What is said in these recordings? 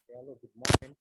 Hello, good morning.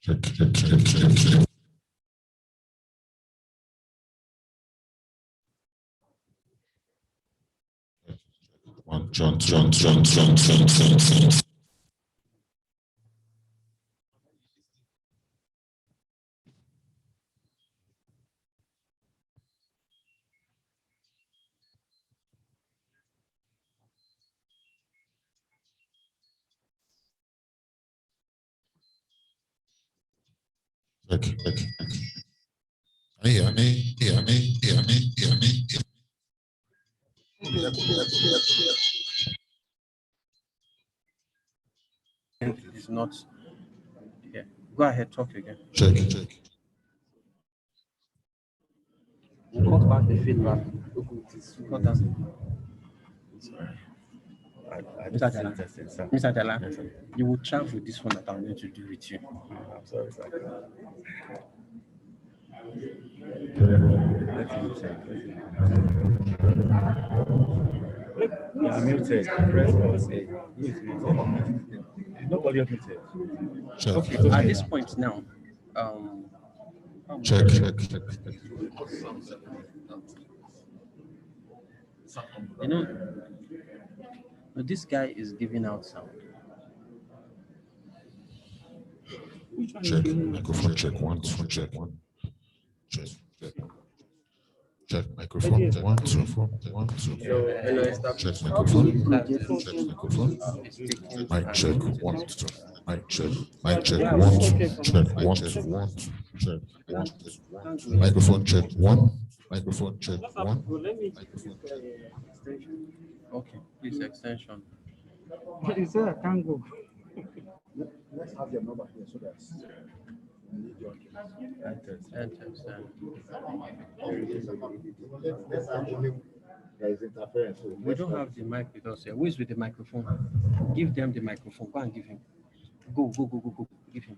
Check. One, John. Check. Hear me. It's not. Yeah. Go ahead, talk again. Check. We'll cut back the feedback. Cut that. Mr. Jala, you will travel with this one that I'm going to do with you. I'm sorry, sir. He's muted. Press pause. He is muted. Nobody is muted. Check. Okay, at this point now, Check. you know, this guy is giving out sound. Check. Microphone check. One, two, check. Check. Check microphone. 1, 2, 4. 1, 2. Check microphone. Mic check. 1, 2. Mic check. 1, 2. Check. 1, 2. Check. 1, 2. Microphone check. 1. Microphone check. 1. Microphone check. Okay, please extension. He said I can't go. Let's have your number here so that we need your there is interference. So We don't have the mic with us here. Who is with the microphone? Give them the microphone. Go and give him. Go. Give him.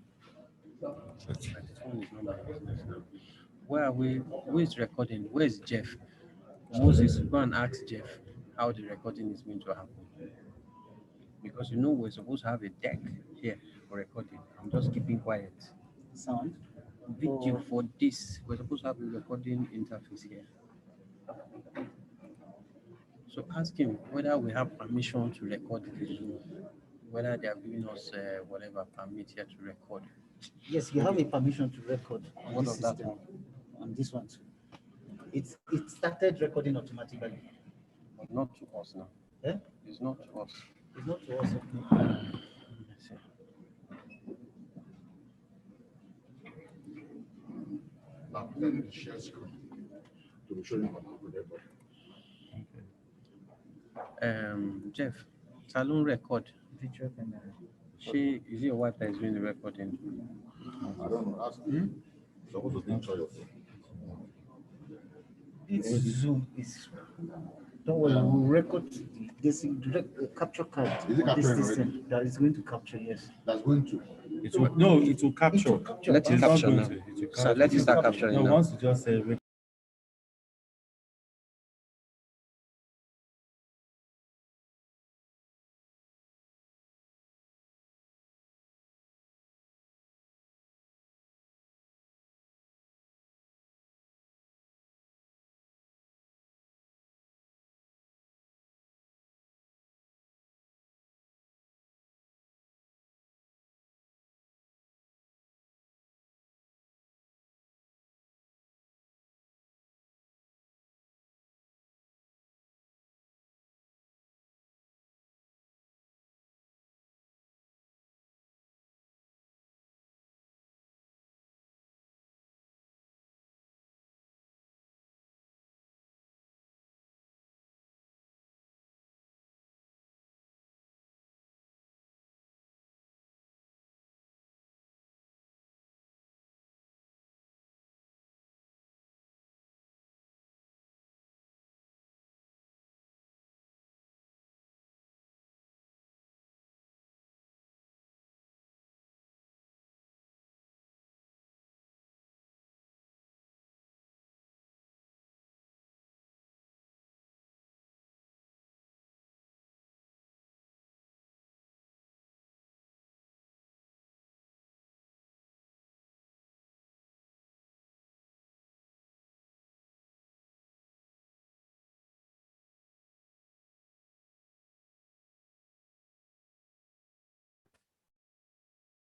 This one is not my business now. Where are we? Who is recording? Where is Jeff? Moses, go and ask Jeff how the recording is going to happen. Because we're supposed to have a deck here for recording. I'm just keeping quiet. Sound. Video for this. We're supposed to have a recording interface here. So ask him whether we have permission to record the Zoom, whether they are giving us whatever permit here to record. Yes, you have a permission to record on What this of that system. one? On this one too. It started recording automatically. But not to us now. Eh? It's not to us. It's not to us. Let's see. now then share screen to be showing on everybody. Jeff, Salon record. Video camera. Is it your wife that is doing the recording? I don't know. Ask supposed to enjoy your phone. It's Zoom. Don't worry, we'll record this capture card. Is it on this capturing system that is going to capture, yes. That's going to. It will capture. Let it It's not capture going now. to. It will So capture. let it start capturing No, now. once you just say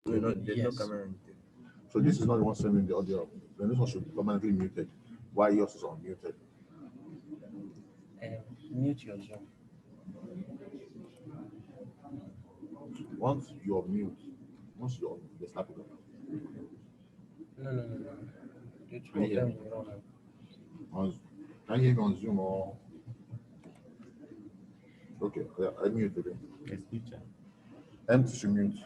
There's no Yes. camera in there. So this is not the one sending the audio. Then this one should be permanently muted. Why yours is unmuted? Mute your Zoom. Once you're mute, once you're they start it. No, no, no, no. The two Can you of hear them me? will run. Can you hear me on Zoom or okay? Yeah, I muted it. Yes, future. Empty should mute.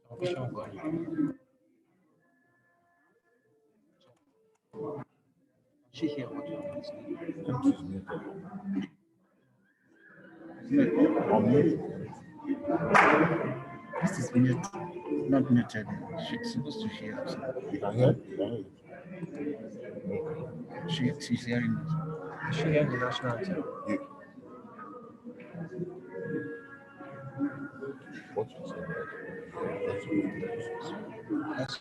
Salvation God. She hear what you are saying. Empty is muted. Unmute. This is mute, not muted. She's supposed to hear. You can hear? You can hear it. She's hearing us. She hear the national anthem. You. What you said, right? That's what That's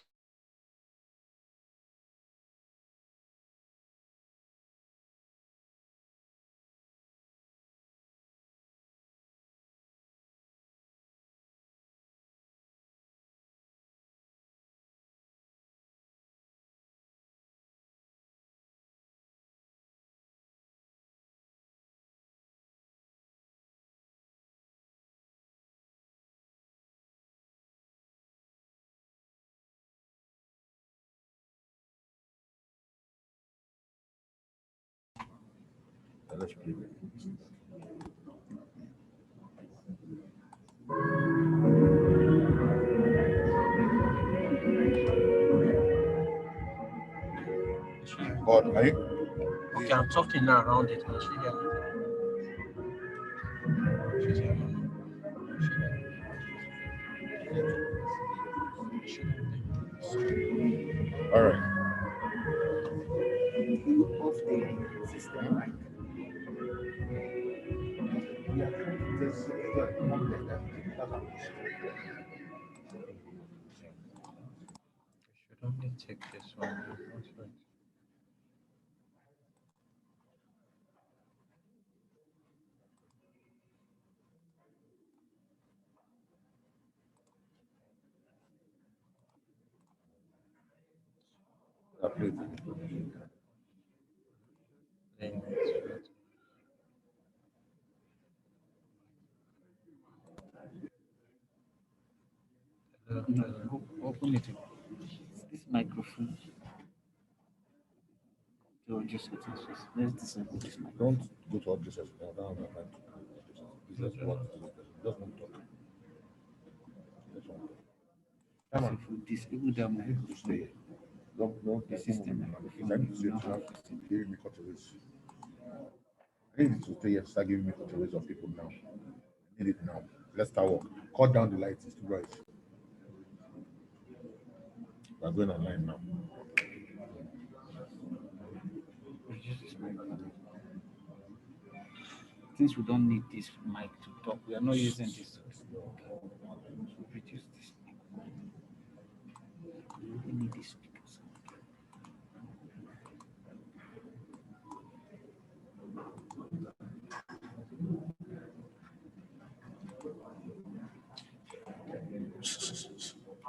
Let's play. But are you? Okay, I'm talking now around it. Can she hear me? She's here. All right. Of the system, right? We are trying to test content that that's what we Should only take this one. That's right. I played. Playing it. open it. This microphone. So just let's disable this microphone. Don't go to objects. No, no, no, no. Just what? Just one talk. Just one talk. Come So on. if we disable that microphone, Stay. Don't. the system microphone. I need to give me cutaways. I need to stay here. Start giving me cutaways of people now. I need it now. Let's start work. Cut down the lights. It's too bright. We're going online now. Reduce this microphone. Since we don't need this mic to talk, we are not using this. Reduce this microphone. We need this speakers.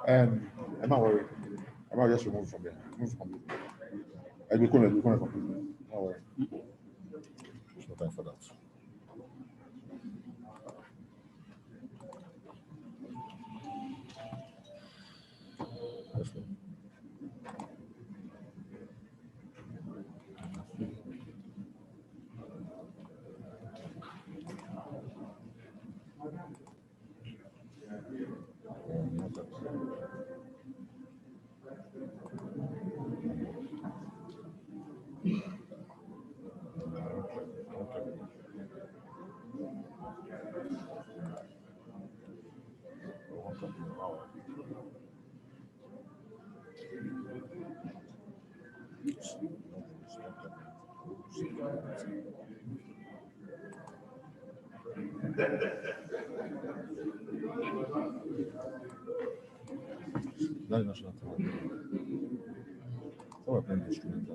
I'm not worried. I'm not just remove from there. Remove from there. I'll be cool completely. Not worry. There's no time for that. Let's go. Not national television. So we're playing instruments.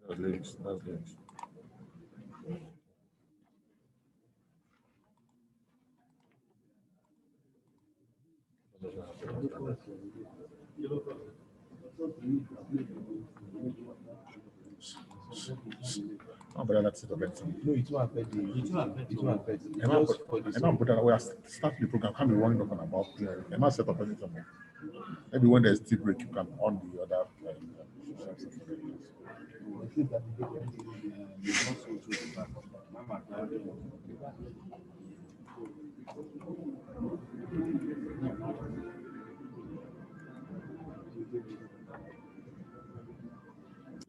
That's lyrics. That's lyrics. Oh, but that's it. No, it won't affect the. It won't affect. It won't affect. I'm not put that way. Start the program. Can't be running up and about. I'm not set up anything. Maybe when there's tea break, you can on the other.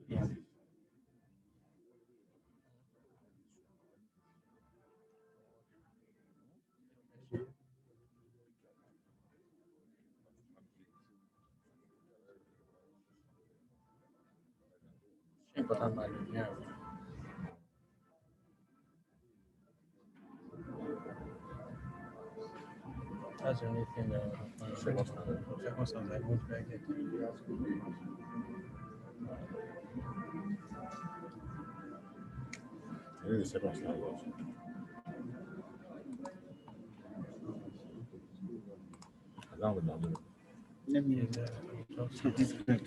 Yeah. Important value, yeah. That's the only thing that second sounds I won't like it. Maybe the second style was. Along with that. Let me. So this is going to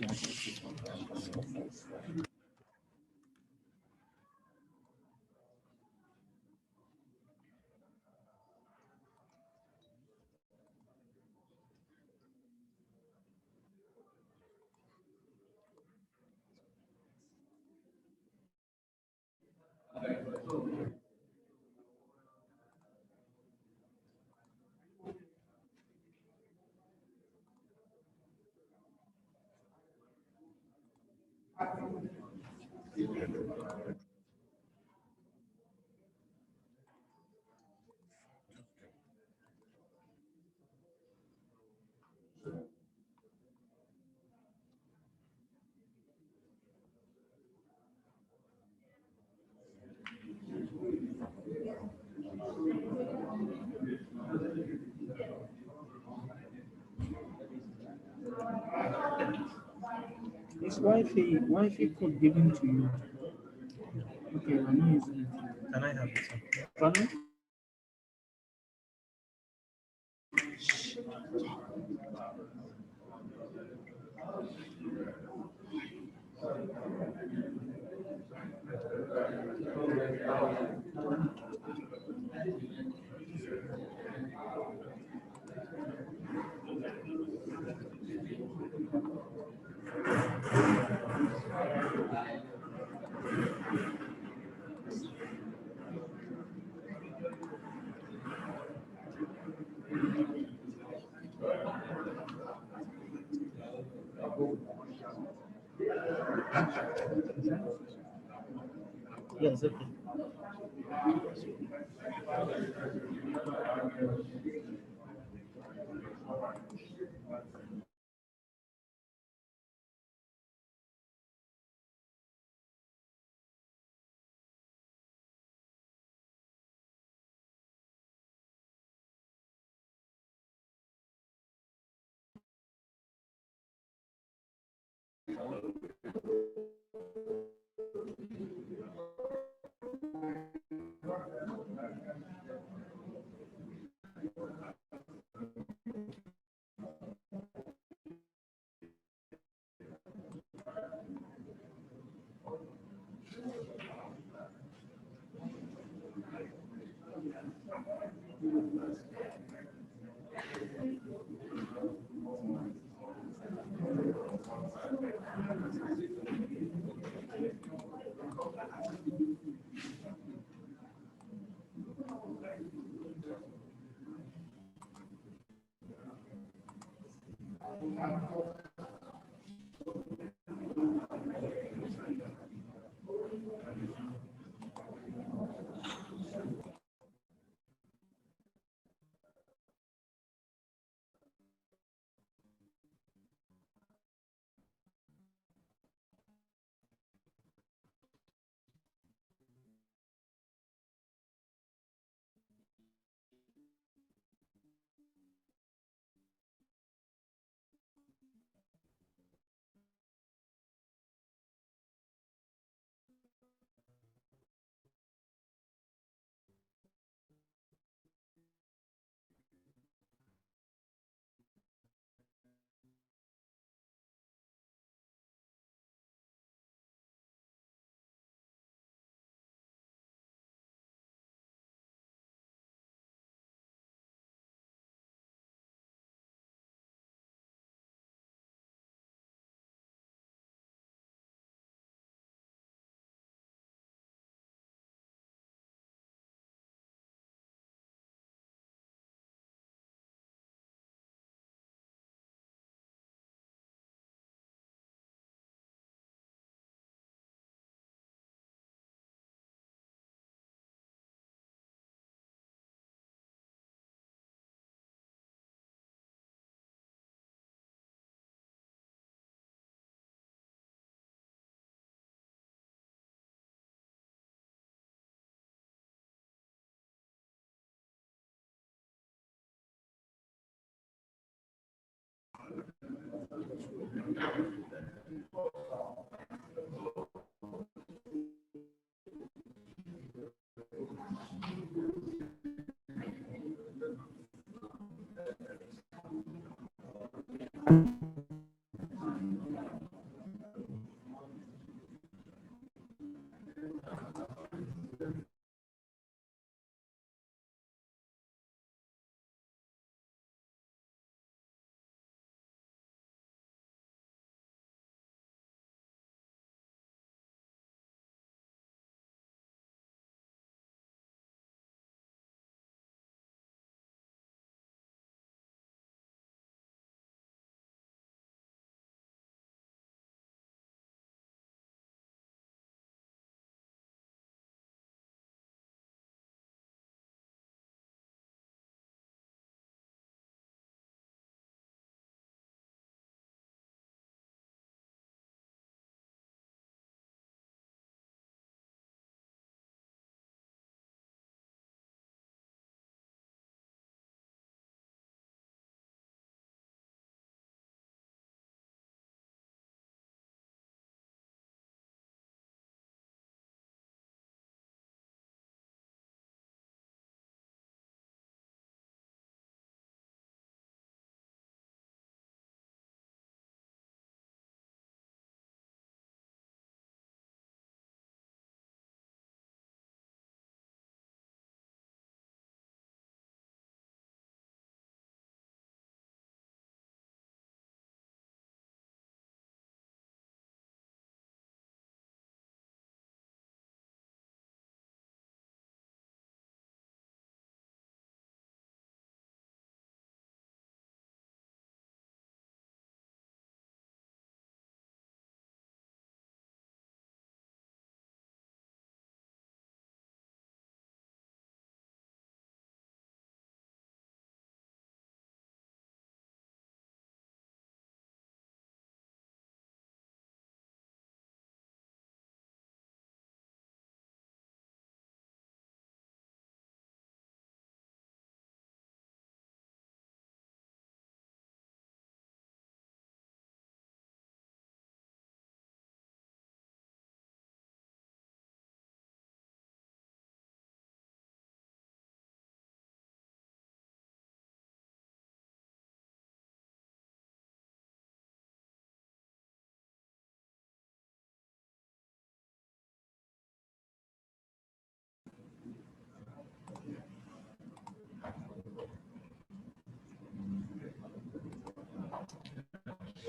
It's Wi-Fi code given to you. Okay, we're not using it. Can I have it? Pardon? Yes, okay.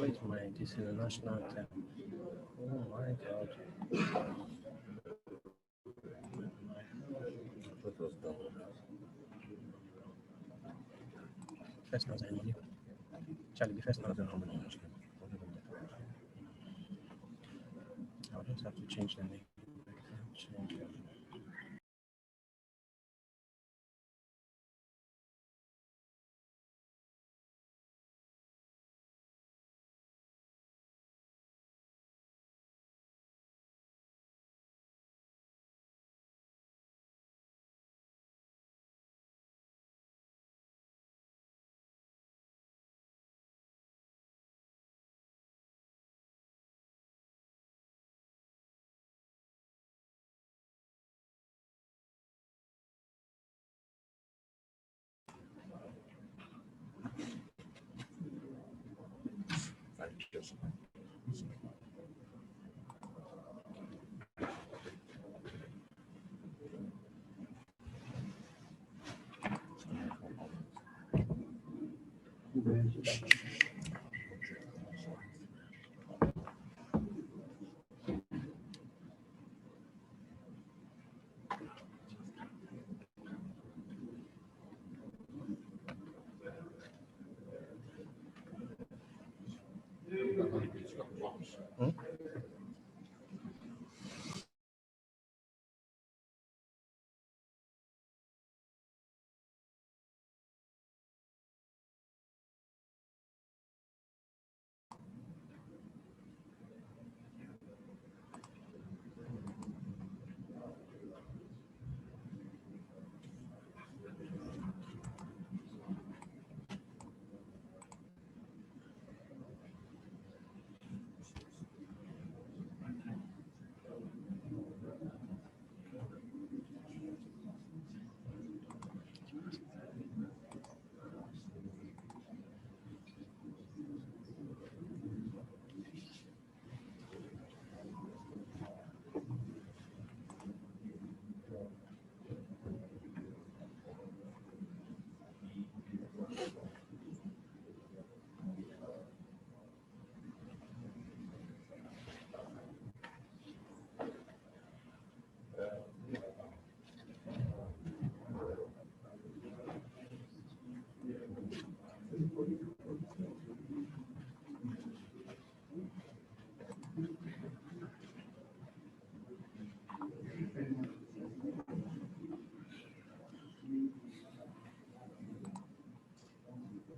Wait, my this is a national anthem. Oh my God. What was done? First note and Charlie, the first note. I'll just have to change the name. Change it.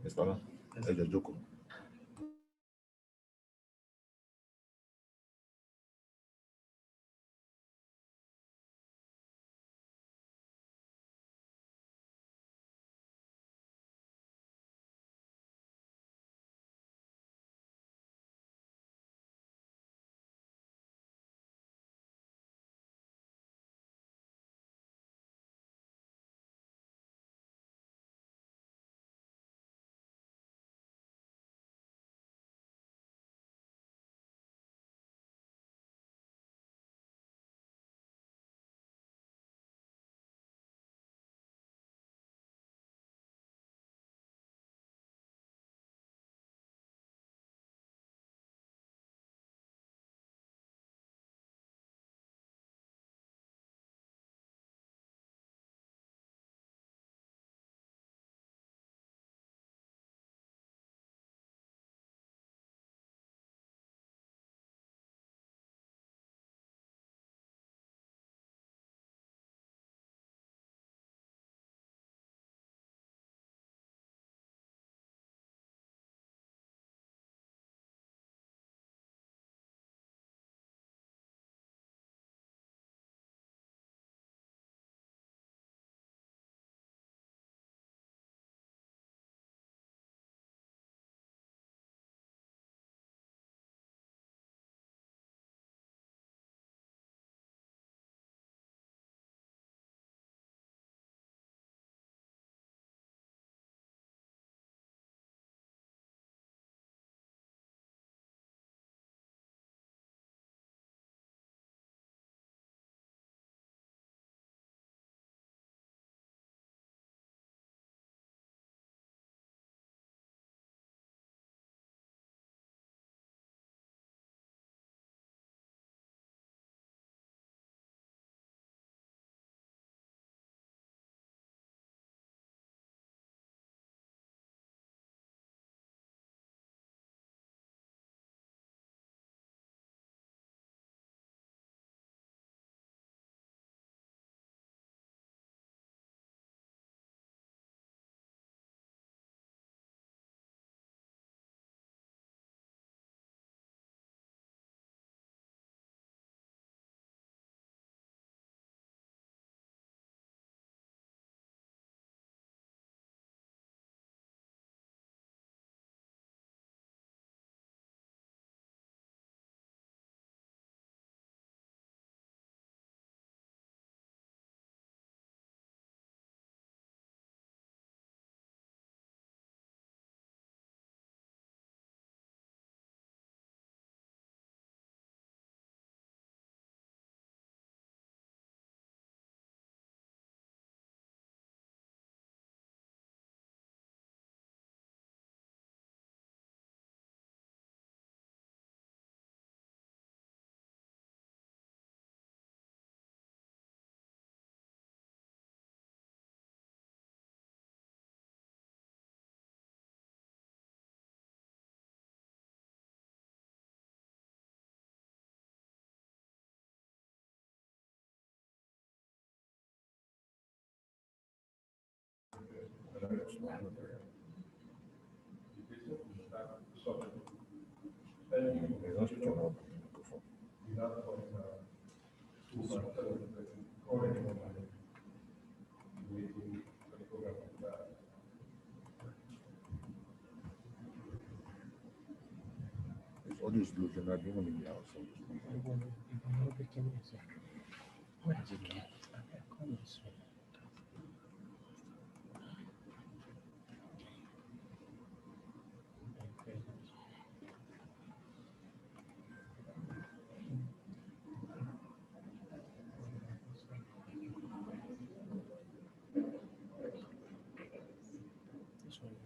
Mr. Alan, ẹ jẹ́ jókòó. All these blue are not doing in the house. Where is it? Come this way. This one,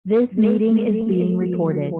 This meeting is being recorded.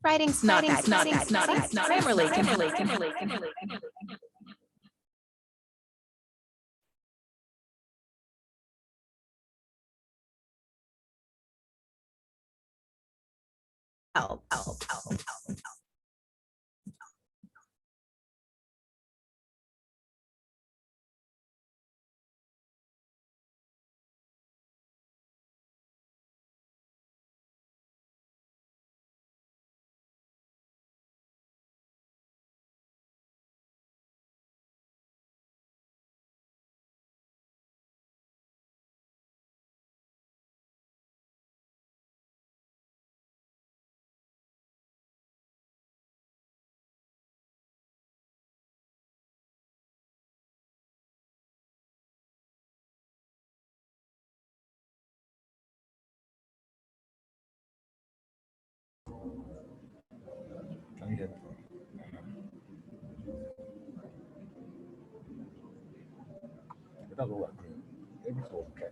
Writing's not that Grammarly. Help. Can you hear me? That's what we're doing. Everything was okay.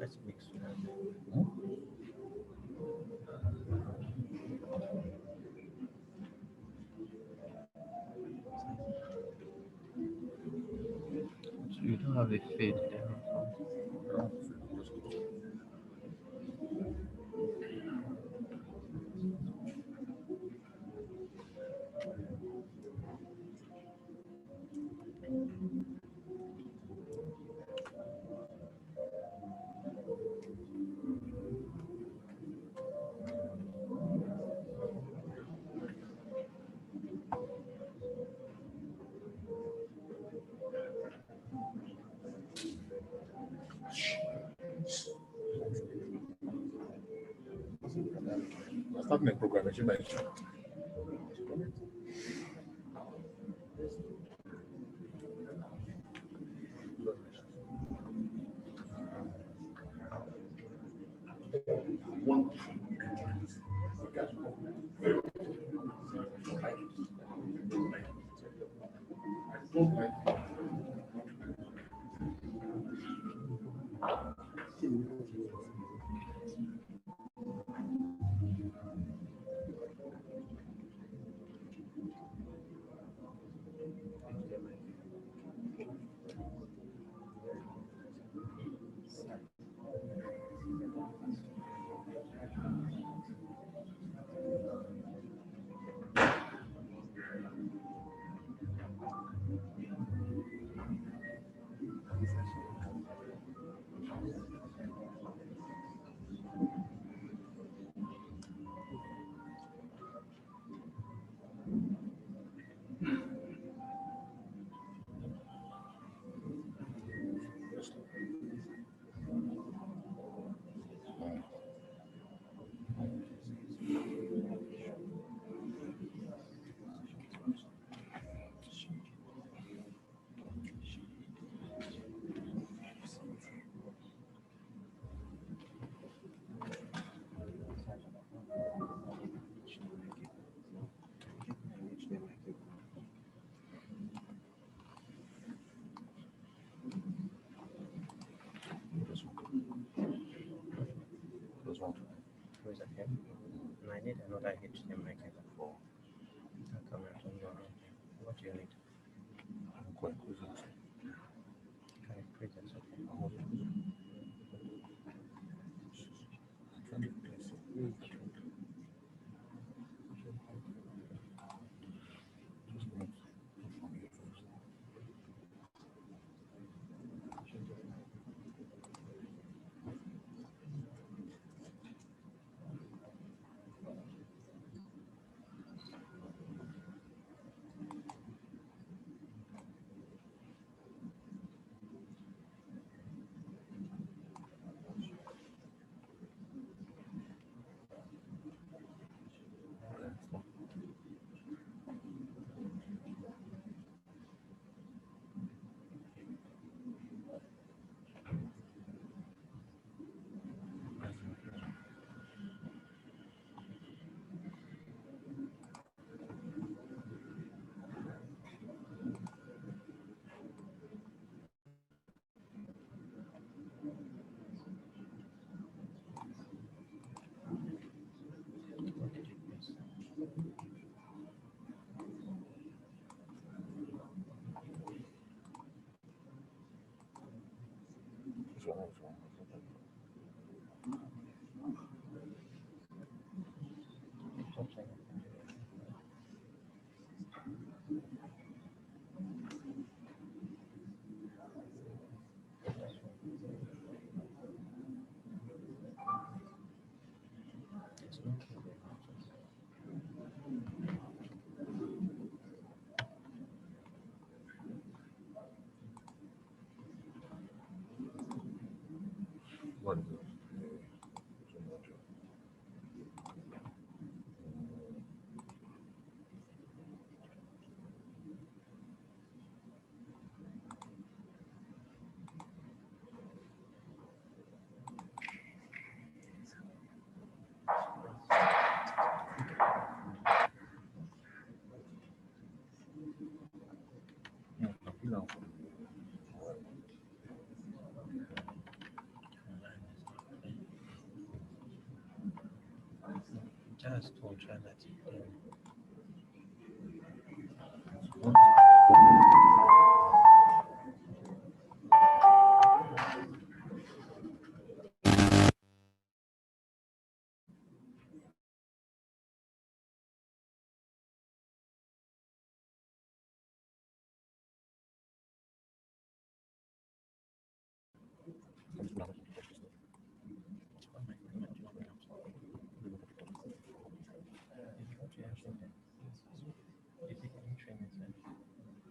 Let's mix. So you don't have a fade there. I'm starting a program. I should mention. need another HDMI cable for that camera to go around here. What do you need? Can I print it? What is it? Just alternative.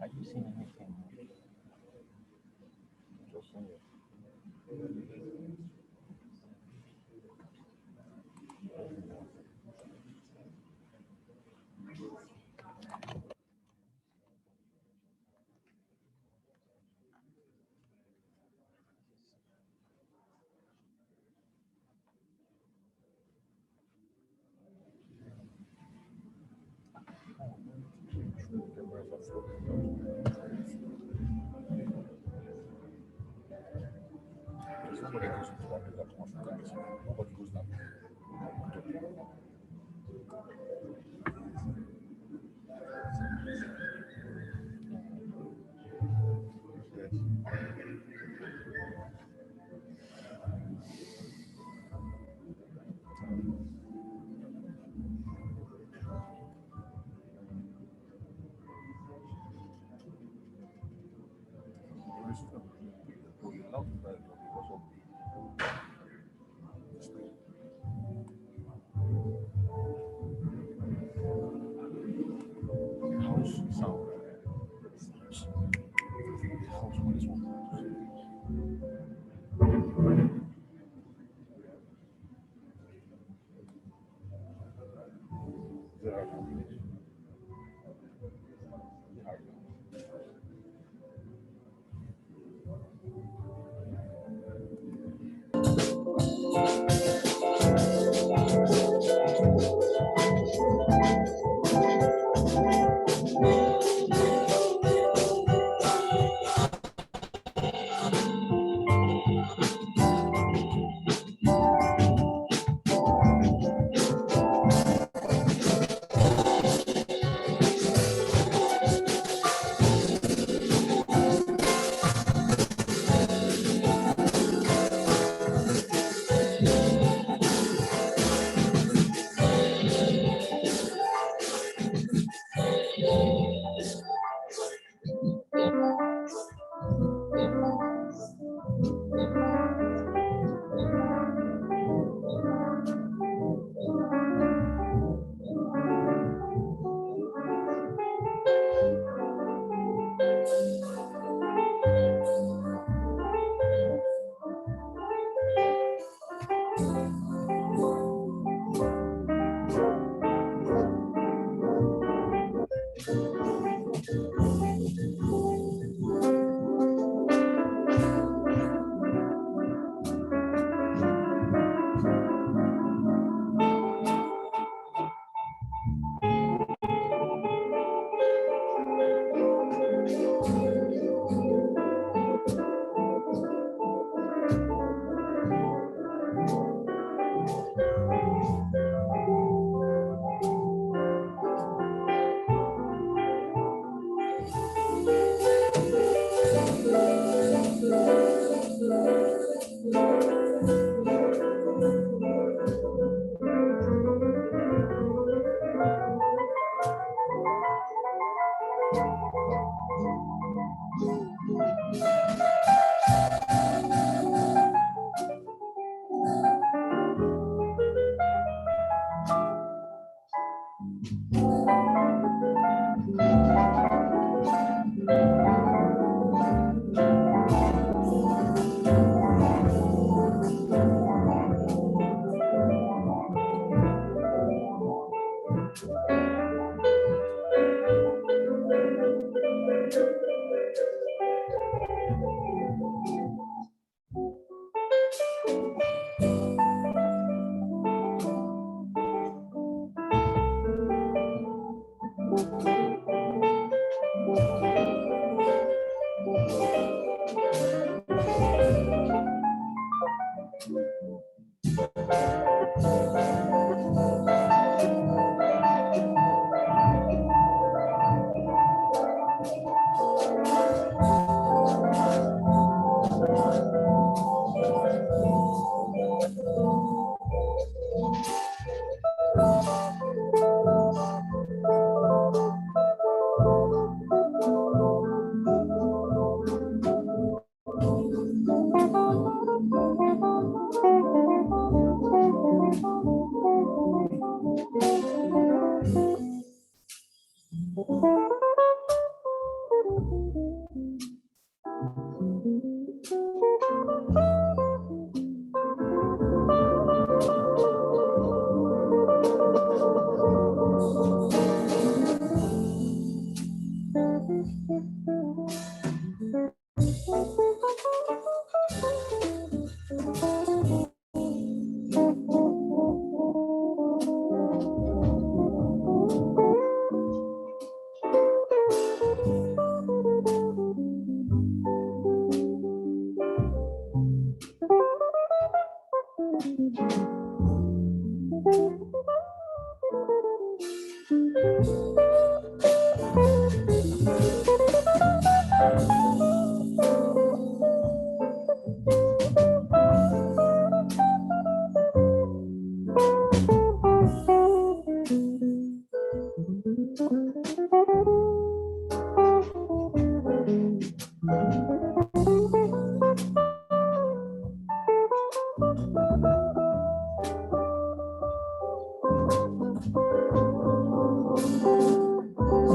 Are you seeing anything? Just saying. Somebody goes into that place that wants to do this. Nobody goes down.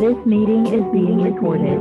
This meeting is being recorded.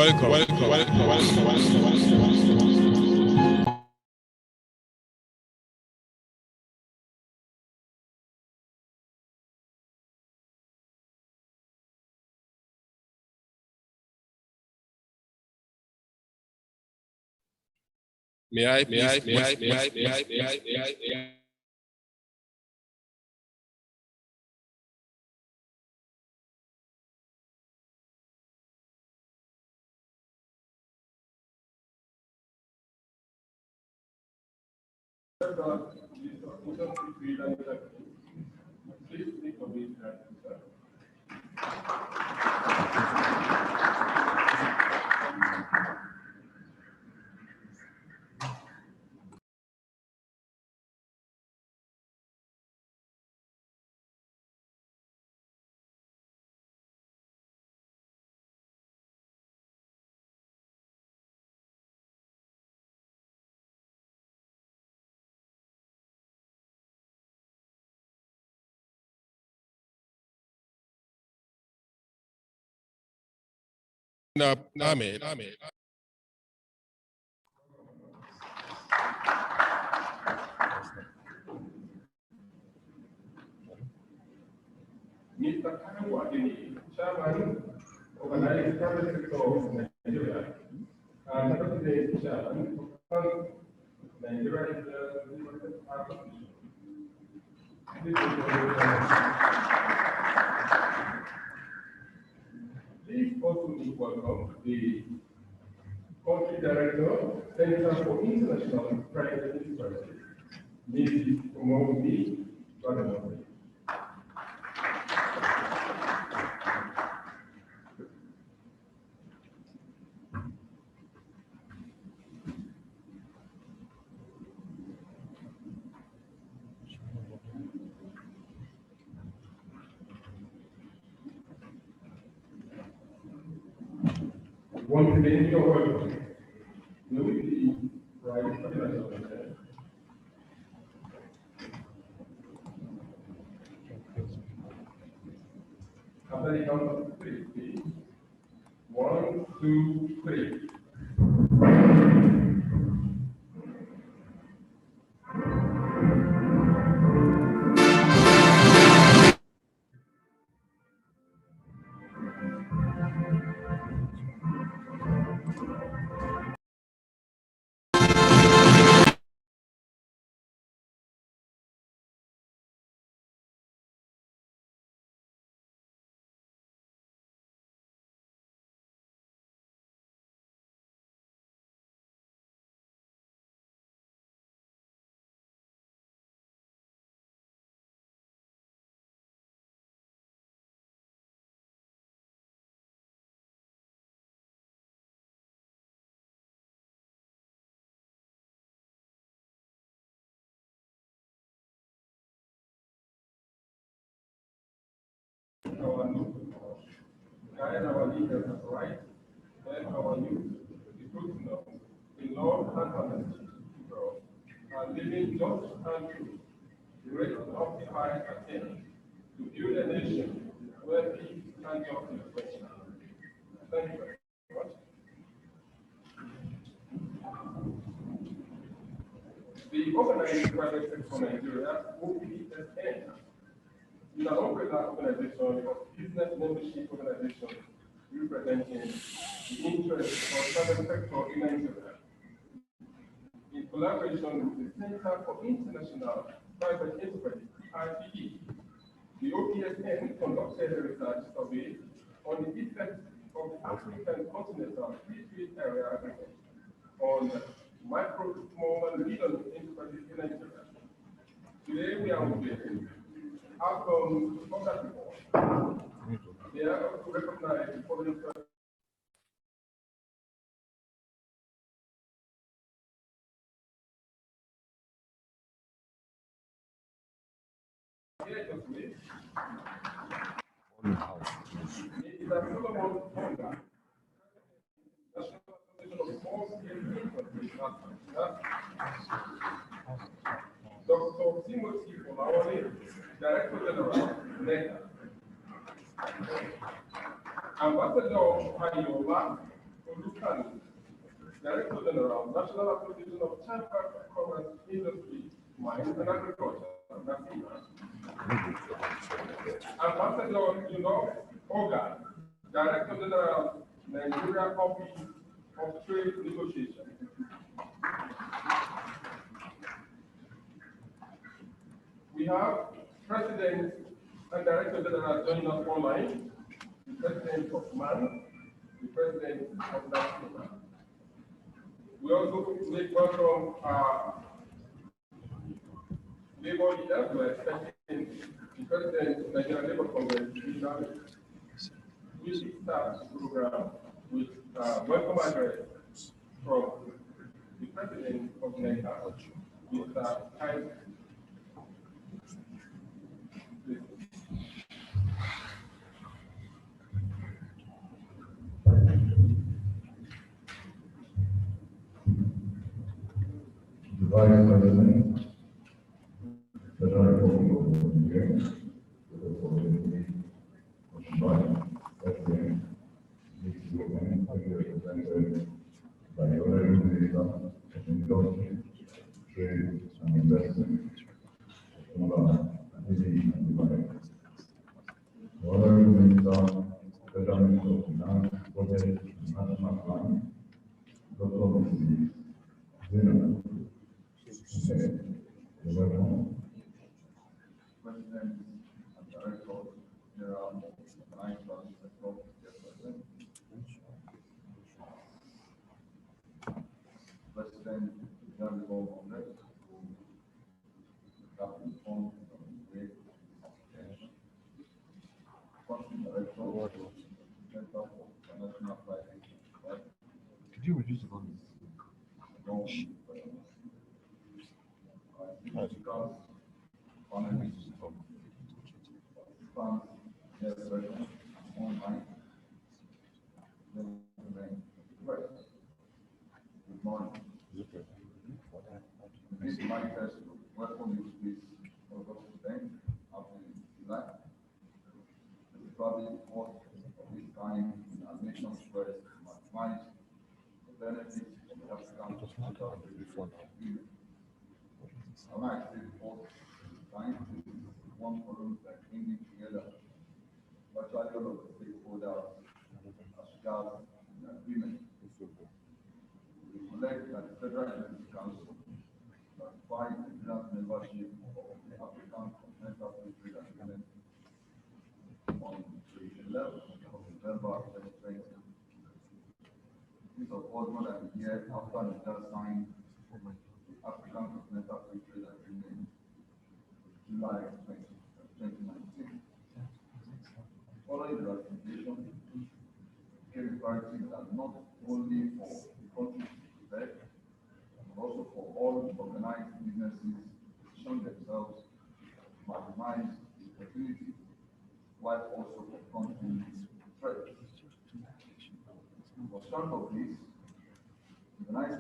Welcome. May I? Amen. Mr. Kanu Adini, Chairman, Organizing Private Sector of Nigeria, and Secretary Chairman of Nigeria International Association. Please also welcome the Country Director, Center for International Private Enterprises, Mrs. Omobi Badamori. Once again, you're welcome. Will we be right for the rest of the day? After the count of three, please. 1, 2, 3. our youth, guide our leaders right, help our youth, the truth know, in love and honesty, and living just and true, great occupied attain to build a nation where peace and justice reign. Thank you very much. The Organized Private Sector Nigeria, OPSN, is an umbrella organization of business membership organizations representing the interests of private sector in Nigeria. In collaboration with the Center for International Private Enterprise, IPE, the OPSN conducted a research survey on the effects of the African Continental Free Trade Area Agreement on micro, small, and medium enterprises in Nigeria. Today we are unveiling outcomes of that report. They are also recognized the following. Here just wait. It is a Solomon Tonga, National Association of Small Scale Enterprises, Dr. Timothy Olawale, Director General, NECA. Ambassador Ayola Olukanu, Director General, National Association of Chamber of Commerce, Industry, Mines and Agriculture, NAFIMA. Ambassador Oga, Director General, Nigeria Office of Trade Negotiation. We have President and Director General joining us online, the President of MAN, the President of NAFIMA. We also welcome our labor leaders. We are expecting the President of Nigerian Labour Congress, will start the program with welcome address from the President of NECA, Mr. Kai. The Vice President, the Director of the represented by the Honorable Minister of Industry, Trade and Investment, the Honorable Minister, Federal Minister of Finance, Budget and National Plan, Dr. Mrs. Zena, welcome. President and Director General of Financial Sector, President General Congress, Captain Fund, Country Director, Center for International Private. Could you reduce the volume? Good morning. It's my pleasure to welcome you to this August event after July. This is probably the fourth of this kind in our nation's quest to maximize the benefits of the African Continental Union. I might say the fourth time one forum that bringing together virtually all of the stakeholders as regards the agreement. We collect that the Federal Executive Council ratified the draft membership of the African Continental Free Trade Agreement on the 11th of November 2020. This was more than a year after Nigeria signed the African Continental Free Trade Agreement in July 2019. Following the ratification, came imperative that not only for the country to protect, but also for all organized businesses to position themselves to maximize the opportunity, while also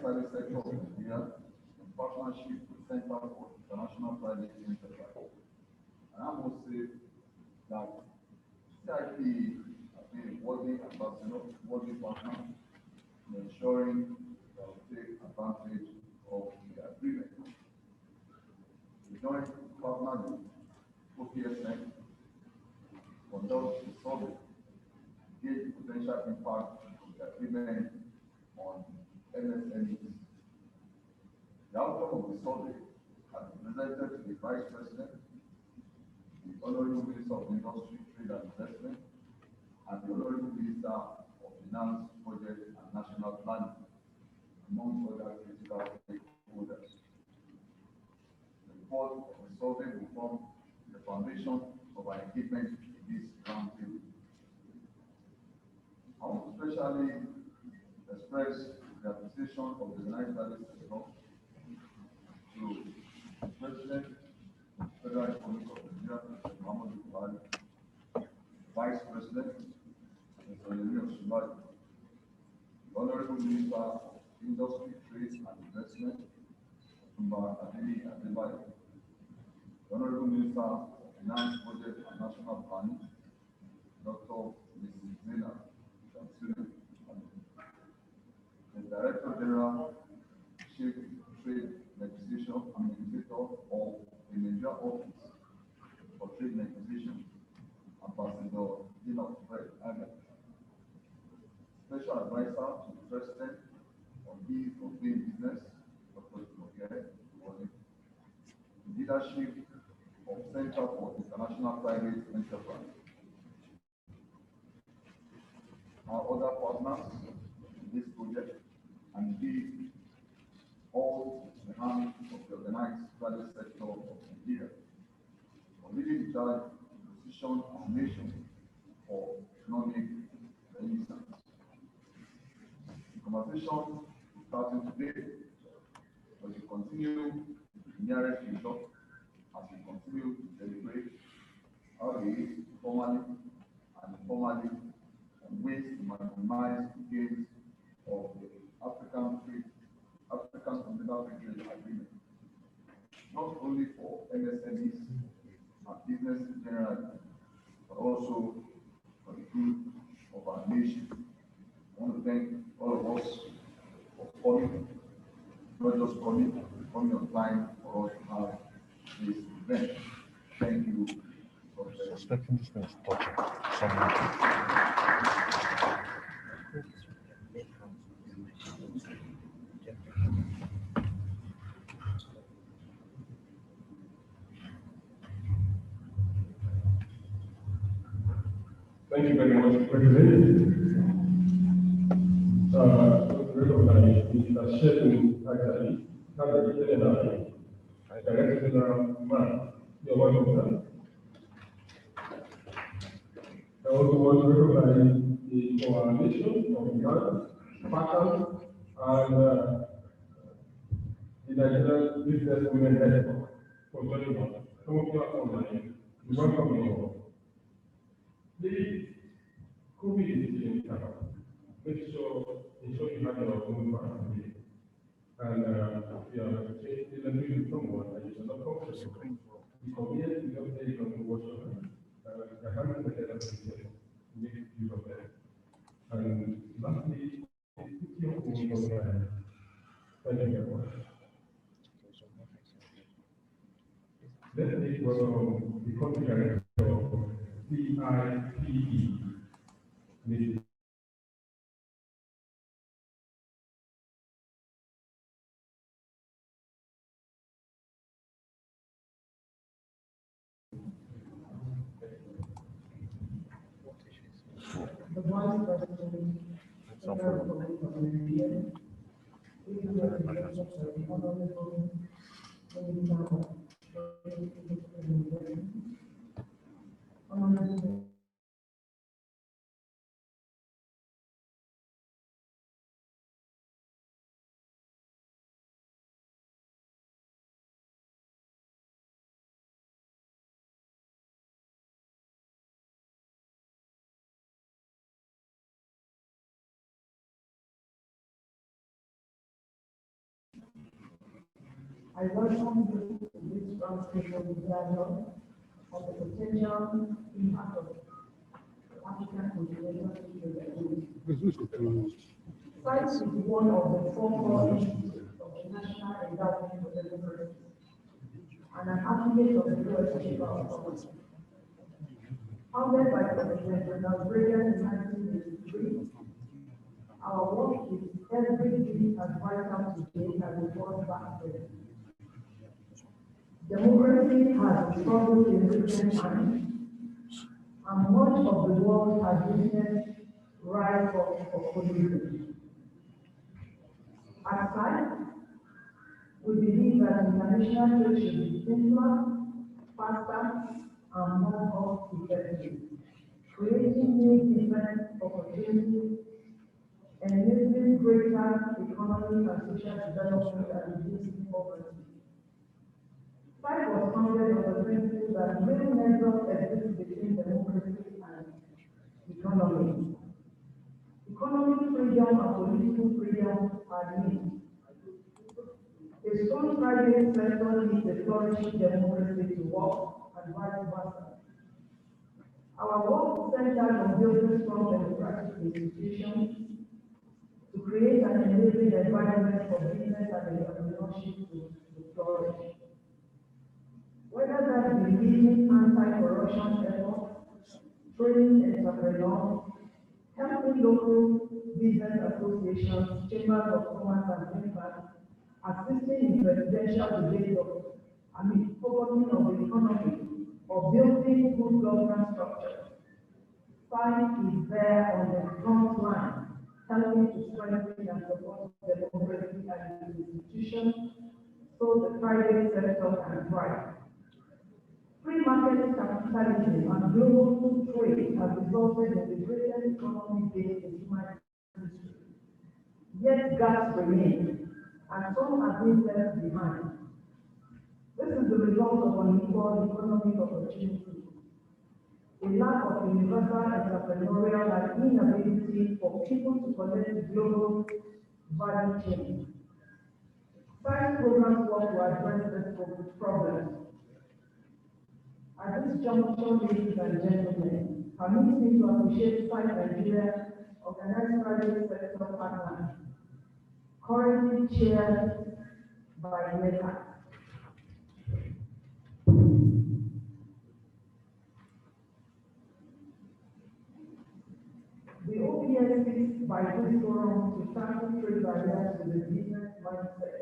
private sector of Nigeria in partnership with Center for International Private Enterprise. And I must say that CIP has been a worthy ambassador, worthy partner in ensuring that we take advantage of the agreement. The joint partner with OPSN conduct a survey, gauge the potential impact of the agreement on MSMEs. The outcome of the survey has been presented to the Vice President, the Honorable Minister of Industry, Trade and Investment, and the Honorable Minister of Finance, Budget and National Planning, among other critical stakeholders. The report of the survey will form the foundation of our engagement in this roundtable. I want to especially express the appreciation of the organized private sector to the President, Federal Republic of Nigeria, Mr. Muhammadu Buhari, Vice President, Mr. Yemi Osinbajo, the Honorable Minister of Industry, Trade and Investment, Mr. Adeni Adebayo, the Honorable Minister of Finance, Budget and National Planning, Dr. Mrs. Zainab Shamsuna, the Director General, Chief Trade Negotiation and Negotiator of the Nigeria Office for Trade Negotiation, Ambassador Dino Fred Aga, Special Advisor to the President on Ease of Doing Business, Dr. Timothée Wole, the leadership of Center for International Private Enterprise, our other partners in this project, and indeed all the hands of the organized private sector of Nigeria for leading the charge to position our nation for economic renaissance. The conversation starting today, as we continue in the nearest future, as we continue to deliberate how we formally and informally and ways to maximize the gains of the African Continental Free Trade Agreement, not only for MSMEs and businesses generally, but also for the good of our nation. I want to thank all of us for coming, not just coming on time for us to have this event. Thank you. Suspecting this thing is touching someone. Thank you very much, President. Recognize Mr. Sheffield, actually, Director General Man. You're welcome, sir. I also want to recognize the coalition of Ghana, partners, and the Nigerian Business Women Network for joining us. Some of you are online. We welcome you all. Please, COVID is in town. Make sure you have your own family. And if you are interviewing with someone and you are not comfortable, the convenience is not taken to wash your hands. The hand sanitizer make use of that. And lastly, put your phone on silent. Thank you very much. Let's take welcome the country director of CIPE, Mrs. The Vice President, Federal Republic of Nigeria, Honorable I welcome you to this roundtable dialogue on the potential impact of African continental trade. Science is one of the four core institutes of the National Endowment for Democracy and an affiliate of the U.S. Chamber of Commerce. Founded by President Ronald Reagan in 1983, our work is every bit as vital today as it was back then. Democracy has struggled in recent times, and much of the world has witnessed rise of populism. At SAIC, we believe that international trade should be simpler, faster, and more cost-effective, creating new business opportunities, enabling greater economic and social development and reducing poverty. SAIC was founded on the principle that real measures exist between democracy and economy. Economic freedom and political freedom are linked. A strong private sector needs a flourishing democracy to work and vice versa. Our work centers on building strong democratic institutions to create an enabling environment for business and entrepreneurship to flourish. Whether that be leading anti-corruption efforts, training entrepreneurs, helping local business associations, chambers of commerce and impact, assisting in presidential debates focusing on the economy, or building good governance structures. SAIC is there on the front line, helping to strengthen and support democracy and institutions so the private sector can thrive. Free market capitalism and global trade have resulted in the greatest economic gains in human history. Yet gaps remain, and some have been left behind. This is the result of unequal economic opportunity, a lack of universal entrepreneurial and inability for people to connect global value chains. SAIC programs work to address this problem. At this juncture, ladies and gentlemen, permit me to appreciate SAIC Nigeria Organized Private Sector Partners, currently chaired by MECA. The OPS seeks by this forum to tackle trade barriers with the business mindset.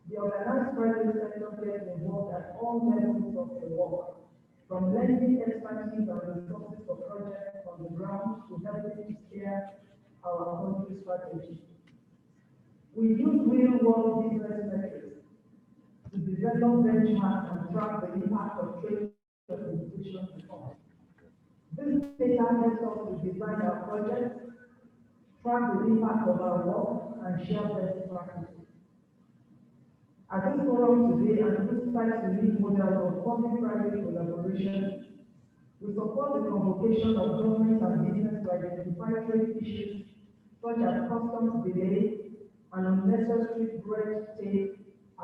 The organized private sector gets involved at all levels of the work, from lending expertise and resources for projects on the ground to helping to steer our country's strategy. We use real-world business metrics to develop benchmarks and track the impact of trade competition reform. This data helps us to design our projects, track the impact of our work, and share best practices. At this forum today, and this site unique model of public-private collaboration, we support the convocation of government and business to identify trade issues such as customs delay and unnecessary red tape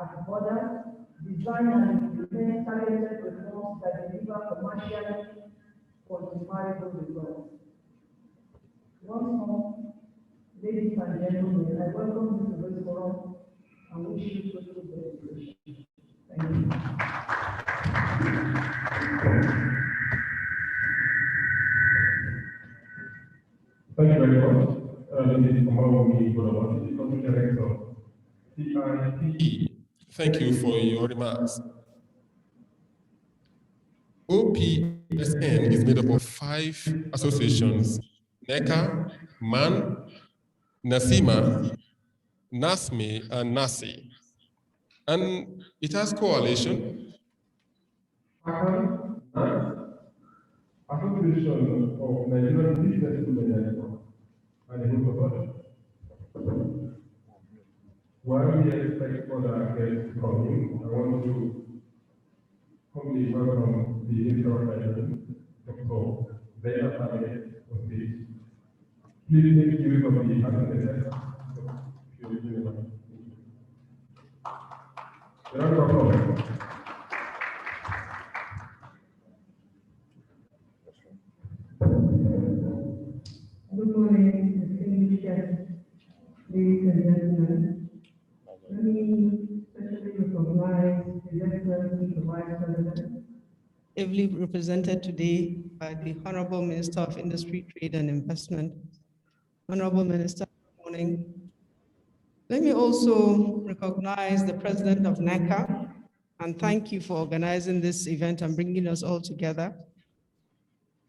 at borders, design and implement targeted reforms that deliver commercially quantifiable results. Once more, ladies and gentlemen, I welcome you to this forum and wish you fruitful deliberation. Thank you. Thank you very much. This is Omar Goloba, Country Director, CIPE. Thank you for your remarks. OPSN is made up of 5 associations: NECA, MAN, NASIMA, NASME, and NASI. And it has coalition. Association of Nigerian Business Women and a group of others. While we expect other guests to come in, I want to humbly welcome the interim president, Dr. Zainab Hamid, on stage. Please make use of the assembly. morning, distinguished guests, ladies and gentlemen. Let me especially recognize His Excellency the Vice President, ably represented today by the Honorable Minister of Industry, Trade and Investment. Honorable Minister, good morning. Let me also recognize the President of NACA and thank you for organizing this event and bringing us all together.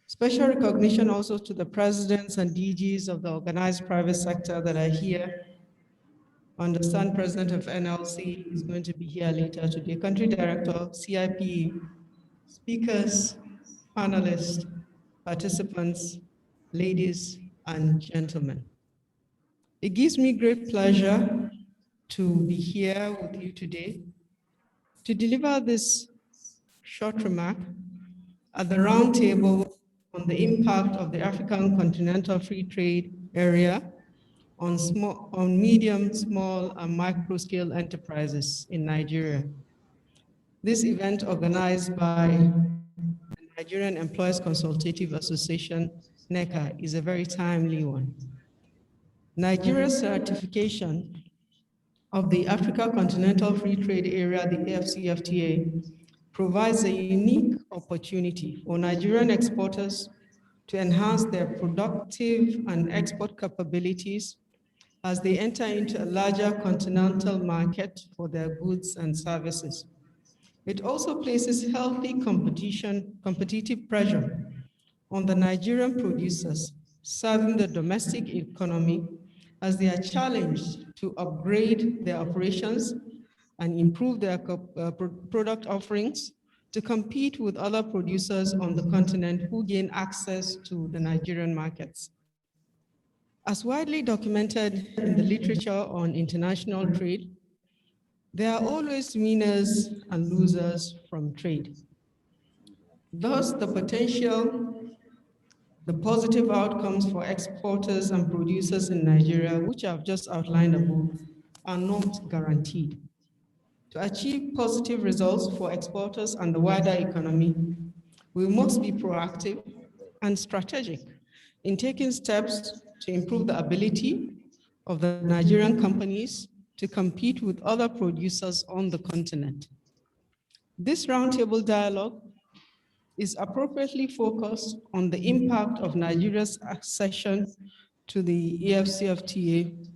Special recognition also to the presidents and DGs of the organized private sector that are here. I understand President of NLC is going to be here later today. Country Director, CIP, speakers, panelists, participants, ladies and gentlemen. It gives me great pleasure to be here with you today to deliver this short remark at the roundtable on the impact of the African Continental Free Trade Area on medium, small, and micro-scale enterprises in Nigeria. This event, organized by the Nigerian Employees Consultative Association, NECA, is a very timely one. Nigeria's ratification of the Africa Continental Free Trade Area, the AfCFTA, provides a unique opportunity for Nigerian exporters to enhance their productive and export capabilities as they enter into a larger continental market for their goods and services. It also places healthy competitive pressure on the Nigerian producers serving the domestic economy as they are challenged to upgrade their operations and improve their product offerings to compete with other producers on the continent who gain access to the Nigerian markets. As widely documented in the literature on international trade, there are always winners and losers from trade. Thus, the positive outcomes for exporters and producers in Nigeria, which I've just outlined above, are not guaranteed. To achieve positive results for exporters and the wider economy, we must be proactive and strategic in taking steps to improve the ability of the Nigerian companies to compete with other producers on the continent. This roundtable dialogue is appropriately focused on the impact of Nigeria's accession to the AfCFTA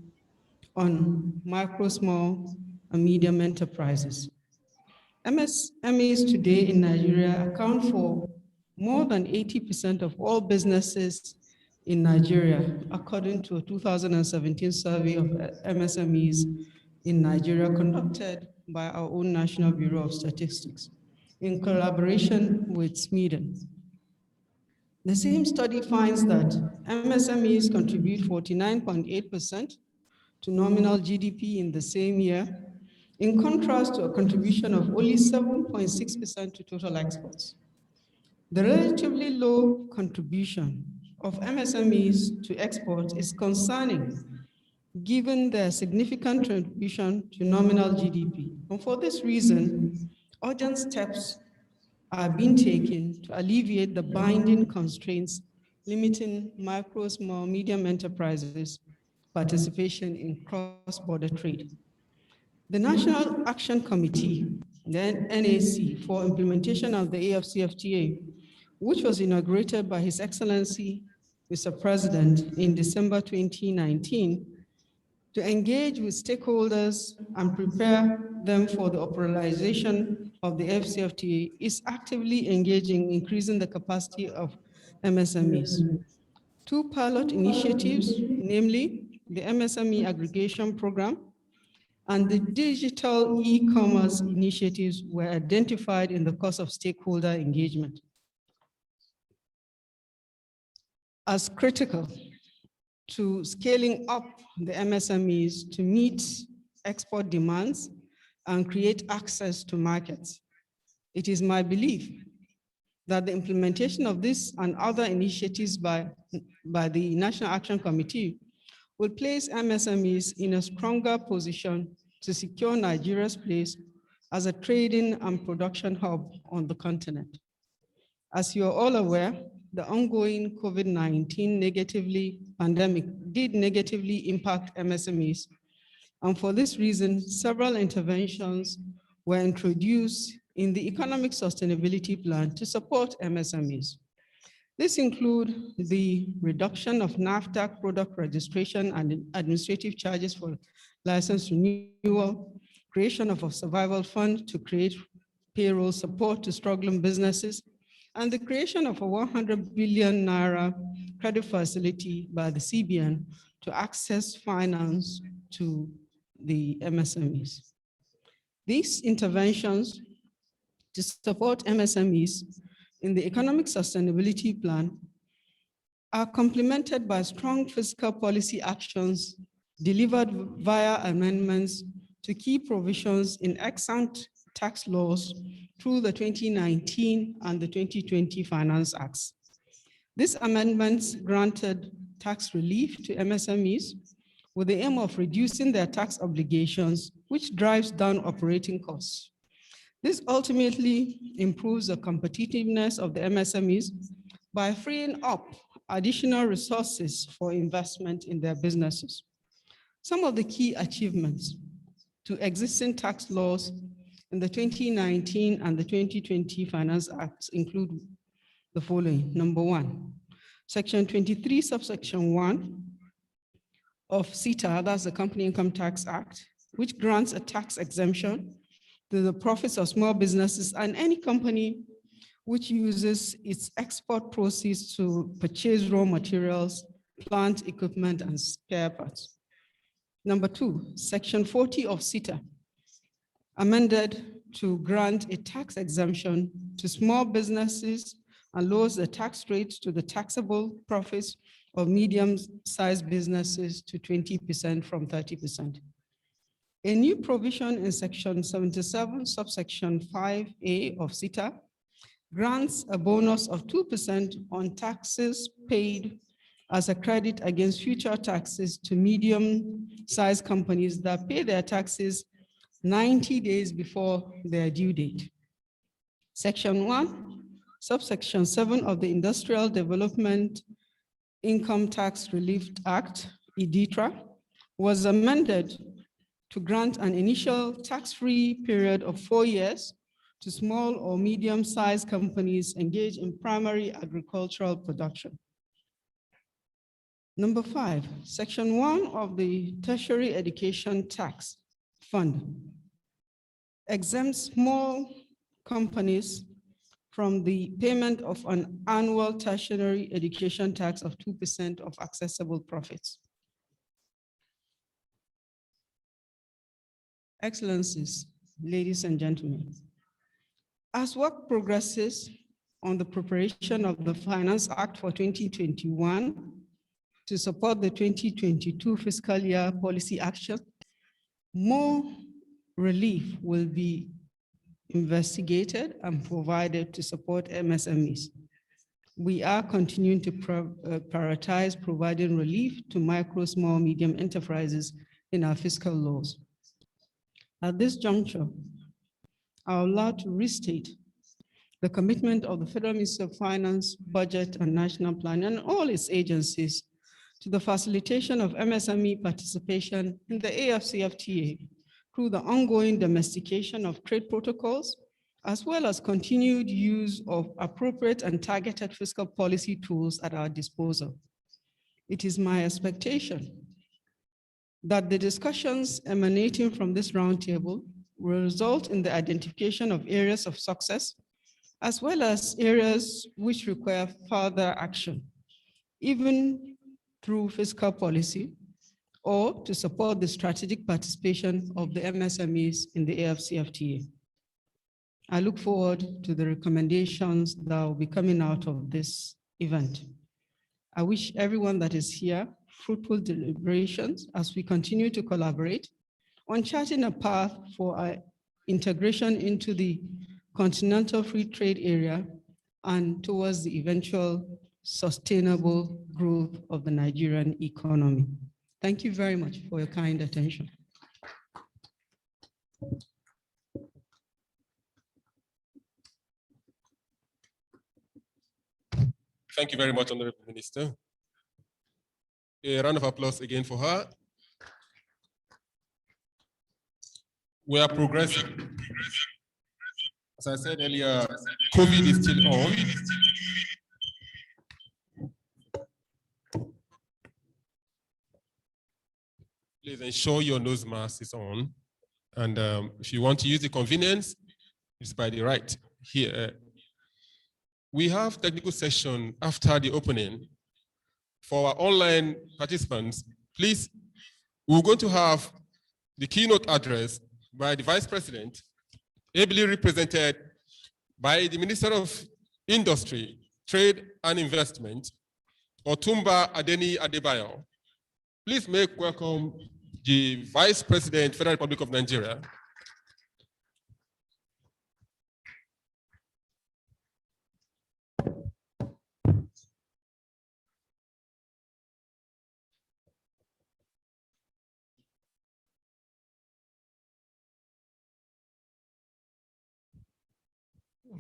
on micro, small, and medium enterprises. MSMEs today in Nigeria account for more than 80% of all businesses in Nigeria, according to a 2017 survey of MSMEs in Nigeria conducted by our own National Bureau of Statistics in collaboration with Sweden. The same study finds that MSMEs contribute 49.8% to nominal GDP in the same year, in contrast to a contribution of only 7.6% to total exports. The relatively low contribution of MSMEs to exports is concerning, given their significant contribution to nominal GDP. And for this reason, urgent steps are being taken to alleviate the binding constraints limiting micro, small, medium enterprises' participation in cross-border trade. The National Action Committee, the NAC, for implementation of the AfCFTA, which was inaugurated by His Excellency, Mr. President, in December 2019, to engage with stakeholders and prepare them for the operationalization of the AfCFTA, is actively engaging in increasing the capacity of MSMEs. Two pilot initiatives, namely the MSME Aggregation Program and the digital e-commerce initiatives, were identified in the course of stakeholder engagement as critical to scaling up the MSMEs to meet export demands and create access to markets. It is my belief that the implementation of this and other initiatives by the National Action Committee will place MSMEs in a stronger position to secure Nigeria's place as a trading and production hub on the continent. As you are all aware, the ongoing COVID-19 pandemic did negatively impact MSMEs. And for this reason, several interventions were introduced in the Economic Sustainability Plan to support MSMEs. This includes the reduction of NAFTA product registration and administrative charges for license renewal, creation of a survival fund to create payroll support to struggling businesses, and the creation of a 100 billion naira credit facility by the CBN to access finance to the MSMEs. These interventions to support MSMEs in the Economic Sustainability Plan are complemented by strong fiscal policy actions delivered via amendments to key provisions in ex-ante tax laws through the 2019 and the 2020 Finance Acts. These amendments granted tax relief to MSMEs with the aim of reducing their tax obligations, which drives down operating costs. This ultimately improves the competitiveness of the MSMEs by freeing up additional resources for investment in their businesses. Some of the key achievements to existing tax laws in the 2019 and the 2020 Finance Acts include the following. Number one, Section 23, subsection 1 of CETA, that's the Company Income Tax Act, which grants a tax exemption to the profits of small businesses and any company which uses its export proceeds to purchase raw materials, plant equipment, and spare parts. Number two, Section 40 of CETA, amended to grant a tax exemption to small businesses and lowers the tax rate to the taxable profits of medium-sized businesses to 20% from 30%. A new provision in Section 77, subsection 5A of CETA grants a bonus of 2% on taxes paid as a credit against future taxes to medium-sized companies that pay their taxes 90 days before their due date. Section 1, subsection 7 of the Industrial Development Income Tax Relief Act, IDITRA, was amended to grant an initial tax-free period of 4 years to small or medium-sized companies engaged in primary agricultural production. Number 5, Section 1 of the Tertiary Education Tax Fund exempts small companies from the payment of an annual tertiary education tax of 2% of accessible profits. Excellencies, ladies and gentlemen, as work progresses on the preparation of the Finance Act for 2021 to support the 2022 fiscal year policy action, more relief will be investigated and provided to support MSMEs. We are continuing to prioritize providing relief to micro, small, medium enterprises in our fiscal laws. At this juncture, I would like to restate the commitment of the Federal Ministry of Finance, Budget and National Plan and all its agencies to the facilitation of MSME participation in the AfCFTA through the ongoing domestication of trade protocols, as well as continued use of appropriate and targeted fiscal policy tools at our disposal. It is my expectation that the discussions emanating from this roundtable will result in the identification of areas of success, as well as areas which require further action, even through fiscal policy, or to support the strategic participation of the MSMEs in the AfCFTA. I look forward to the recommendations that will be coming out of this event. I wish everyone that is here fruitful deliberations as we continue to collaborate on charting a path for our integration into the Continental Free Trade Area and towards the eventual sustainable growth of the Nigerian economy. Thank you very much for your kind attention. Thank you very much, Honorable Minister. A round of applause again for her. We are progressing. As I said earlier, COVID is still on. Please ensure your nose mask is on. And if you want to use the convenience, it's by the right here. We have technical session after the opening. For our online participants, please, we're going to have the keynote address by the Vice President, ably represented by the Minister of Industry, Trade and Investment, Otumba Adeni Adebayo. Please make welcome the Vice President, Federal Republic of Nigeria.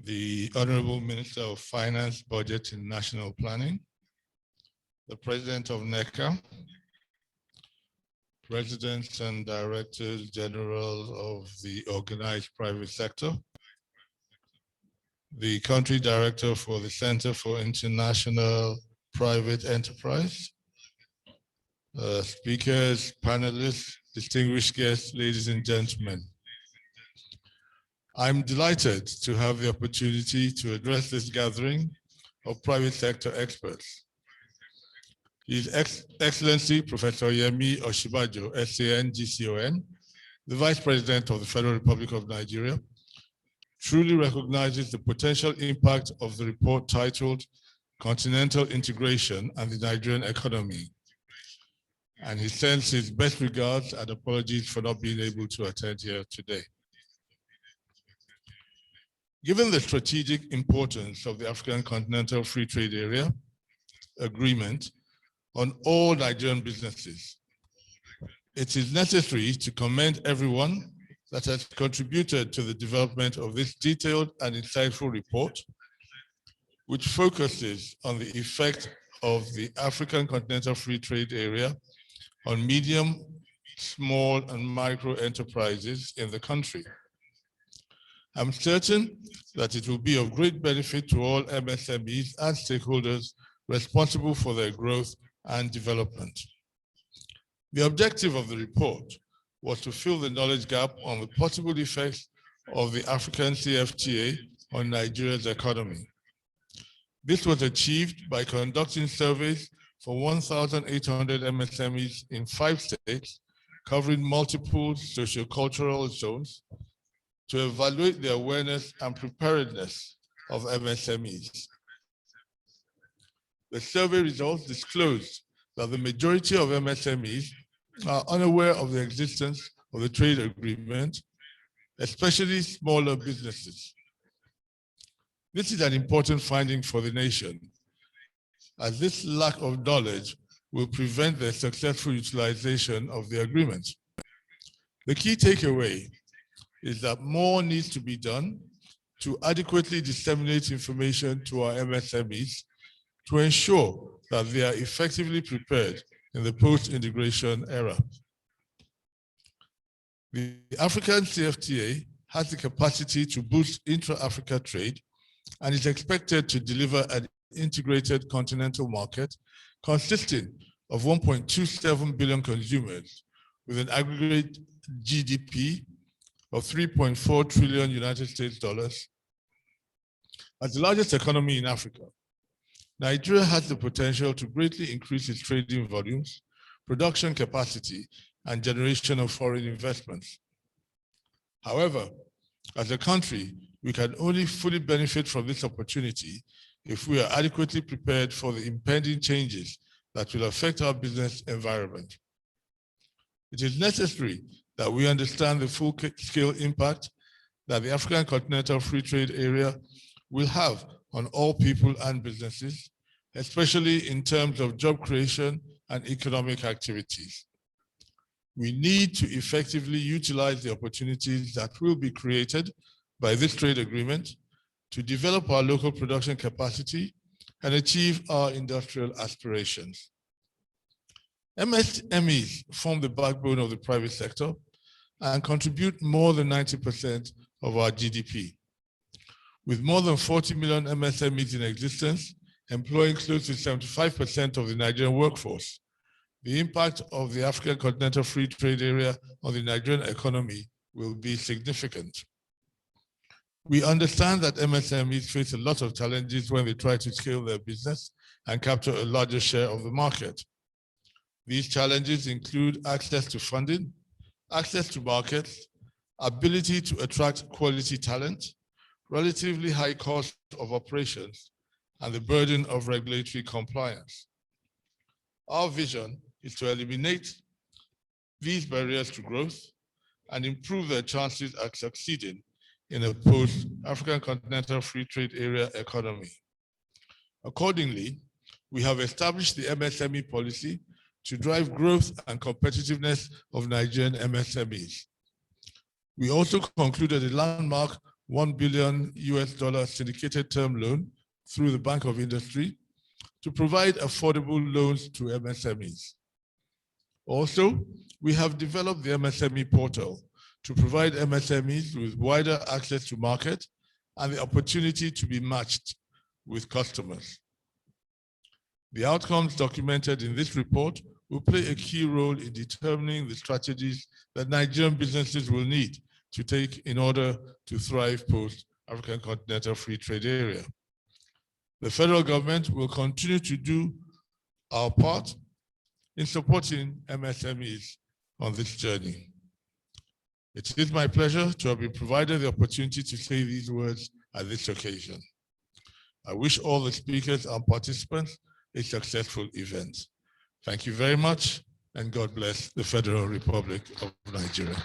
The Honorable Minister of Finance, Budget and National Planning, the President of NECA, Presidents and Directors General of the Organized Private Sector, the Country Director for the Center for International Private Enterprise, speakers, panelists, distinguished guests, ladies and gentlemen. I'm delighted to have the opportunity to address this gathering of private sector experts. His Excellency Professor Yemi Oshibajo, SAN GCON, the Vice President of the Federal Republic of Nigeria, truly recognizes the potential impact of the report titled Continental Integration and the Nigerian Economy. And he sends his best regards and apologies for not being able to attend here today. Given the strategic importance of the African Continental Free Trade Area agreement on all Nigerian businesses, it is necessary to commend everyone that has contributed to the development of this detailed and insightful report, which focuses on the effect of the African Continental Free Trade Area on medium, small, and micro enterprises in the country. I'm certain that it will be of great benefit to all MSMEs and stakeholders responsible for their growth and development. The objective of the report was to fill the knowledge gap on the possible effects of the African CFTA on Nigeria's economy. This was achieved by conducting surveys for 1,800 MSMEs in 5 states, covering multiple sociocultural zones, to evaluate the awareness and preparedness of MSMEs. The survey results disclosed that the majority of MSMEs are unaware of the existence of the trade agreement, especially smaller businesses. This is an important finding for the nation, as this lack of knowledge will prevent the successful utilization of the agreement. The key takeaway is that more needs to be done to adequately disseminate information to our MSMEs to ensure that they are effectively prepared in the post-integration era. The African CFTA has the capacity to boost intra-Africa trade and is expected to deliver an integrated continental market consisting of 1.27 billion consumers with an aggregate GDP of 3.4 trillion United States dollars. As the largest economy in Africa, Nigeria has the potential to greatly increase its trading volumes, production capacity, and generation of foreign investments. However, as a country, we can only fully benefit from this opportunity if we are adequately prepared for the impending changes that will affect our business environment. It is necessary that we understand the full-scale impact that the African Continental Free Trade Area will have on all people and businesses, especially in terms of job creation and economic activities. We need to effectively utilize the opportunities that will be created by this trade agreement to develop our local production capacity and achieve our industrial aspirations. MSMEs form the backbone of the private sector and contribute more than 90% of our GDP. With more than 40 million MSMEs in existence, employing close to 75% of the Nigerian workforce, the impact of the African Continental Free Trade Area on the Nigerian economy will be significant. We understand that MSMEs face a lot of challenges when they try to scale their business and capture a larger share of the market. These challenges include access to funding, access to markets, ability to attract quality talent, relatively high cost of operations, and the burden of regulatory compliance. Our vision is to eliminate these barriers to growth and improve their chances at succeeding in a post-African Continental Free Trade Area economy. Accordingly, we have established the MSME policy to drive growth and competitiveness of Nigerian MSMEs. We also concluded a landmark $1 billion syndicated term loan through the Bank of Industry to provide affordable loans to MSMEs. Also, we have developed the MSME portal to provide MSMEs with wider access to market and the opportunity to be matched with customers. The outcomes documented in this report will play a key role in determining the strategies that Nigerian businesses will need to take in order to thrive post-African Continental Free Trade Area. The federal government will continue to do our part in supporting MSMEs on this journey. It is my pleasure to have been provided the opportunity to say these words at this occasion. I wish all the speakers and participants a successful event. Thank you very much, and God bless the Federal Republic of Nigeria.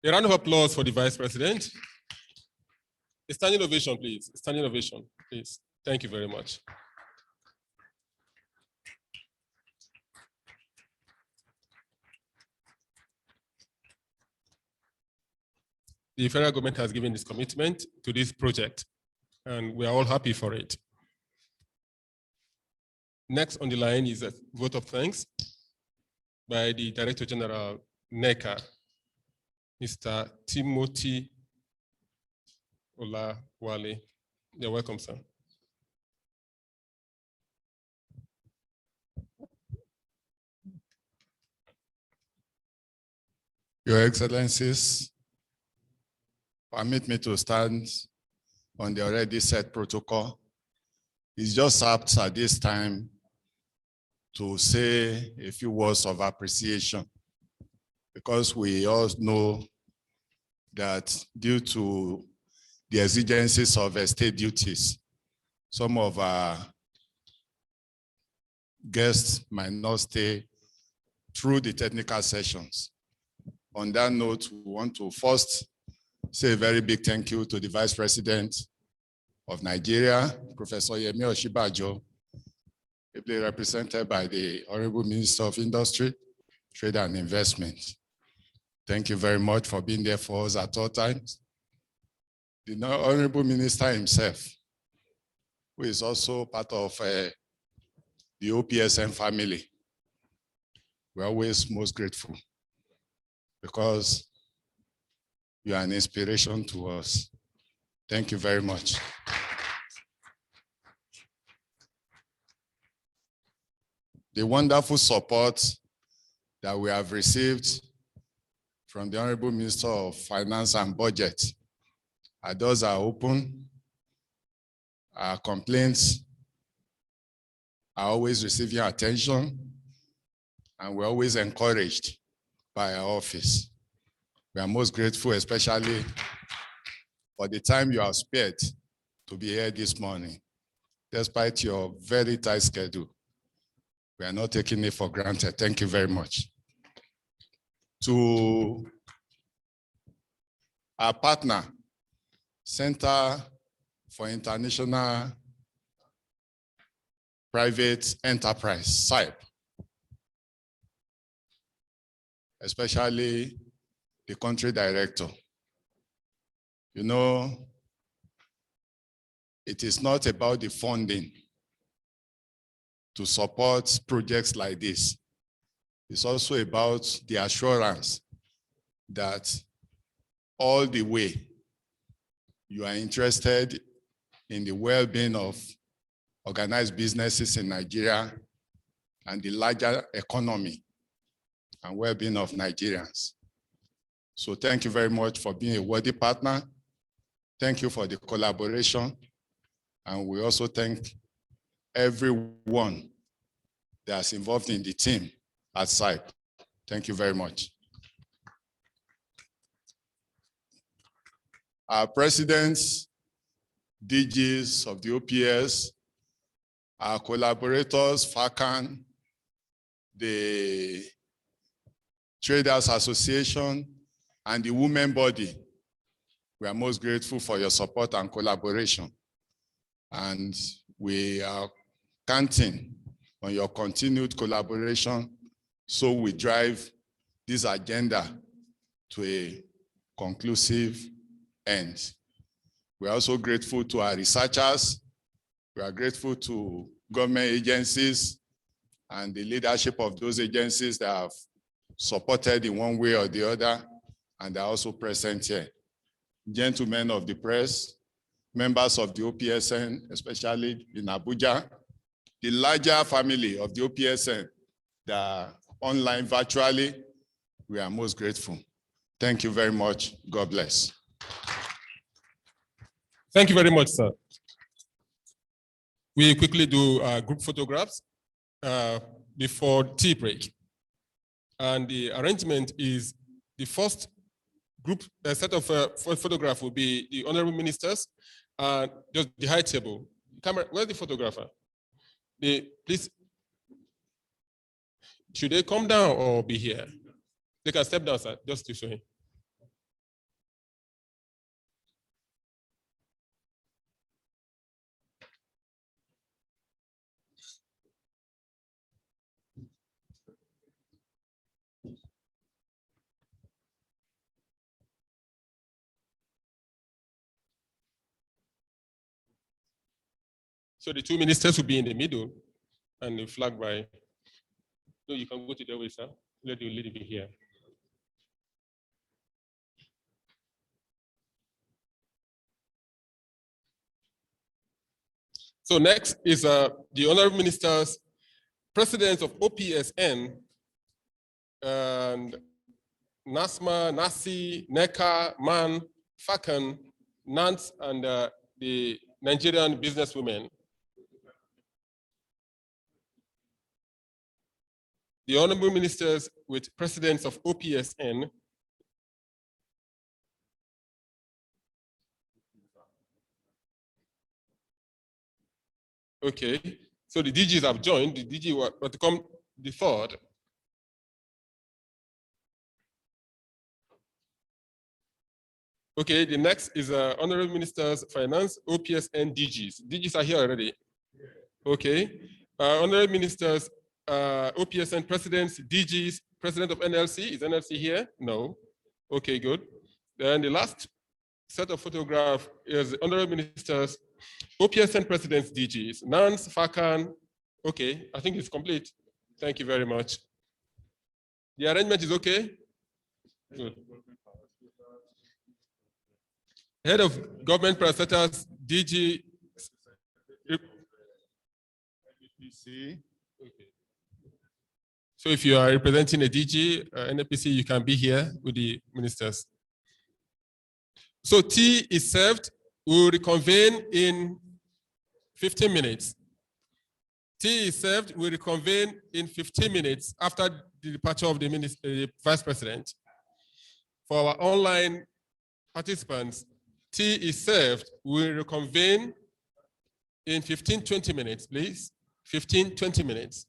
A round of applause for the Vice President. A standing ovation, please. A standing ovation, please. Thank you very much. The federal government has given its commitment to this project, and we are all happy for it. Next on the line is a vote of thanks by the Director General, NECA, Mr. Timothy Olawale. You're welcome, sir. Your Excellencies, permit me to stand on the already set protocol. It's just apt at this time to say a few words of appreciation, because we all know that due to the exigencies of state duties, some of our guests might not stay through the technical sessions. On that note, we want to first say a very big thank you to the Vice President of Nigeria, Professor Yemi Oshibajo, ably represented by the Honorable Minister of Industry, Trade and Investment. Thank you very much for being there for us at all times. The Honorable Minister himself, who is also part of the OPSM family. We're always most grateful because you are an inspiration to us. Thank you very much. The wonderful support that we have received from the Honorable Minister of Finance and Budget. Our doors are open. Our complaints are always receiving attention, and we're always encouraged by our office. We are most grateful, especially for the time you have spared to be here this morning, despite your very tight schedule. We are not taking it for granted. Thank you very much. To our partner, Center for International Private Enterprise, CIPE, especially the country director, You know, it is not about the funding to support projects like this. It's also about the assurance that all the way you are interested in the well-being of organized businesses in Nigeria and the larger economy and well-being of Nigerians. So thank you very much for being a worthy partner. Thank you for the collaboration. And we also thank everyone that's involved in the team at SIPE. Thank you very much. Our presidents, DGs of the OPS, our collaborators, FACAN, the Traders Association, and the women body, we are most grateful for your support and collaboration. And we are counting on your continued collaboration so we drive this agenda to a conclusive end. We are also grateful to our researchers. We are grateful to government agencies and the leadership of those agencies that have supported in one way or the other, and are also present here. Gentlemen of the press, members of the OPSN, especially in Abuja, the larger family of the OPSN that are online virtually, we are most grateful. Thank you very much. God bless. Thank you very much, sir. We quickly do group photographs before tea break. And the arrangement is the first group set of photograph will be the honorable ministers, just the high table. Camera, where's the photographer? Please, should they come down or be here? They can step down, sir, just to show him. So the two ministers will be in the middle and the flag by, no, you can go to the way, sir. Let the lady be here. So next is the honorable ministers, presidents of OPSN, and NASMA, NASI, NECA, MAN, FACAN, NANS, and the Nigerian businesswomen. The honorable ministers with presidents of OPSN, okay, so the DGs have joined. The DG were to come the third. Okay, the next is honorable ministers, finance, OPSN DGs. DGs are here already. Okay, honorable ministers, OPSN presidents, DGs, president of NLC. Is NLC here? No. Okay, good. Then the last set of photograph is honorable ministers, OPSN presidents, DGs, NANS, FACAN. Okay, I think it's complete. Thank you very much. The arrangement is okay? Good. Head of government parastatals, DG. Okay. So if you are representing a DG, NPC, you can be here with the ministers. So tea is served. We will reconvene in 15 minutes. Tea is served. We will reconvene in 15 minutes after the departure of the vice president. For our online participants, tea is served. We will reconvene in 15-20 minutes, please. 15-20 minutes.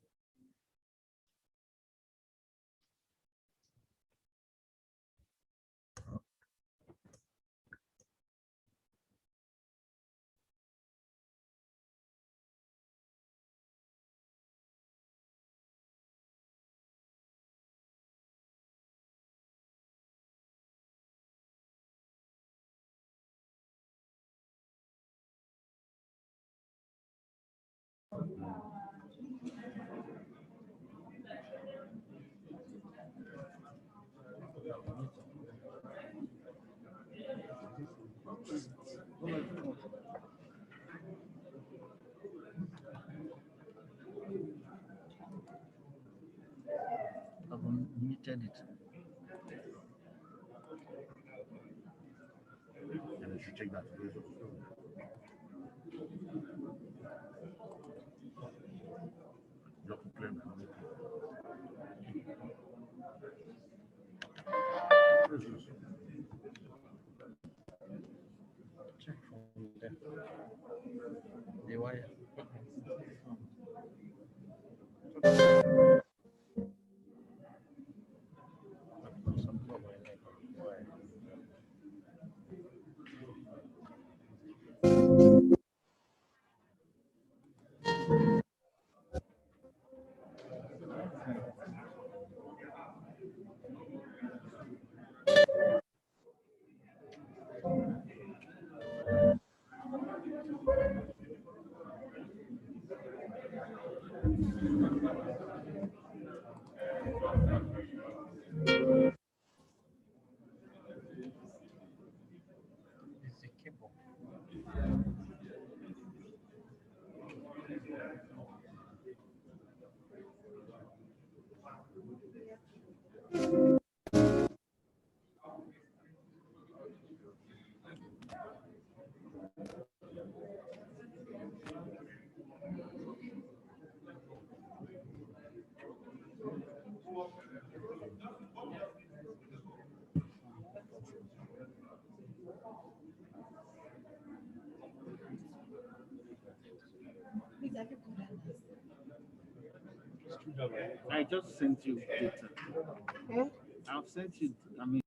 I've muted it. And you should check that. Just play me. Check from there. The wire. Some problem. Wire. It's a cable. I just sent you data. I've sent you, I mean,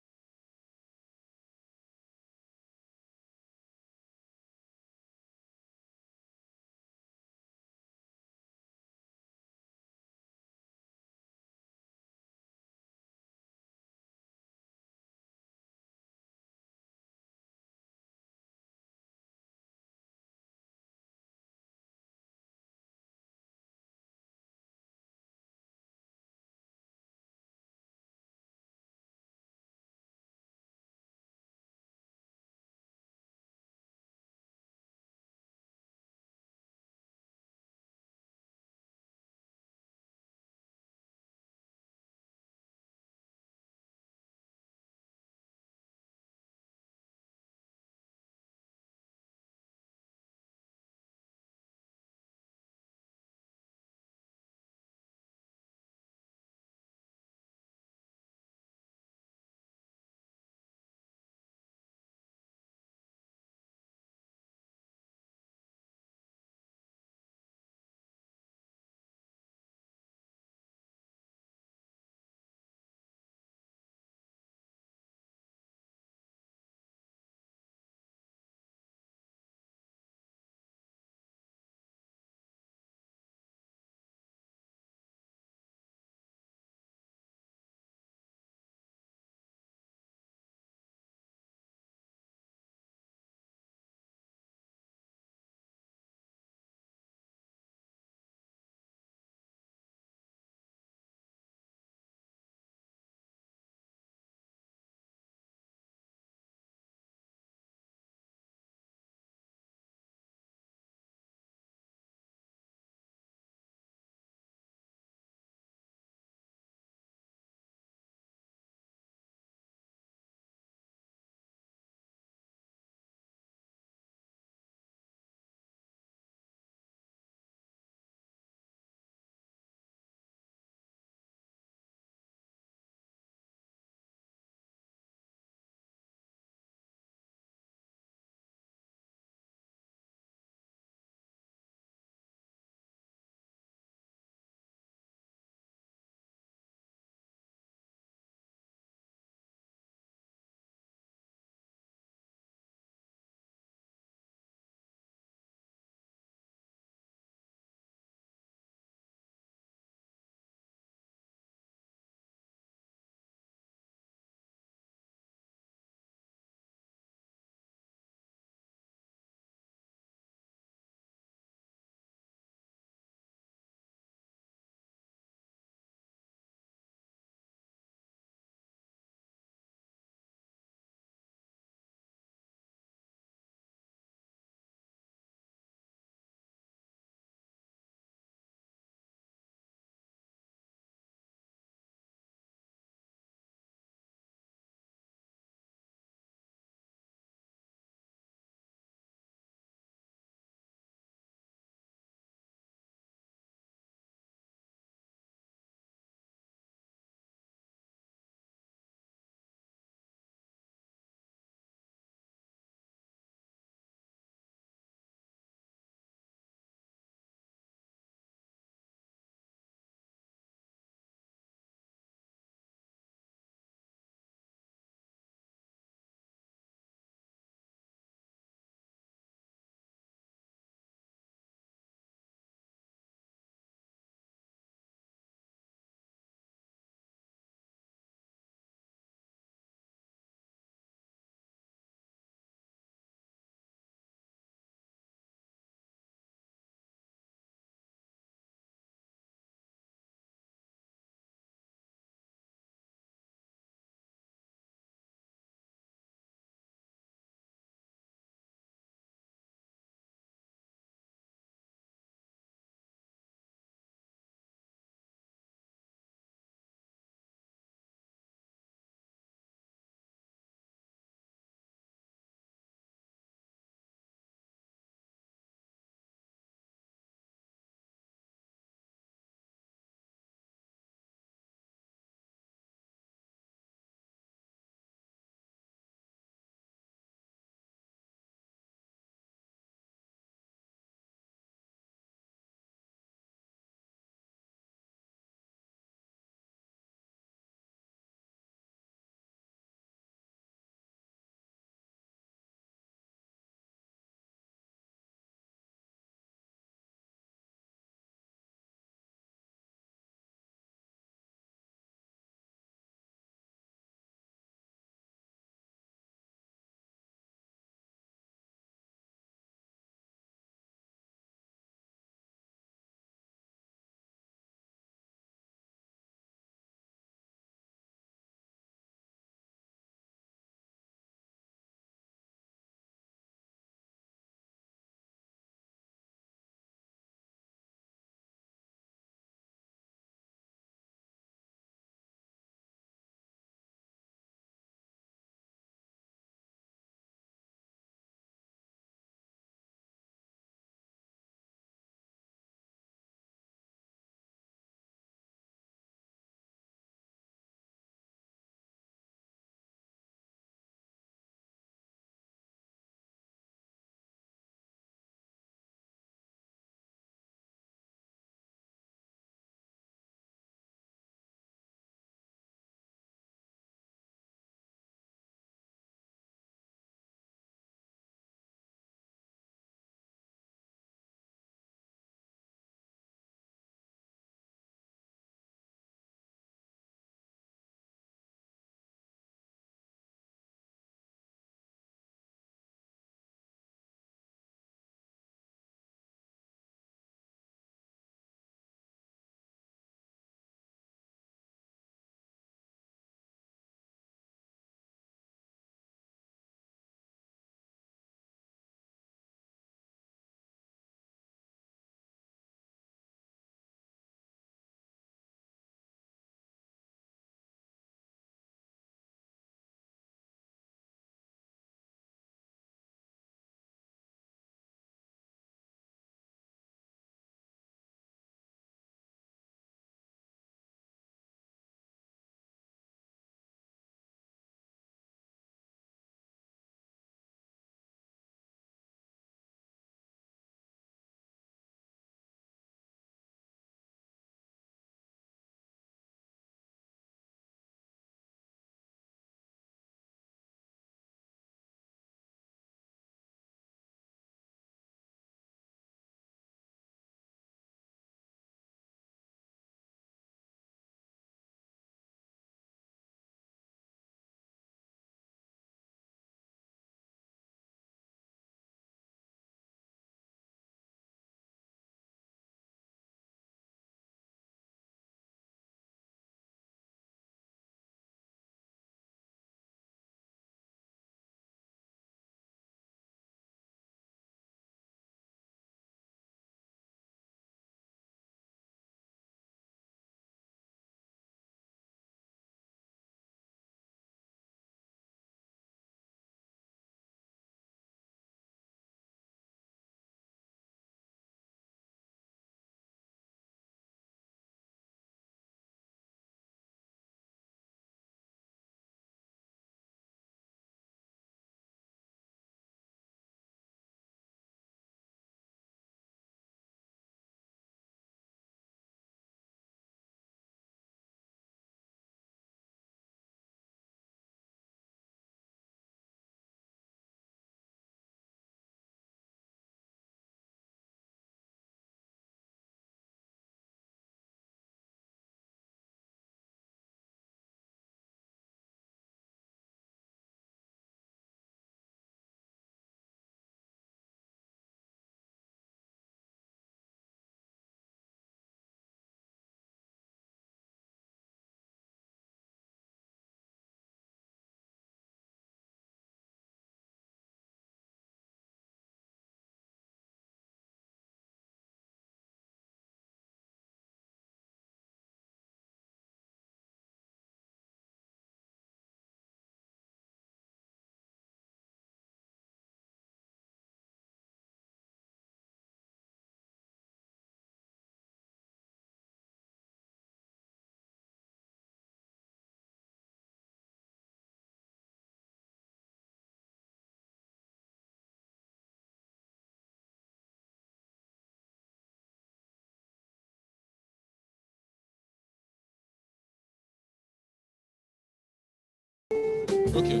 Okay.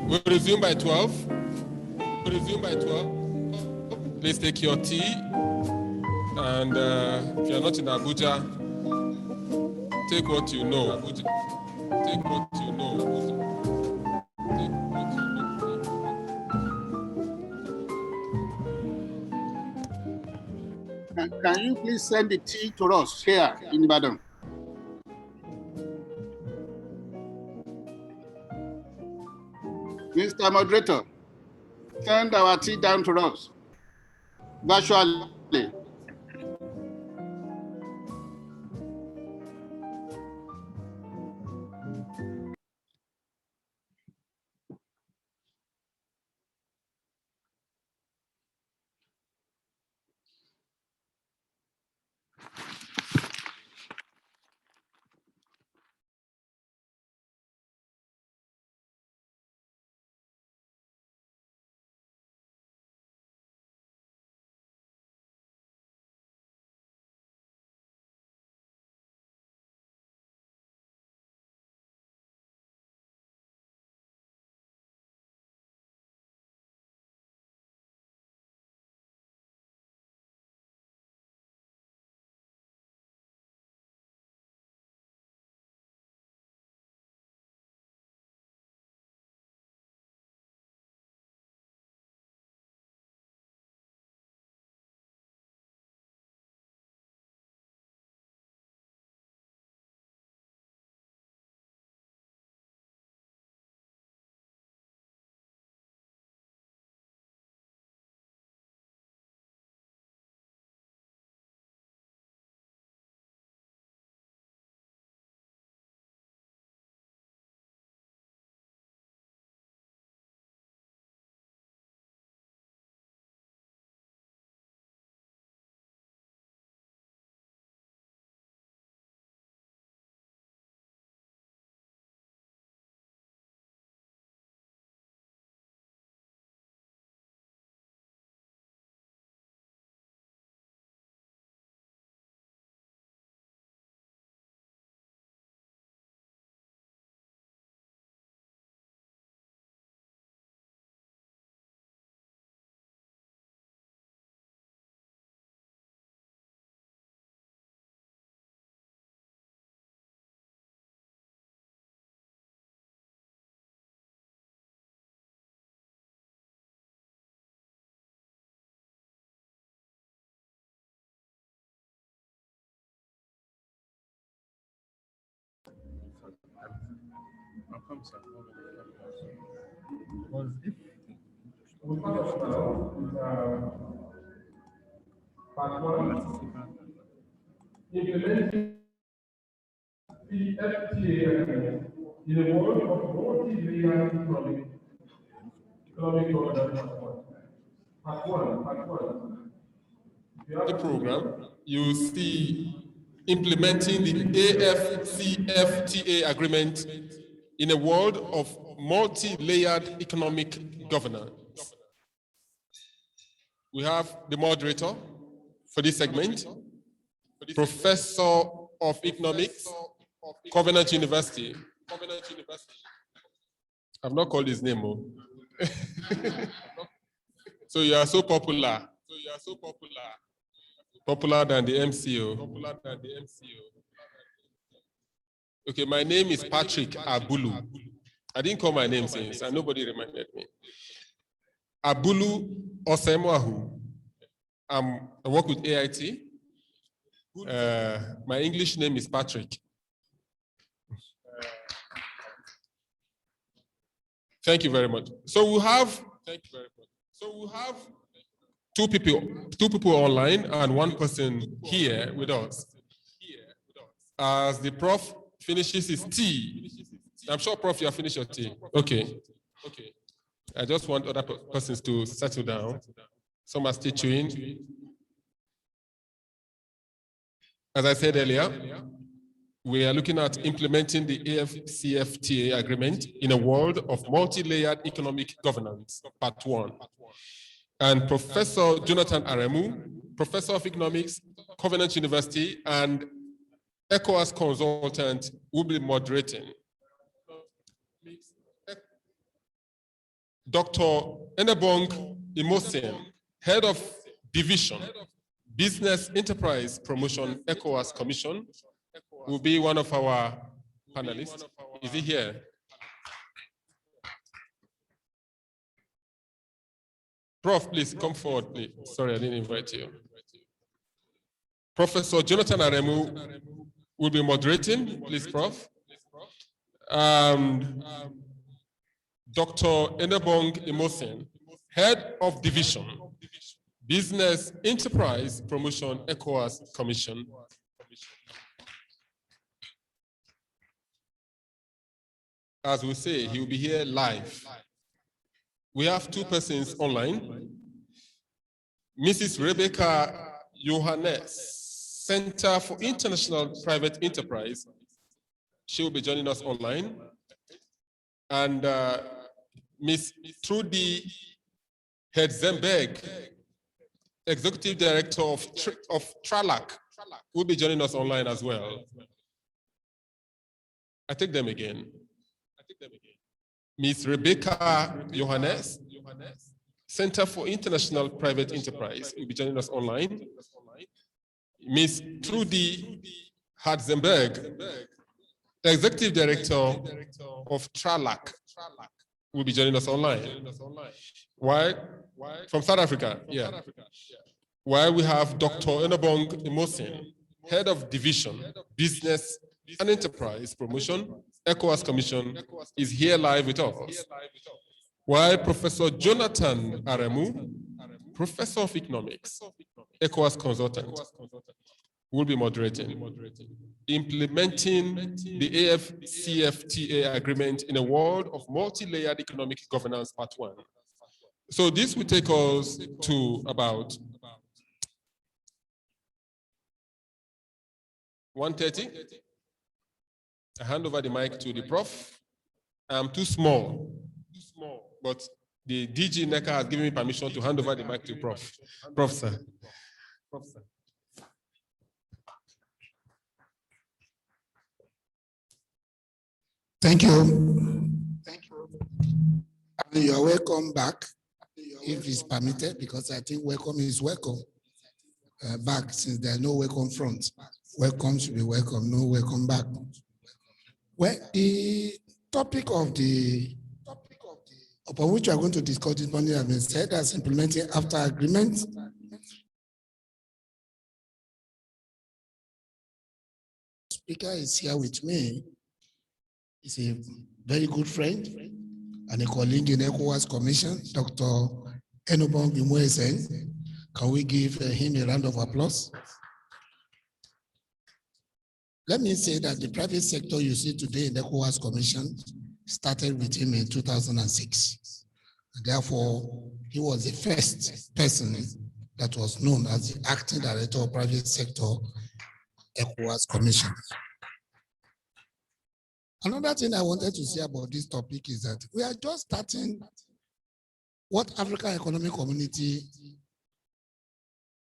We'll resume by 12. Please take your tea. And if you're not in Abuja, take what you know. Take what you know. Can you please send the tea to us here in Ibadan? Mr. Moderator, send our tea down to us virtually. Part 1, implementing the AfCFTA in a world of multi-layered economic governance. Part 1. The program, you see implementing the AfCFTA agreement in a world of multi-layered economic governance. We have the moderator for this segment, Professor of Economics, Covenant University. I've not called his name. So you are so popular. Popular than the MCO. Okay, my name is Patrick Abulu. I didn't call my name since, and nobody reminded me. Abulu Osemwahu. I work with AIT. My English name is Patrick. Thank you very much. So we have two people online and one person here with us. As the prof finishes his tea, I'm sure, Prof, you have finished your tea. Okay. I just want other persons to settle down. Some are still chewing. As I said earlier, we are looking at implementing the AfCFTA agreement in a world of multi-layered economic governance, part 1. and Professor Jonathan Aremu, Professor of Economics, Covenant University, and ECOWAS consultant will be moderating. Dr. Enebong Imosen, Head of Division, Business Enterprise Promotion, ECOWAS Commission, will be one of our panelists. Is he here? Prof, please come forward, please. Sorry, I didn't invite you. Professor Jonathan Aremu will be moderating, please, Prof. Dr. Enebong Imosen, Head of Division, Business Enterprise Promotion, ECOWAS Commission. As we say, he will be here live. We have two persons online. Mrs. Rebecca Johannes, Center for International Private Enterprise. She will be joining us online. And Ms. Trudy Hedzenberg, Executive Director of Tralac, will be joining us online as well. I take them again. Ms. Rebecca Johannes, Center for International Private Enterprise, will be joining us online. Ms. Trudy Hedzenberg, the Executive Director of Tralac, will be joining us online. Why? From South Africa, yeah. While we have Dr. Enebong Imosen, Head of Division, Business and Enterprise Promotion, ECOWAS Commission, is here live with us. While Professor Jonathan Aremu, Professor of Economics, ECOWAS consultant, will be moderating. Implementing the AfCFTA agreement in a world of multi-layered economic governance, part 1. So this will take us to about 1:30. I hand over the mic to the prof. I'm too small, but the DG NECA has given me permission to hand over the mic to prof. Prof, sir. Thank you. You are welcome back, if it's permitted, because I think welcome is welcome back, since there are no welcome front. Welcome should be welcome, no welcome back. Well, the topic of upon which we are going to discuss this morning has been said as implementing AfCFTA agreement. Speaker is here with me. He's a very good friend and a colleague in ECOWAS Commission, Dr. Enebong Imosen. Can we give him a round of applause? Let me say that the private sector you see today in the ECOWAS Commission started with him in 2006. And therefore, he was the first person that was known as the acting director of private sector ECOWAS Commission. Another thing I wanted to say about this topic is that we are just starting what African Economic Community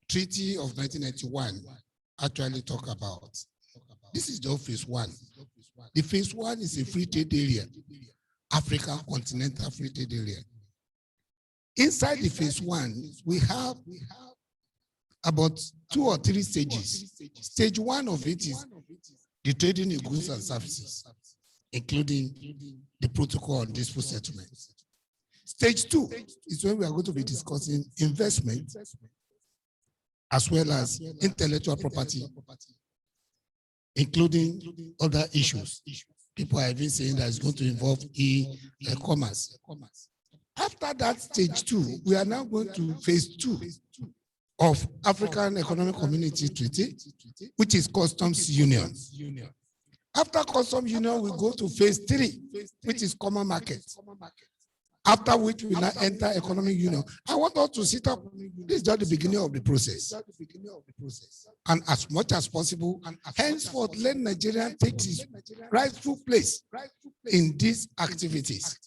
Treaty of 1991 actually talk about. This is the phase 1. The phase 1 is a free trade area, African Continental Free Trade Area. Inside the phase 1, we have about 2 or 3 stages. Stage 1 of it is the trading in goods and services, including the protocol on dispute settlement. Stage 2 is when we are going to be discussing investment as well as intellectual property, including other issues. People are even saying that it's going to involve e-commerce. After that stage 2, we are now going to phase 2 of African Economic Community Treaty, which is customs union. After customs union, we go to phase 3, which is common market. After which we now enter economic union. I want us to sit up. This is just the beginning of the process. And as much as possible, henceforth, let Nigeria take its rightful place in these activities.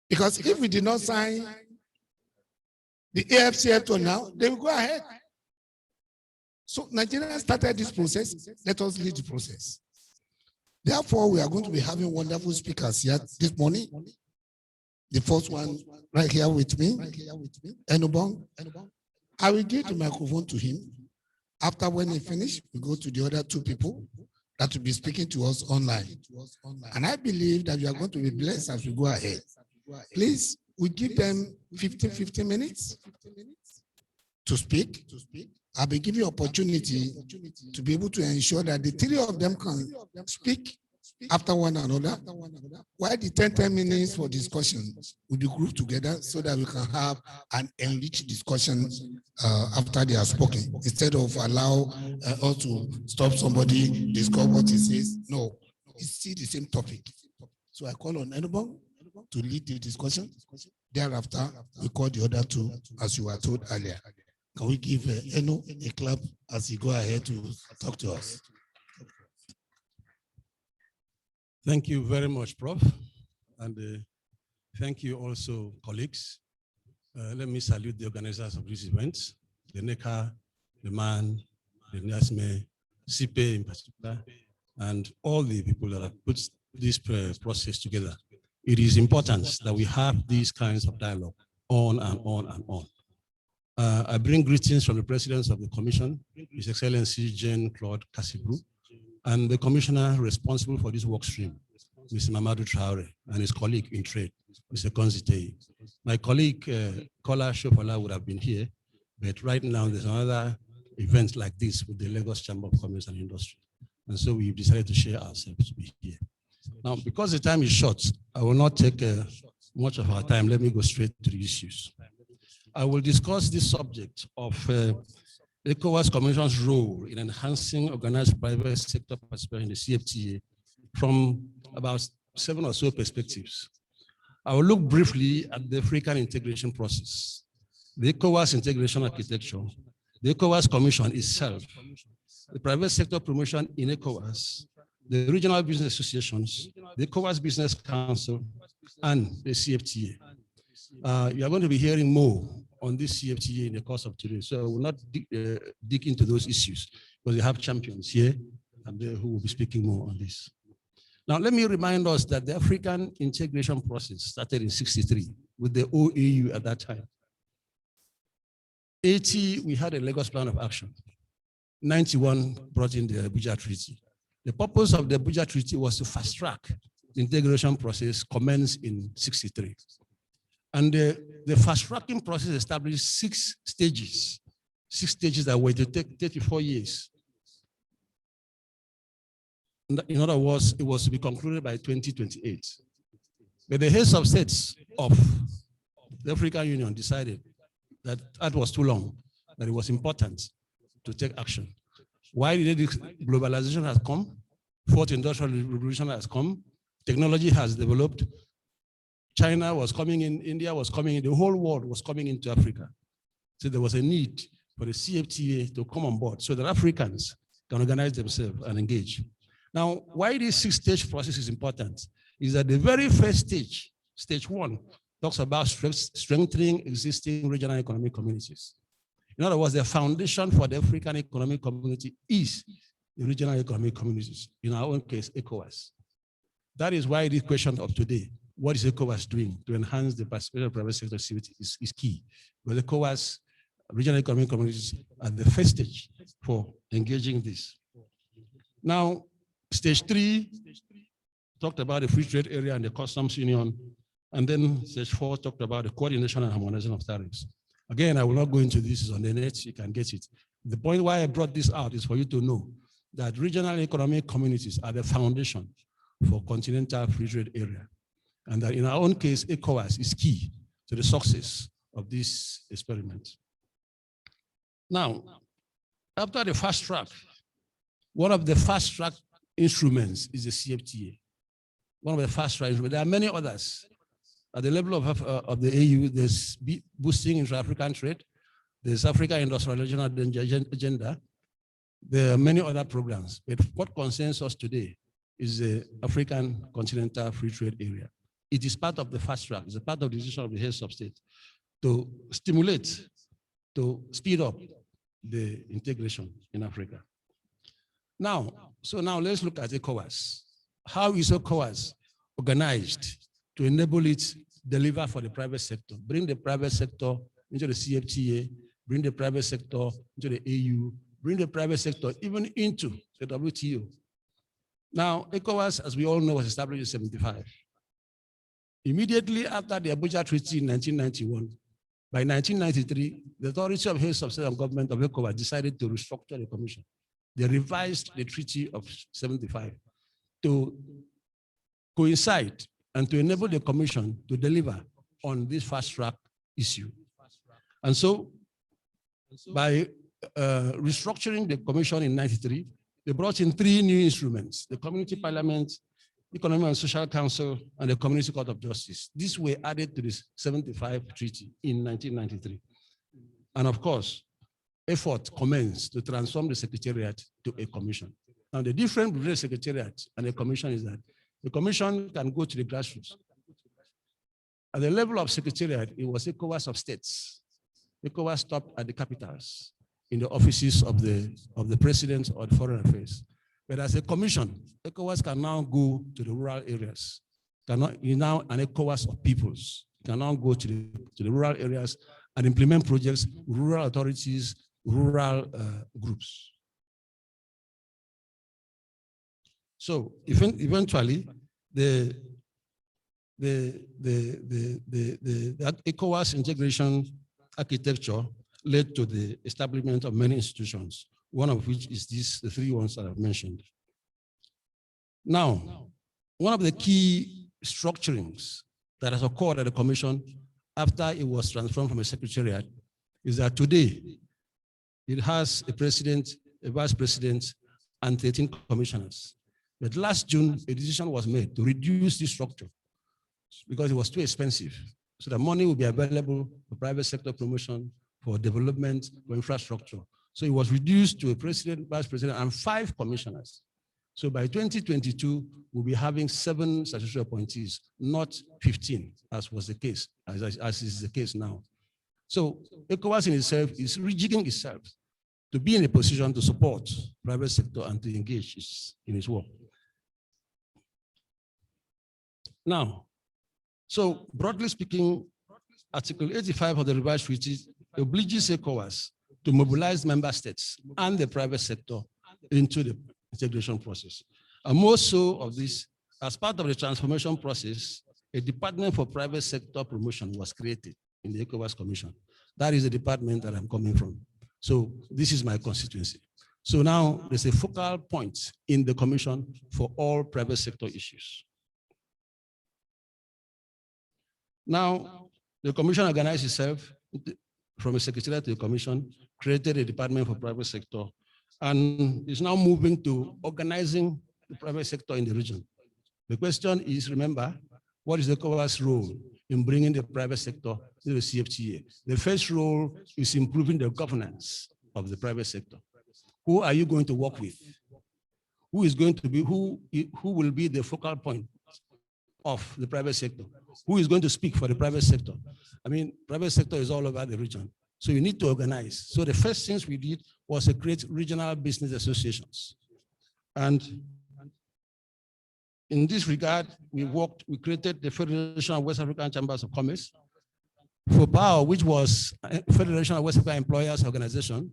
Because if we did not sign the AfCFTA now, they will go ahead. So Nigeria started this process. Let us lead the process. Therefore, we are going to be having wonderful speakers here this morning. The first one right here with me, Enobong. I will give the microphone to him. After when he finishes, we go to the other two people that will be speaking to us online. And I believe that we are going to be blessed as we go ahead. Please, we give them 15 minutes to speak. I'll be giving you opportunity to be able to ensure that the three of them can speak after one another, while the 10 minutes for discussion will be grouped together so that we can have an enriched discussion after they are spoken, instead of allow us to stop somebody, discuss what he says. No, it's still the same topic. So I call on Enobong to lead the discussion. Thereafter, we call the other two, as you were told earlier. Can we give Eno a clap as he go ahead to talk to us? Thank you very much, Prof. And thank you also, colleagues. Let me salute the organizers of this event, the NECA, the MAN, the NASME, CIPE in particular, and all the people that have put this process together. It is important that we have these kinds of dialogue on and on and on. I bring greetings from the President of the Commission, His Excellency Jean-Claude Kassibou, and the Commissioner responsible for this work stream, Mr. Mamadou Traore, and his colleague in trade, Mr. Konzitei. My colleague, Kola Shofola, would have been here, but right now there's another event like this with the Lagos Chamber of Commerce and Industry. And so we've decided to share ourselves to be here. Now, because the time is short, I will not take much of our time. Let me go straight to the issues. I will discuss this subject of ECOWAS Commission's role in enhancing organized private sector participation in the CFTA from about 7 or so perspectives. I will look briefly at the African integration process, the ECOWAS integration architecture, the ECOWAS Commission itself, the private sector promotion in ECOWAS, the regional business associations, the ECOWAS Business Council, and the CFTA. You are going to be hearing more on this CFTA in the course of today, so I will not dig into those issues because we have champions here and who will be speaking more on this. Now, let me remind us that the African integration process started in '63 with the OAU at that time. 80, we had a Lagos Plan of Action. 91 brought in the Abuja Treaty. The purpose of the Abuja Treaty was to fast-track the integration process commenced in '63. And the fast-tracking process established 6 stages that were to take 34 years. In other words, it was to be concluded by 2028. But the heads of states of the African Union decided that that was too long, that it was important to take action. Why did globalization has come? Fourth industrial revolution has come. Technology has developed. China was coming in, India was coming in, the whole world was coming into Africa. So there was a need for the CFTA to come on board so that Africans can organize themselves and engage. Now, why this 6-stage process is important is that the very first stage, stage 1, talks about strengthening existing regional economic communities. In other words, the foundation for the African economic community is the regional economic communities, in our own case, ECOWAS. That is why the question of today, what is ECOWAS doing to enhance the participation of private sector activity is key. Because ECOWAS regional economic communities are the first stage for engaging this. Now, stage 3 talked about the free trade area and the customs union. And then stage 4 talked about the coordination and harmonization of tariffs. Again, I will not go into this on the net, you can get it. The point why I brought this out is for you to know that regional economic communities are the foundation for continental free trade area. And that in our own case, ECOWAS is key to the success of this experiment. Now, after the fast track, one of the fast track instruments is the CFTA. One of the fast track instruments. There are many others. At the level of the AU, there's boosting intra-African trade, there's Africa Industrialization Agenda, there are many other programs. But what concerns us today is the African Continental Free Trade Area. It is part of the fast track, it's a part of the decision of the heads of state. to stimulate, to speed up the integration in Africa. Now, let's look at ECOWAS. How is ECOWAS organized to enable it deliver for the private sector, bring the private sector into the CFTA, bring the private sector into the AU, bring the private sector even into the WTO. Now, ECOWAS, as we all know, was established in 1975. Immediately after the Abuja Treaty in 1991, by 1993, the Authority of Heads of State and Government of ECOWAS decided to restructure the Commission. They revised the Treaty of 1975 to coincide and to enable the Commission to deliver on this fast-track issue. And so, by restructuring the Commission in 1993, they brought in 3 new instruments: the Community Parliament, Economic and Social Council, and the Community Court of Justice. These were added to this 1975 treaty in 1993. And of course, effort commenced to transform the Secretariat to a commission. Now, the difference between the Secretariat and a commission is that the commission can go to the grassroots. At the level of Secretariat, it was ECOWAS of states. ECOWAS stopped at the capitals, in the offices of the president or the foreign affairs. But as a commission, ECOWAS can now go to the rural areas. You're now an ECOWAS of peoples. You can now go to the rural areas and implement projects, rural authorities, rural groups. So eventually, the ECOWAS integration architecture led to the establishment of many institutions, one of which is the 3 ones that I've mentioned. Now, one of the key structurings that has occurred at the Commission after it was transformed from a secretariat is that today it has a president, a vice president, and 13 commissioners. But last June, a decision was made to reduce this structure because it was too expensive. So the money will be available for private sector promotion, for development, for infrastructure. So it was reduced to a president, vice president, and 5 commissioners. So by 2022, we'll be having 7 statutory appointees, not 15, as was the case, as is the case now. So ECOWAS in itself is rejigging itself to be in a position to support private sector and to engage in its work. Now, so broadly speaking, Article 85 of the revised treaty obliges ECOWAS to mobilize member states and the private sector into the integration process. And more so of this, as part of the transformation process, a department for private sector promotion was created in the ECOWAS Commission. That is the department that I'm coming from. So this is my constituency. So now there's a focal point in the commission for all private sector issues. Now, the commission organized itself from a secretariat to a commission, created a department for private sector, and is now moving to organizing the private sector in the region. The question is, remember, what is the ECOWAS role in bringing the private sector to the CFTA? The first role is improving the governance of the private sector. Who are you going to work with? Who is going to be, who will be the focal point of the private sector? Who is going to speak for the private sector? I mean, private sector is all over the region. So you need to organize. So the first things we did was to create regional business associations. And in this regard, we created the Federation of West African Chambers of Commerce. For POWER, which was Federation of West African Employers Organization,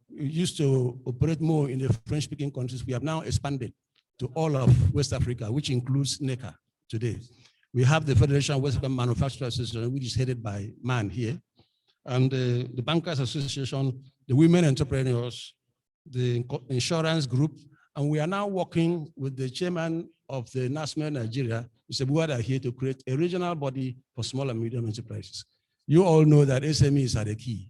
we used to operate more in the French-speaking countries. We have now expanded to all of West Africa, which includes NECA today. We have the Federation of West African Manufacturers Association, which is headed by Man here, and the Bankers Association, the Women Entrepreneurs, the Insurance Group, and we are now working with the chairman of the NASME Nigeria, Mr. Buwada, here to create a regional body for small and medium enterprises. You all know that SMEs are the key.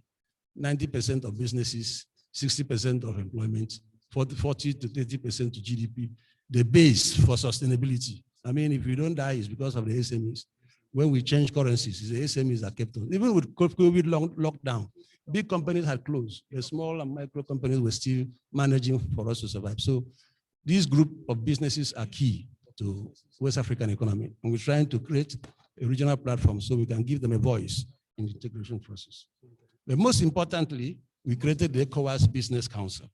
90% of businesses, 60% of employment, 40 to 30% to GDP, the base for sustainability. I mean, if you don't die, it's because of the SMEs. When we change currencies, the SMEs that kept on. Even with COVID lockdown, big companies had closed. The small and micro companies were still managing for us to survive. So this group of businesses are key to West African economy. And we're trying to create a regional platform so we can give them a voice in the integration process. But most importantly, we created the ECOWAS Business Council.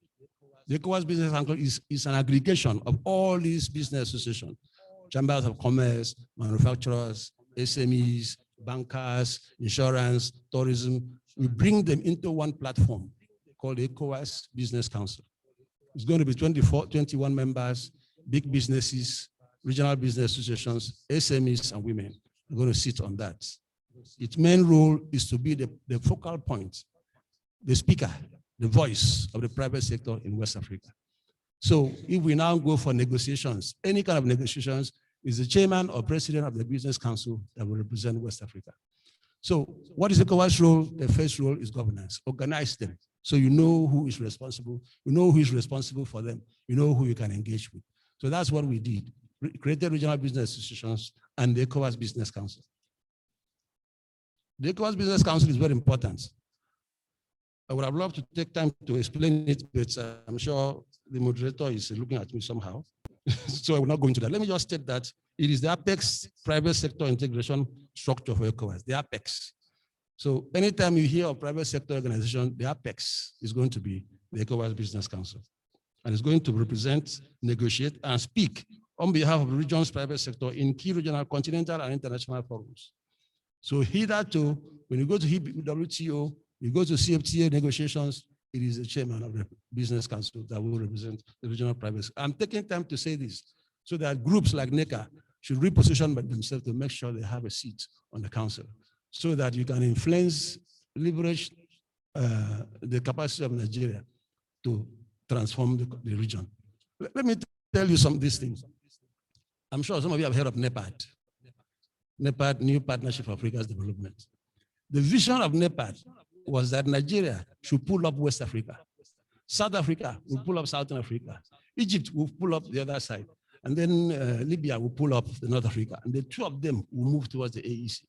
The ECOWAS Business Council is an aggregation of all these business associations, chambers of commerce, manufacturers, SMEs, bankers, insurance, tourism. We bring them into one platform called the ECOWAS Business Council. It's going to be 21 members, big businesses, regional business associations, SMEs, and women are going to sit on that. Its main role is to be the focal point, the speaker, the voice of the private sector in West Africa. So if we now go for negotiations, any kind of negotiations, is the chairman or president of the Business Council that will represent West Africa. So what is ECOWAS role? The first role is governance. Organize them so you know who is responsible, you know who is responsible for them, you know who you can engage with. So that's what we did. We created regional business associations and the ECOWAS Business Council. The ECOWAS Business Council is very important. I would have loved to take time to explain it, but I'm sure the moderator is looking at me somehow. So I will not go into that. Let me just state that it is the apex private sector integration structure for ECOWAS, the apex. So anytime you hear of private sector organization, the apex is going to be the ECOWAS Business Council. And it's going to represent, negotiate, and speak on behalf of the region's private sector in key regional, continental, and international forums. So hitherto, when you go to WTO, you go to CFTA negotiations, it is the chairman of the Business Council that will represent the regional private sector. I'm taking time to say this so that groups like NECA should reposition themselves to make sure they have a seat on the council so that you can influence, leverage the capacity of Nigeria to transform the region. Let me tell you some of these things. I'm sure some of you have heard of NEPAD. NEPAD, New Partnership for Africa's Development. The vision of NEPAD was that Nigeria should pull up West Africa. South Africa will pull up Southern Africa. Egypt will pull up the other side. And then Libya will pull up the North Africa. And the two of them will move towards the AEC.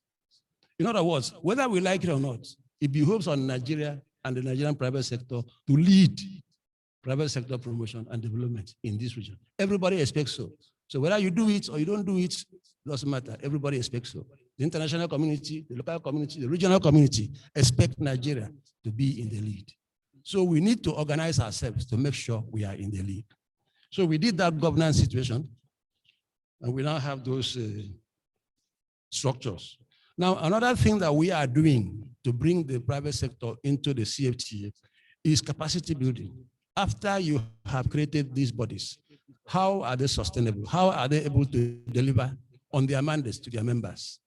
In other words, whether we like it or not, it behoves on Nigeria and the Nigerian private sector to lead private sector promotion and development in this region. Everybody expects so. So whether you do it or you don't do it, doesn't matter. Everybody expects so. The international community, the local community, the regional community expect Nigeria to be in the lead. So we need to organize ourselves to make sure we are in the lead. So we did that governance situation, and we now have those structures. Now, another thing that we are doing to bring the private sector into the CFTA is capacity building. After you have created these bodies, how are they sustainable? How are they able to deliver on their mandates to their members?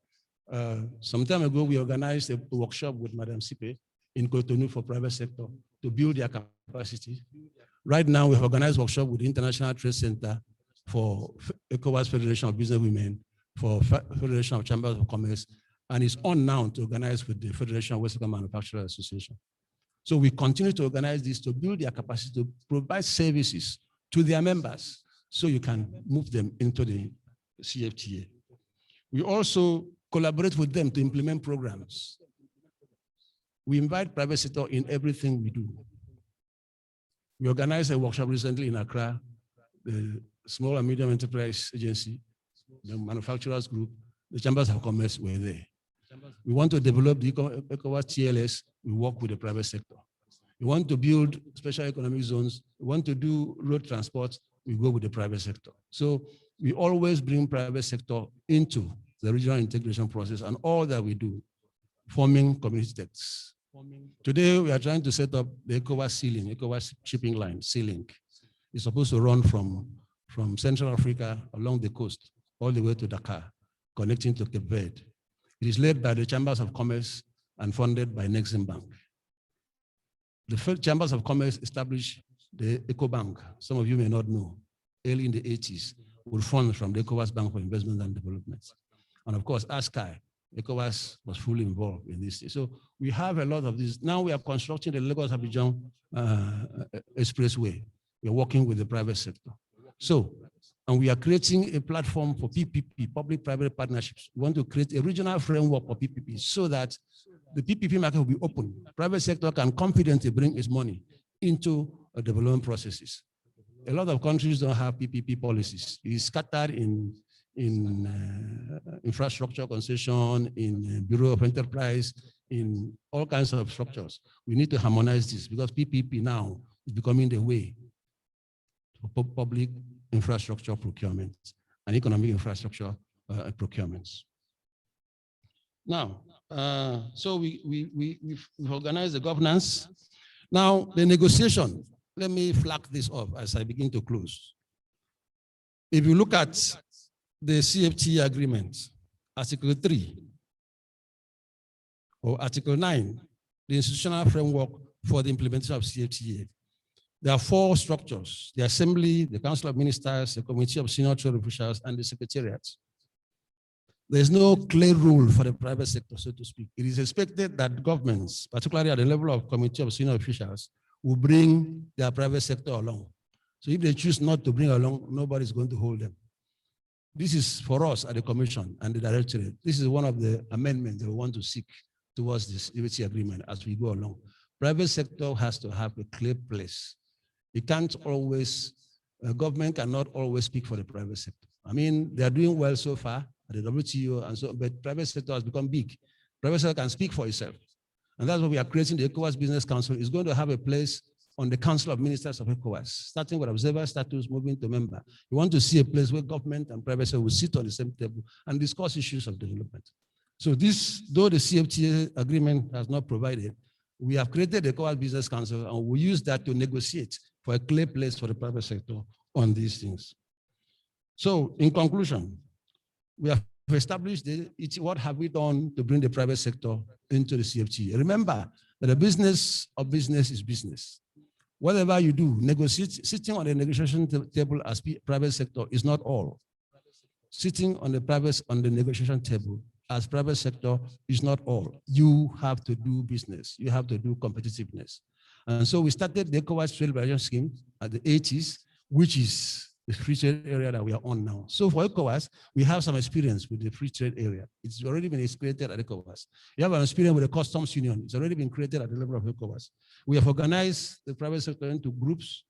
Some time ago, we organized a workshop with Madam Sipe in Cotonou for private sector to build their capacity. Right now, we have organized a workshop with the International Trade Center for ECOWAS Federation of Business Women, for Federation of Chambers of Commerce, and it's on now to organize with the Federation of West African Manufacturers Association. So we continue to organize this to build their capacity to provide services to their members so you can move them into the CFTA. We also collaborate with them to implement programs. We invite private sector in everything we do. We organized a workshop recently in Accra, the Small and Medium Enterprise Agency, the manufacturers group, the Chambers of Commerce were there. We want to develop the ECOWAS TLS, we work with the private sector. We want to build special economic zones, we want to do road transport, we go with the private sector. So we always bring private sector into the regional integration process and all that we do, forming community techs. Today, we are trying to set up the ECOWAS Sea-Link, ECOWAS shipping line, Sea-Link. It's supposed to run from Central Africa along the coast, all the way to Dakar, connecting to Cape Verde. It is led by the Chambers of Commerce and funded by Nexim Bank. The first Chambers of Commerce established the EcoBank. Some of you may not know, early in the 80s, with funds from the ECOWAS Bank for Investment and Development. And of course, ASCI, ECOWAS was fully involved in this. So we have a lot of this. Now we are constructing the Lagos-Abidjan Expressway. We are working with the private sector. So, and we are creating a platform for PPP, public-private partnerships. We want to create a regional framework for PPP so that the PPP market will be open. Private sector can confidently bring its money into development processes. A lot of countries don't have PPP policies. It's scattered in infrastructure concession, in Bureau of Enterprise, in all kinds of structures. We need to harmonize this because PPP now is becoming the way for public infrastructure procurement and economic infrastructure procurements. Now, so we've organized the governance. Now, the negotiation, let me flag this up as I begin to close. If you look at the CFTA agreement, Article 3 or Article 9, the institutional framework for the implementation of CFTA, there are 4 structures: the Assembly, the Council of Ministers, the Committee of Senior Trade Officials, and the Secretariat. There's no clear rule for the private sector, so to speak. It is expected that governments, particularly at the level of Committee of Senior Officials, will bring their private sector along. So if they choose not to bring along, nobody's going to hold them. This is for us at the Commission and the Directorate. This is one of the amendments that we want to seek towards this CFTA agreement as we go along. Private sector has to have a clear place. It can't always, government cannot always speak for the private sector. I mean, they are doing well so far at the WTO and so, but private sector has become big. Private sector can speak for itself. And that's why we are creating the ECOWAS Business Council. It's going to have a place on the Council of Ministers of ECOWAS, starting with observer status, moving to member. We want to see a place where government and private sector will sit on the same table and discuss issues of development. So this, though the CFTA agreement has not provided, we have created the ECOWAS Business Council and we use that to negotiate for a clear place for the private sector on these things. So in conclusion, we have established what have we done to bring the private sector into the CFTA. Remember that the business of business is business. Whatever you do, sitting on the negotiation table as private sector is not all. Sitting on the negotiation table as private sector is not all. You have to do business. You have to do competitiveness. And so we started the ECOWAS Trade Liberalization Scheme at the 80s, which is the free trade area that we are on now. So for ECOWAS, we have some experience with the free trade area. It's already been created at ECOWAS. We have an experience with the customs union. It's already been created at the level of ECOWAS. We have organized the private sector into groups.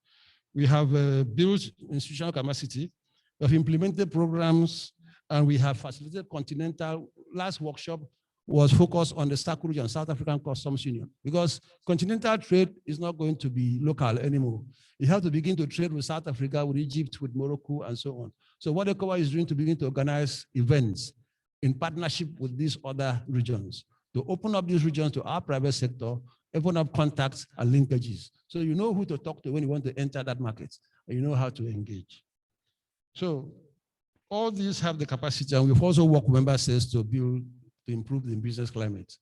We have built institutional capacity. We have implemented programs, and we have facilitated Continental. Last workshop was focused on the SAC region, South African Customs Union, because continental trade is not going to be local anymore. You have to begin to trade with South Africa, with Egypt, with Morocco, and so on. So what ECOWAS is doing to begin to organize events in partnership with these other regions, to open up these regions to our private sector, open up contacts and linkages. So you know who to talk to when you want to enter that market, and you know how to engage. So all these have the capacity, and we've also worked with member states to improve the business climate.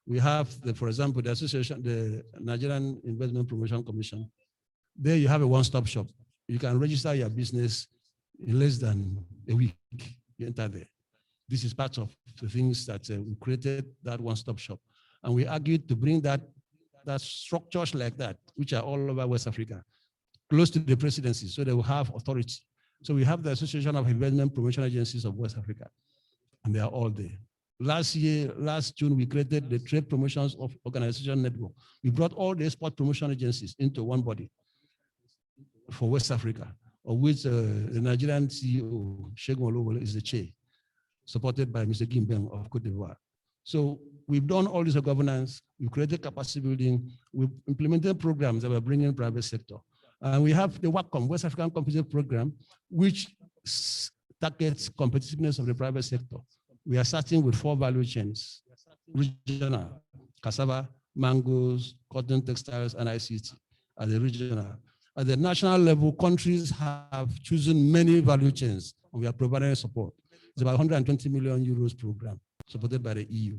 We have, for example, the association, the Nigerian Investment Promotion Commission. There you have a one-stop shop. You can register your business in less than a week. You enter there. This is part of the things that we created, that one-stop shop. And we argued to bring that structures like that, which are all over West Africa, close to the presidency, so they will have authority. So we have the Association of Investment Promotion Agencies of West Africa, and they are all there. Last June, we created the Trade Promotions of Organization Network. We brought all the export promotion agencies into one body for West Africa, of which the Nigerian CEO, Segun Olowole, is the chair, supported by Mr. Gimbeng of Cote d'Ivoire. So we've done all this governance, we've created capacity building, we've implemented programs that we're bringing private sector. And we have the WACOM, West African Competitive Program, which targets competitiveness of the private sector. We are starting with 4 value chains: regional, cassava, mangoes, cotton, textiles, and ICT at the regional. At the national level, countries have chosen many value chains, and we are providing support. It's about 120 million euros program supported by the EU.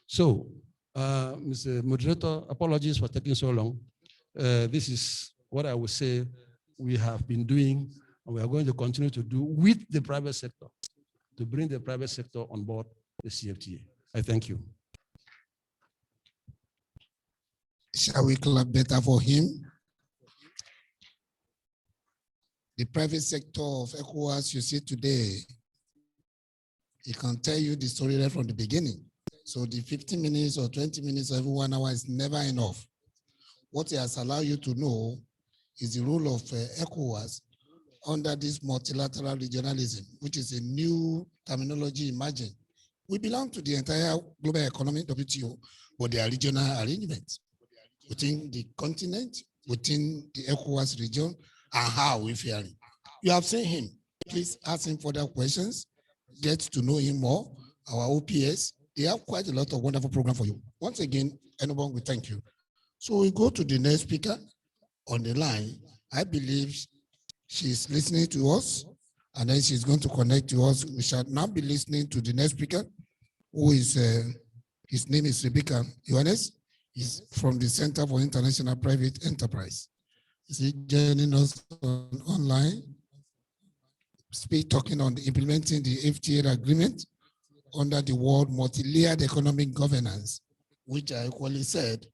So, Mr. Moderator, apologies for taking so long. This is what I would say we have been doing, and we are going to continue to do with the private sector, to bring the private sector on board the CFTA. I thank you. Shall we clap better for him? The private sector of ECOWAS you see today, he can tell you the story right from the beginning. So the 15 minutes or 20 minutes every 1 hour is never enough. What he has allowed you to know is the role of ECOWAS under this multilateral regionalism, which is a new terminology emerging We belong to the entire global economy, WTO, but there are regional arrangements within the continent, within the ECOWAS region, and how we're faring. You have seen him. Please ask him further questions, get to know him more. Our OPS, they have quite a lot of wonderful program for you. Once again, anyone, we thank you. So we go to the next speaker on the line. I believe she's listening to us, and then she's going to connect to us. We shall now be listening to the next speaker, who is, his name is Rebecca Johannes. He's from the Center for International Private Enterprise. Is he joining us online? Talking on implementing the FTA agreement under the World Multi-Layered Economic Governance, which I equally said,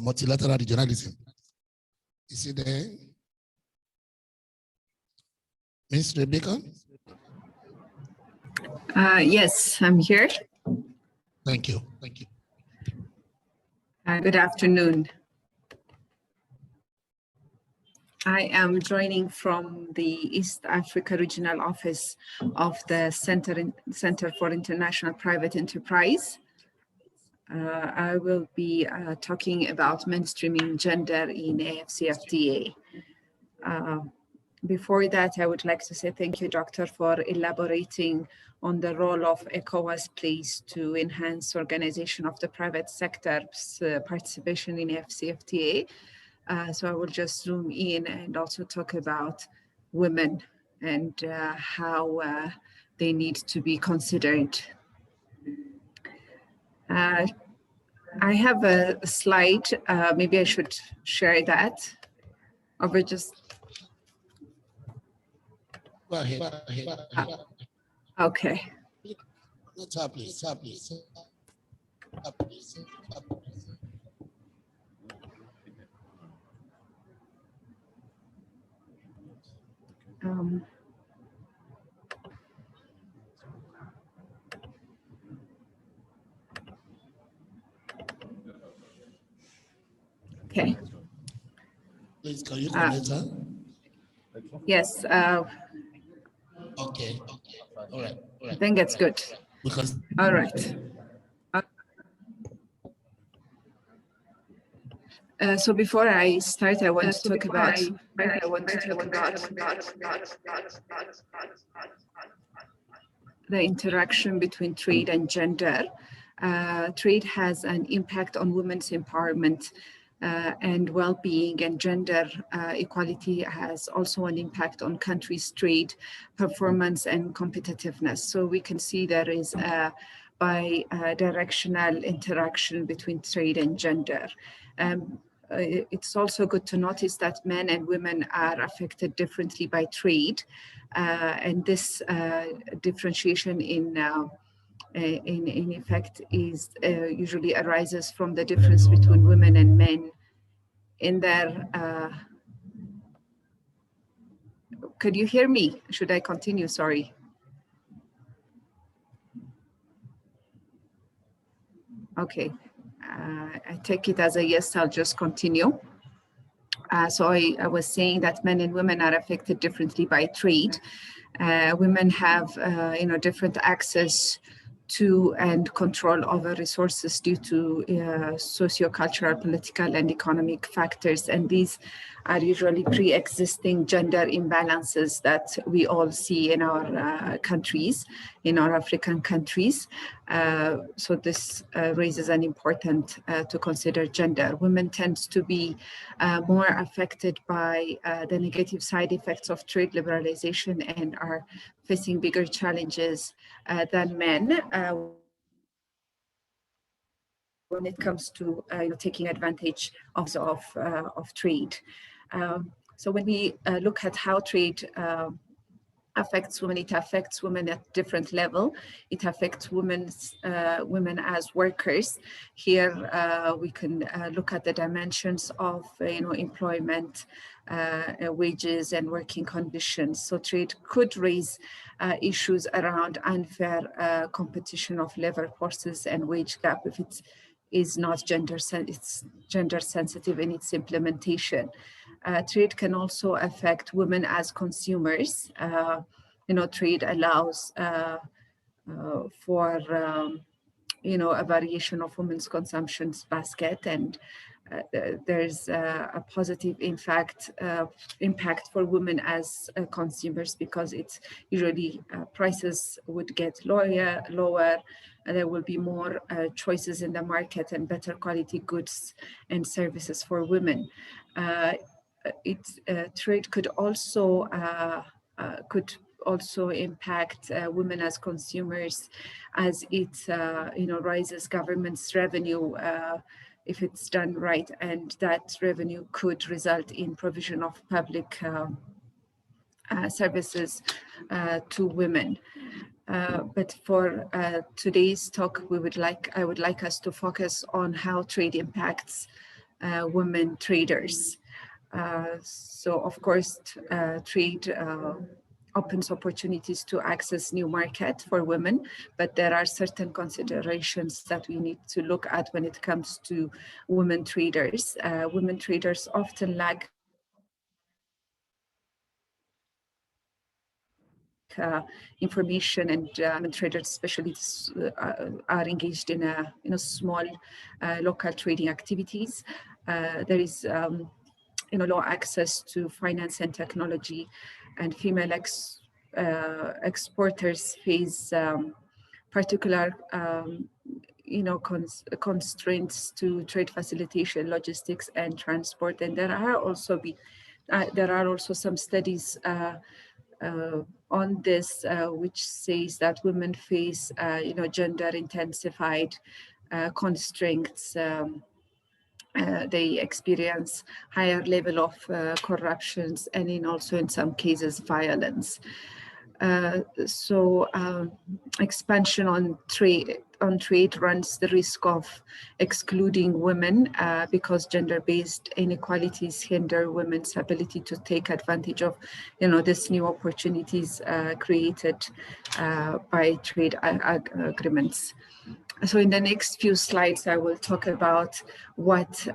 multilateral regionalism. Is he there? Ms. Rebecca? Yes, I'm here. Thank you. Thank you. Good afternoon. I am joining from the East Africa Regional Office of the Center for International Private Enterprise. I will be talking about mainstreaming gender in AfCFTA. Before that, I would like to say thank you, Doctor, for elaborating on the role of ECOWAS plays to enhance organization of the private sector's participation in AfCFTA. So I will just zoom in and also talk about women and how they need to be considered. I have a slide. Maybe I should share that. Or we just. Go ahead. Okay. Please. Okay. Please, can you connect her? Yes. Okay. All right. I think it's good. Because all right. So before I start, I want to talk about the interaction between trade and gender. Trade has an impact on women's empowerment and well-being, and gender equality has also an impact on countries' trade performance and competitiveness. So we can see there is a bi-directional interaction between trade and gender. It's also good to notice that men and women are affected differently by trade, and this differentiation in effect is usually arises from the difference between women and men in their. Could you hear me? Should I continue? Sorry. Okay. I take it as a yes, I'll just continue. So I was saying that men and women are affected differently by trade. Women have, different access to and control over resources due to socio-cultural, political, and economic factors. And these are usually pre-existing gender imbalances that we all see in our countries, in our African countries. So this raises an important to consider gender. Women tend to be more affected by the negative side effects of trade liberalization and are facing bigger challenges than men when it comes to taking advantage of trade. So when we look at how trade affects women, it affects women at different level. It affects women as workers. Here we can look at the dimensions of employment, wages, and working conditions. So trade could raise issues around unfair competition of labor forces and wage gap if it is not gender sensitive in its implementation. Trade can also affect women as consumers. Trade allows for a variation of women's consumptions basket, and there's a positive impact for women as consumers, because it's usually prices would get lower, and there will be more choices in the market and better quality goods and services for women. Trade could also impact women as consumers, as it raises government's revenue if it's done right, and that revenue could result in provision of public services to women. But for today's talk, I would like us to focus on how trade impacts women traders. So of course, trade opens opportunities to access new market for women, but there are certain considerations that we need to look at when it comes to women traders. Women traders often lack information, and women traders especially are engaged in small local trading activities. There is low access to finance and technology, and female exporters face particular constraints to trade facilitation, logistics, and transport. And there are also some studies on this, which says that women face gender intensified constraints. They experience higher level of corruptions, and also in some cases violence. Expansion on trade runs the risk of excluding women because gender-based inequalities hinder women's ability to take advantage of these new opportunities created by trade agreements. So in the next few slides, I will talk about what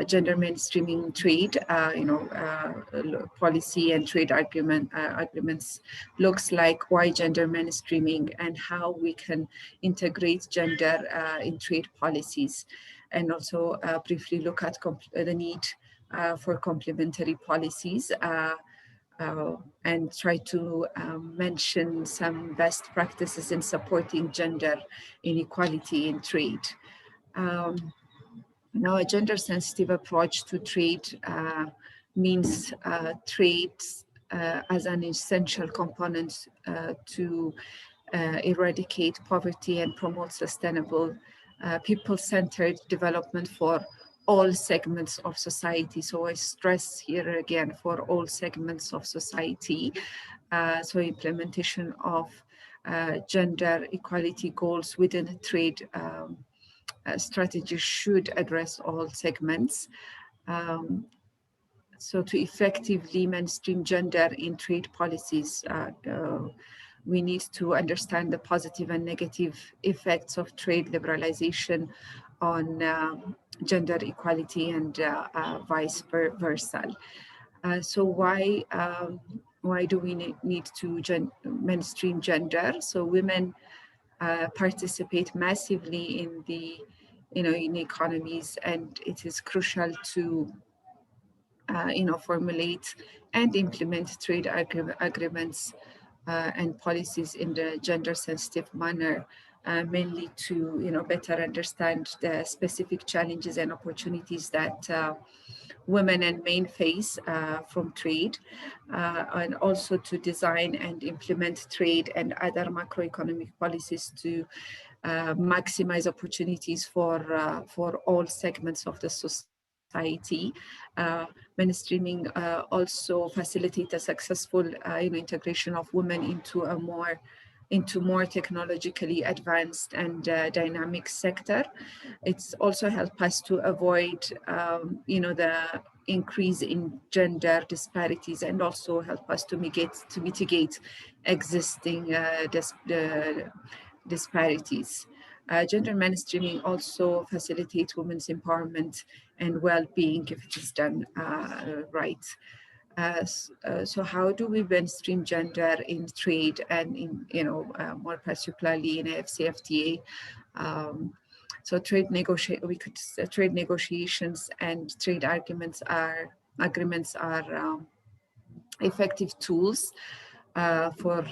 gender mainstreaming trade, policy and trade agreements looks like, why gender mainstreaming, and how we can integrate gender in trade policies, and also briefly look at the need for complementary policies. And try to mention some best practices in supporting gender inequality in trade. Now, a gender-sensitive approach to trade means trade as an essential component to eradicate poverty and promote sustainable people-centered development for all segments of society. So I stress here again, for all segments of society. So implementation of gender equality goals within a trade strategy should address all segments. So to effectively mainstream gender in trade policies, we need to understand the positive and negative effects of trade liberalization on gender equality and vice versa. So why do we need to mainstream gender? So women participate massively in the in economies, and it is crucial to formulate and implement trade agreements and policies in the gender-sensitive manner, mainly to better understand the specific challenges and opportunities that women and men face from trade, and also to design and implement trade and other macroeconomic policies to maximize opportunities for all segments of the society. Mainstreaming also facilitate a successful integration of women into more technologically advanced and dynamic sector. It's also helped us to avoid the increase in gender disparities, and also help us to mitigate existing disparities. Gender mainstreaming also facilitates women's empowerment and well-being if it is done right. So how do we mainstream gender in trade and in, more particularly in AfCFTA? So trade negotiations and trade agreements are effective tools for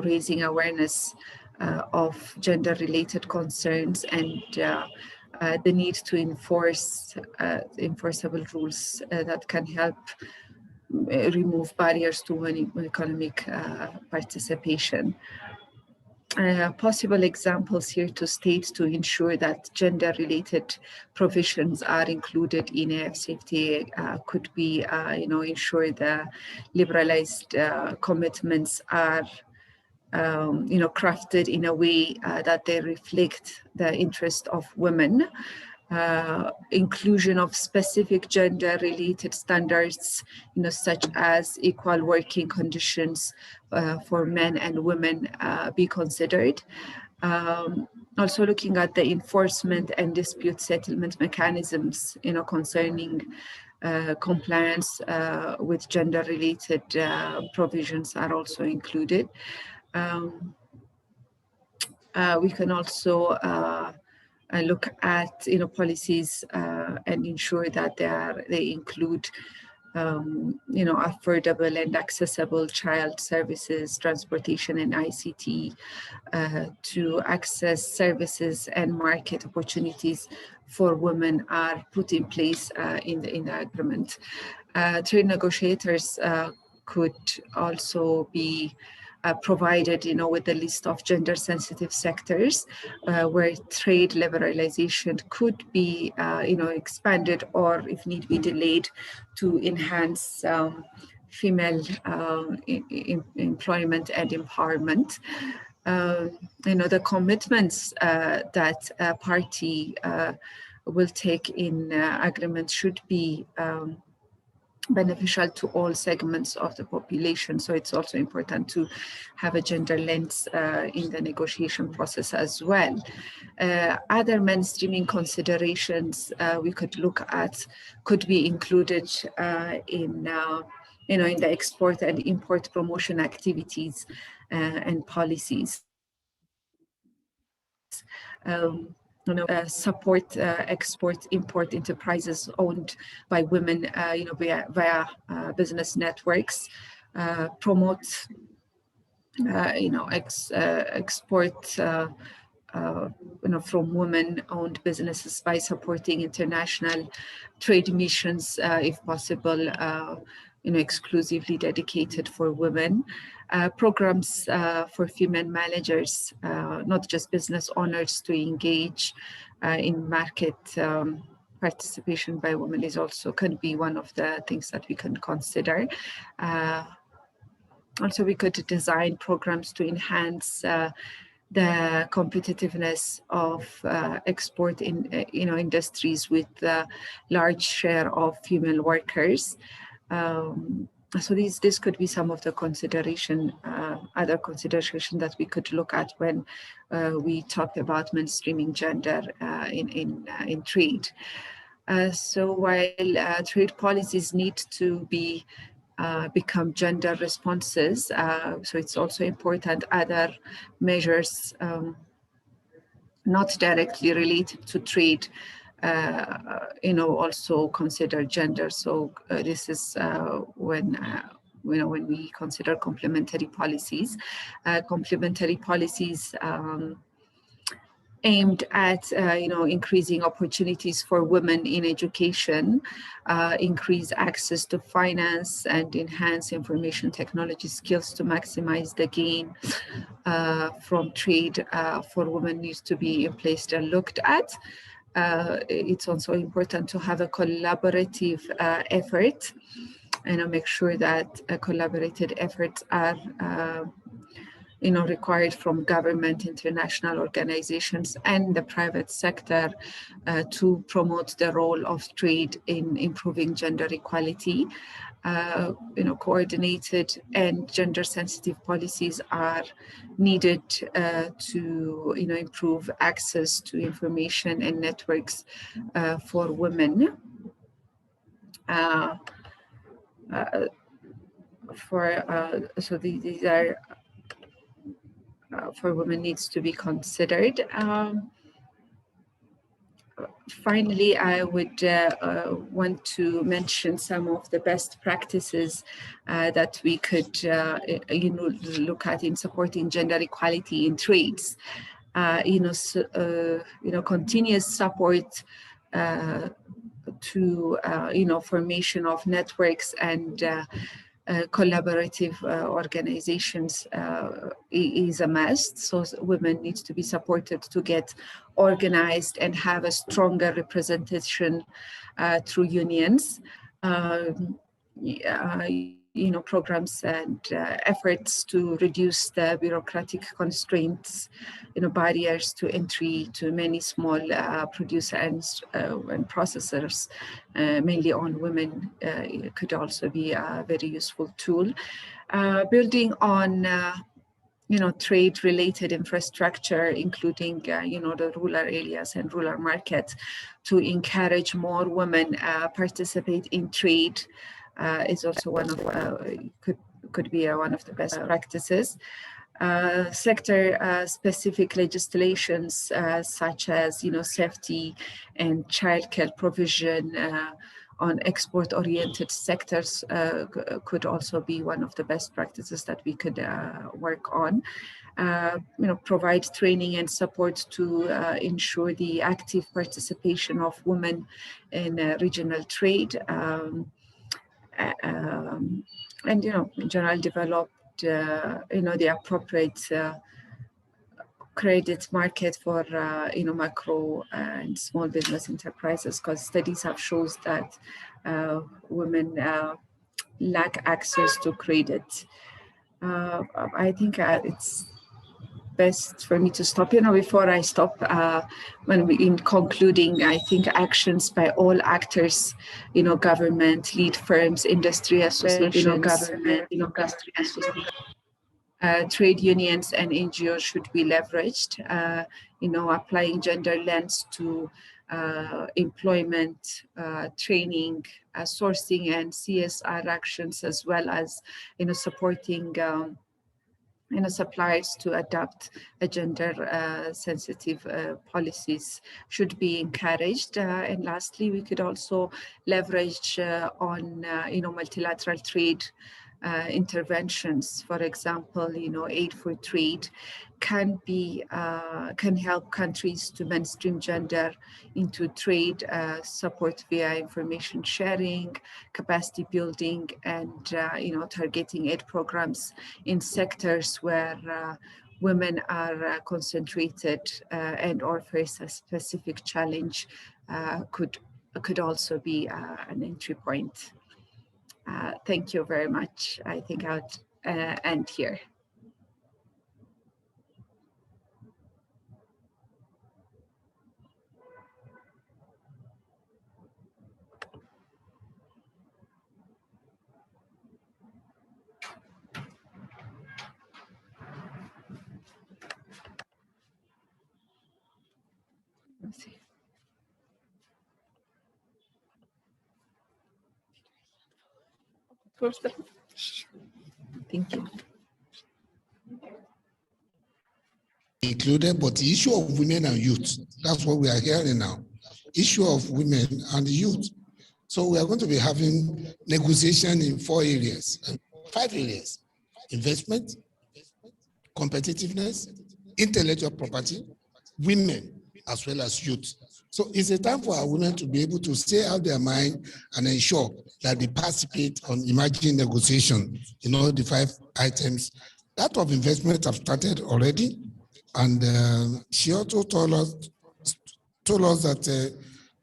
raising awareness of gender-related concerns and the need to enforce enforceable rules that can help remove barriers to economic participation. Possible examples here to state to ensure that gender-related provisions are included in AfCFTA could be, ensure the liberalized commitments are, crafted in a way that they reflect the interest of women. Inclusion of specific gender-related standards, such as equal working conditions for men and women be considered. Also looking at the enforcement and dispute settlement mechanisms, concerning compliance with gender-related provisions are also included. We can also look at policies and ensure that they include affordable and accessible child services, transportation, and ICT to access services and market opportunities for women are put in place in the agreement. Trade negotiators could also be provided, with a list of gender-sensitive sectors where trade liberalization could be, expanded or, if need be, delayed to enhance female employment and empowerment. The commitments that a party will take in agreement should be beneficial to all segments of the population. So it's also important to have a gender lens in the negotiation process as well. Other mainstreaming considerations we could look at could be included in the export and import promotion activities and policies. Support export-import enterprises owned by women, via business networks, promote, export, from women-owned businesses by supporting international trade missions, if possible, exclusively dedicated for women. Programs for female managers, not just business owners, to engage in market participation by women can be one of the things that we can consider. Also, we could design programs to enhance the competitiveness of export in industries with a large share of female workers. So this could be some of the other consideration that we could look at when we talk about mainstreaming gender in trade. So while trade policies need to become gender responses, so it's also important other measures not directly related to trade also consider gender. So this is when we consider complementary policies. Complementary policies aimed at increasing opportunities for women in education, increase access to finance, and enhance information technology skills to maximize the gain from trade for women needs to be in place and looked at. It's also important to have a collaborative effort and make sure that collaborated efforts are required from government, international organizations, and the private sector to promote the role of trade in improving gender equality. Coordinated and gender-sensitive policies are needed to improve access to information and networks for women. so these are for women needs to be considered. Finally, I would want to mention some of the best practices that we could, look at in supporting gender equality in trades. Continuous support to, formation of networks and collaborative organizations is a must. So women need to be supported to get organized and have a stronger representation through unions. Programs and efforts to reduce the bureaucratic constraints, barriers to entry to many small producers and processors, mainly on women, could also be a very useful tool. Building on trade-related infrastructure, including, the rural areas and rural markets, to encourage more women participate in trade is also one of could be one of the best practices. Sector-specific legislations such as, safety and childcare provision on export-oriented sectors could also be one of the best practices that we could work on. Provide training and support to ensure the active participation of women in regional trade, and in general developed the appropriate credit market for micro and small business enterprises, because studies have shown that women lack access to credit. I think it's best for me to stop. Before I stop, in concluding, I think actions by all actors, government, lead firms, industry associations, trade unions and NGOs should be leveraged. Applying gender lens to employment, training, sourcing, and CSR actions, as well as supporting suppliers to adopt a gender sensitive policies should be encouraged. And lastly, we could also leverage on multilateral trade interventions. For example, aid for trade can help countries to mainstream gender into trade support via information sharing, capacity building, and targeting aid programs in sectors where women are concentrated and or face a specific challenge could also be an entry point. Thank you very much. I think I'll end here. Let's see. Thank you. Included, but the issue of women and youth, that's what we are hearing now. Issue of women and youth. So we are going to be having negotiation in 5 areas: investment, competitiveness, intellectual property, women, as well as youth. So it's a time for our women to be able to say out their mind and ensure that they participate on emerging negotiation in all the 5 items. That of investment have started already. And she also told us that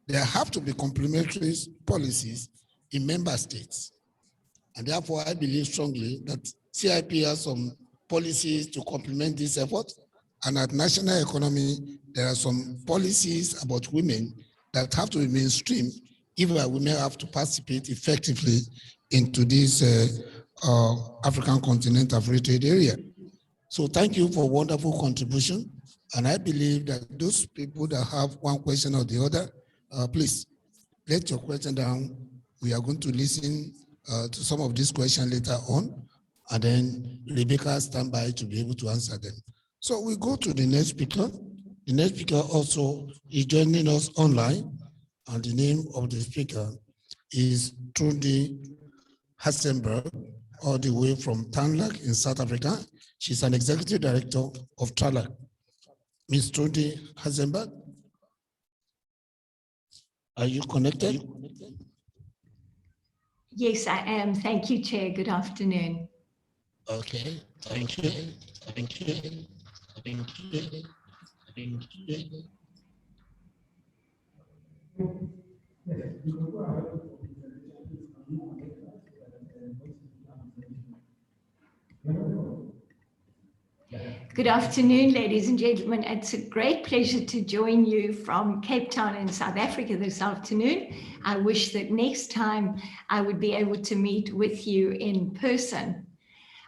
there have to be complementary policies in member states. And therefore, I believe strongly that CIP has some policies to complement this effort. And at national economy, there are some policies about women that have to be mainstream if our women have to participate effectively into this African Continental Free Trade Area. So thank you for wonderful contribution. And I believe that those people that have one question or the other, please let your question down. We are going to listen to some of these questions later on, and then Rebecca stand by to be able to answer them. So we go to the next speaker. The next speaker also is joining us online, and the name of the speaker is Trudy Hassenberg, all the way from Tanlac in South Africa. She's an executive director of Tanlac. Ms. Trudy Hassenberg, are you connected? Yes, I am. Thank you, Chair. Good afternoon. Okay, thank you. Thank you. Thank you. Thank you. Good afternoon, ladies and gentlemen. It's a great pleasure to join you from Cape Town in South Africa this afternoon. I wish that next time I would be able to meet with you in person.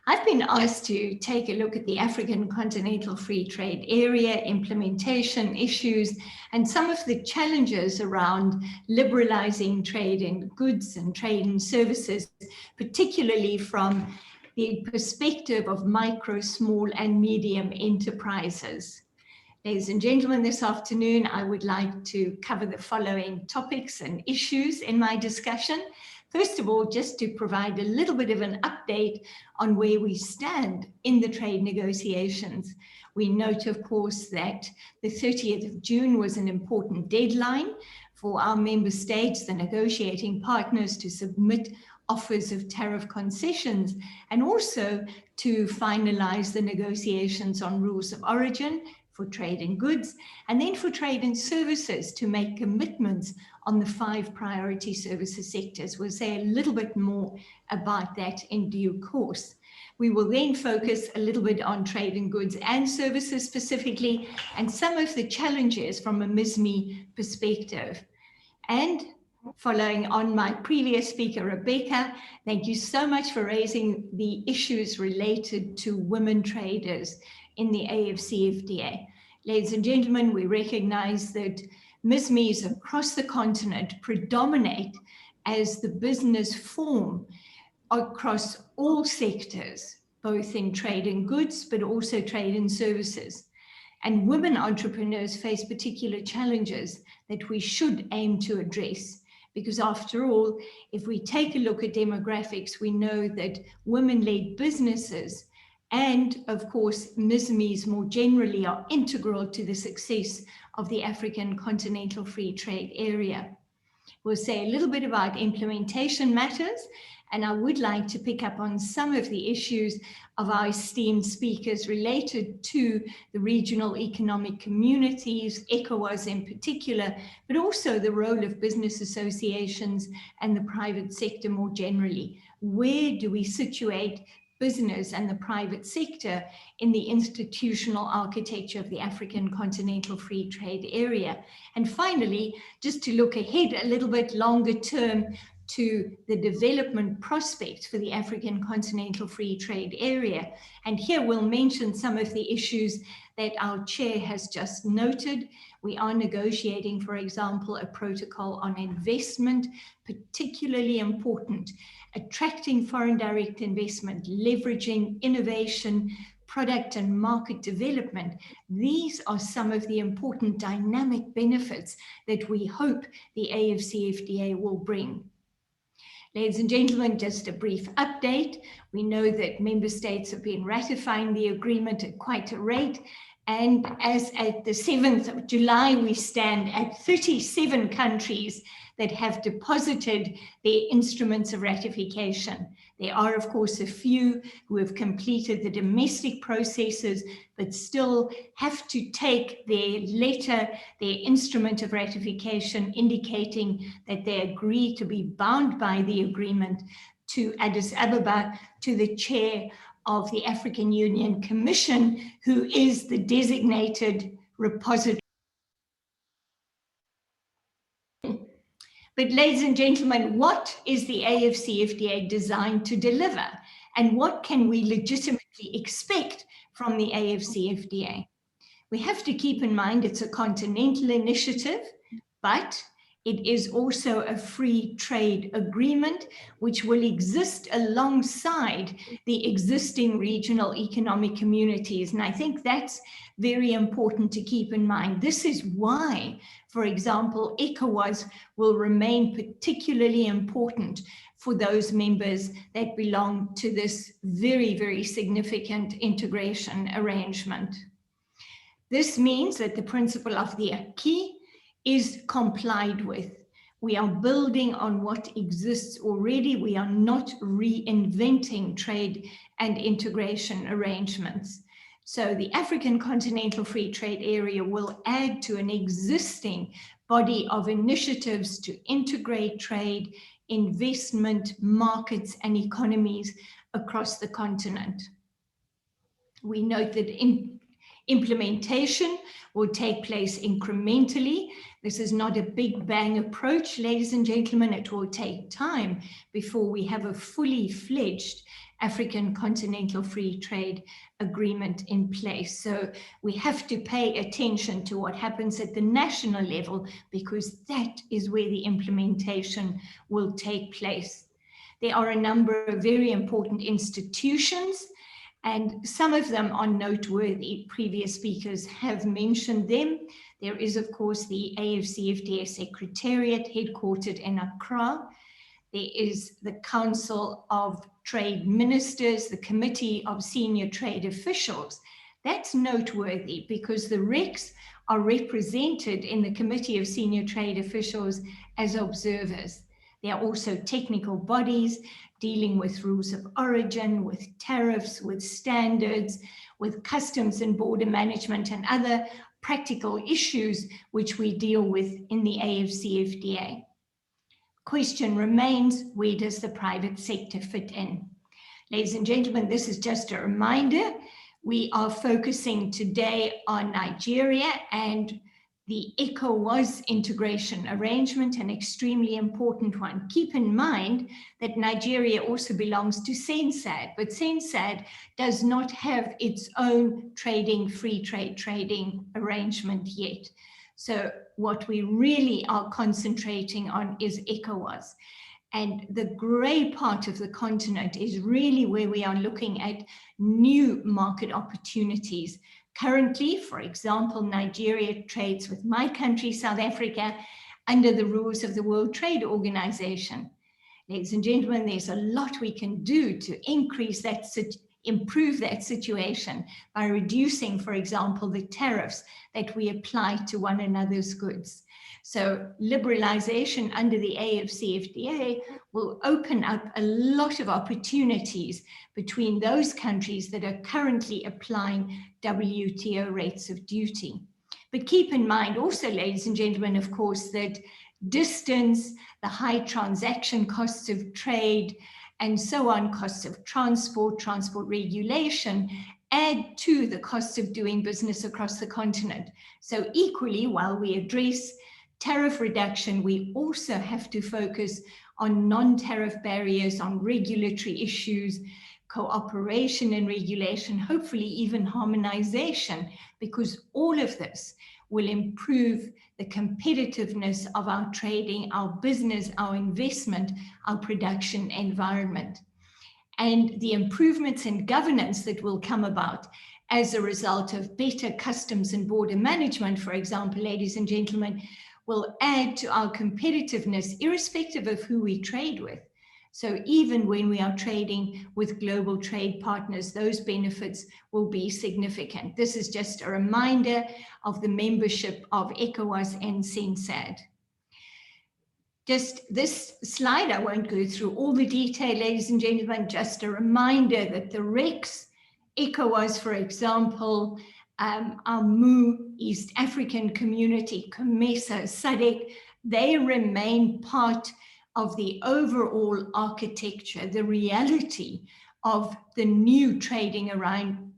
I've been asked to take a look at the African Continental Free Trade Area, implementation issues, and some of the challenges around liberalizing trade in goods and trade in services, particularly from the perspective of micro, small, and medium enterprises. Ladies and gentlemen, this afternoon, I would like to cover the following topics and issues in my discussion. First of all, just to provide a little bit of an update on where we stand in the trade negotiations. We note, of course, that the 30th of June was an important deadline for our member states, the negotiating partners, to submit offers of tariff concessions and also to finalize the negotiations on rules of origin for trade in goods, and then for trade in services to make commitments on the 5 priority services sectors. We'll say a little bit more about that in due course. We will then focus a little bit on trade in goods and services specifically, and some of the challenges from a MISME perspective. And following on my previous speaker, Rebecca, thank you so much for raising the issues related to women traders in the AfCFTA. Ladies and gentlemen, we recognize that MISMEs across the continent predominate as the business form across all sectors, both in trade in goods, but also trade in services. And women entrepreneurs face particular challenges that we should aim to address. Because after all, if we take a look at demographics, we know that women-led businesses and, of course, MISMEs more generally are integral to the success of the African Continental Free Trade Area. We'll say a little bit about implementation matters, and I would like to pick up on some of the issues of our esteemed speakers related to the regional economic communities, ECOWAS in particular, but also the role of business associations and the private sector more generally. Where do we situate business and the private sector in the institutional architecture of the African Continental Free Trade Area? And finally, just to look ahead a little bit longer term to the development prospects for the African Continental Free Trade Area. And here we'll mention some of the issues that our chair has just noted. We are negotiating, for example, a protocol on investment, particularly important, attracting foreign direct investment, leveraging innovation, product and market development. These are some of the important dynamic benefits that we hope the AfCFTA will bring. Ladies and gentlemen, just a brief update. We know that member states have been ratifying the agreement at quite a rate. And as at the 7th of July, we stand at 37 countries that have deposited their instruments of ratification. There are, of course, a few who have completed the domestic processes, but still have to take their letter, their instrument of ratification, indicating that they agree to be bound by the agreement to Addis Ababa, to the chair of the African Union Commission, who is the designated repository. But ladies and gentlemen, what is the AfCFTA designed to deliver? And what can we legitimately expect from the AfCFTA? We have to keep in mind it's a continental initiative, but It is also a free trade agreement, which will exist alongside the existing regional economic communities. And I think that's very important to keep in mind. This is why, for example, ECOWAS will remain particularly important for those members that belong to this very, very significant integration arrangement. This means that the principle of the acquis is complied with. We are building on what exists already. We are not reinventing trade and integration arrangements. So the African Continental Free Trade Area will add to an existing body of initiatives to integrate trade, investment, markets, and economies across the continent. We note that implementation will take place incrementally. This is not a big bang approach, ladies and gentlemen. It will take time before we have a fully fledged African Continental Free Trade Agreement in place. So we have to pay attention to what happens at the national level, because that is where the implementation will take place. There are a number of very important institutions, and some of them are noteworthy. Previous speakers have mentioned them. There is, of course, the AfCFTA Secretariat headquartered in Accra. There is the Council of Trade Ministers, the Committee of Senior Trade Officials. That's noteworthy because the RECs are represented in the Committee of Senior Trade Officials as observers. There are also technical bodies dealing with rules of origin, with tariffs, with standards, with customs and border management and other practical issues which we deal with in the AfCFTA. Question remains, where does the private sector fit in? Ladies and gentlemen, this is just a reminder. We are focusing today on Nigeria and the ECOWAS integration arrangement, an extremely important one. Keep in mind that Nigeria also belongs to CENSAD, but CENSAD does not have its own free trade trading arrangement yet. So what we really are concentrating on is ECOWAS. And the gray part of the continent is really where we are looking at new market opportunities. Currently, for example, Nigeria trades with my country, South Africa, under the rules of the World Trade Organization. Ladies and gentlemen, there's a lot we can do to increase that, improve that situation by reducing, for example, the tariffs that we apply to one another's goods. So liberalization under the AfCFTA will open up a lot of opportunities between those countries that are currently applying WTO rates of duty. But keep in mind also, ladies and gentlemen, of course, that distance, the high transaction costs of trade, and so on, costs of transport regulation, add to the cost of doing business across the continent. So equally, while we address tariff reduction, we also have to focus on non-tariff barriers, on regulatory issues, cooperation and regulation, hopefully even harmonization, because all of this will improve the competitiveness of our trading, our business, our investment, our production environment. And the improvements in governance that will come about as a result of better customs and border management, for example, ladies and gentlemen, will add to our competitiveness irrespective of who we trade with. So even when we are trading with global trade partners, those benefits will be significant. This is just a reminder of the membership of ECOWAS and CENSAD. Just this slide, I won't go through all the detail, ladies and gentlemen, just a reminder that the RECs, ECOWAS, for example, our MU, East African Community, COMESA, SADC, they remain part of the overall architecture, the reality of the new trading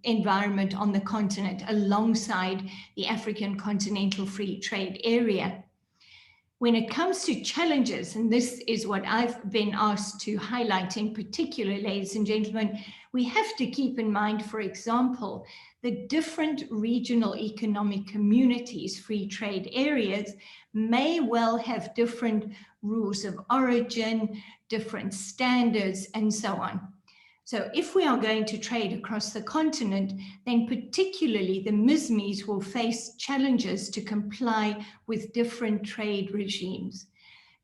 environment on the continent alongside the African Continental Free Trade Area. When it comes to challenges, and this is what I've been asked to highlight in particular, ladies and gentlemen, we have to keep in mind, for example, the different regional economic communities, free trade areas, may well have different rules of origin, different standards, and so on. So if we are going to trade across the continent, then particularly the MISMEs will face challenges to comply with different trade regimes.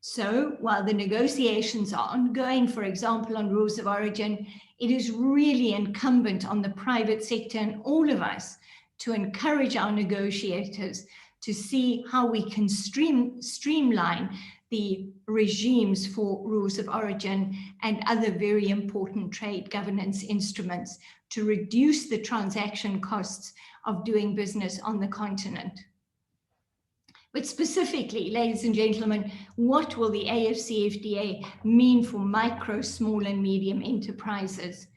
So while the negotiations are ongoing, for example, on rules of origin, it is really incumbent on the private sector and all of us to encourage our negotiators to see how we can streamline the regimes for rules of origin and other very important trade governance instruments to reduce the transaction costs of doing business on the continent. But specifically, ladies and gentlemen, what will the AfCFTA mean for micro, small and medium enterprises?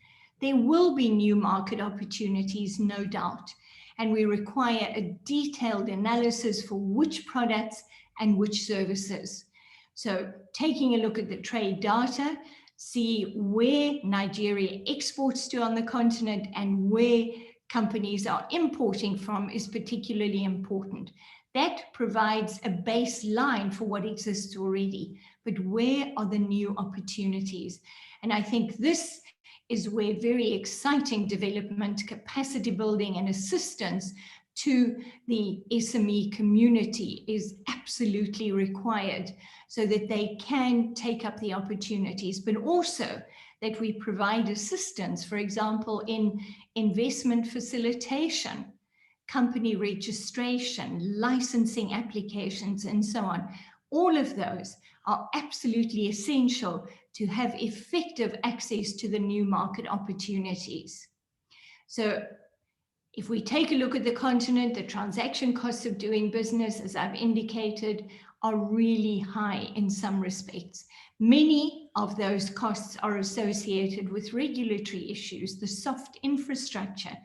There will be new market opportunities, no doubt, and we require a detailed analysis for which products and which services. So taking a look at the trade data, see where Nigeria exports to on the continent and where companies are importing from is particularly important. That provides a baseline for what exists already, but where are the new opportunities? And I think this is where very exciting development, capacity building and assistance to the SME community is absolutely required so that they can take up the opportunities, but also that we provide assistance, for example, in investment facilitation, company registration, licensing applications, and so on. All of those are absolutely essential to have effective access to the new market opportunities. So if we take a look at the continent, the transaction costs of doing business, as I've indicated, are really high in some respects. Many of those costs are associated with regulatory issues, the soft infrastructure.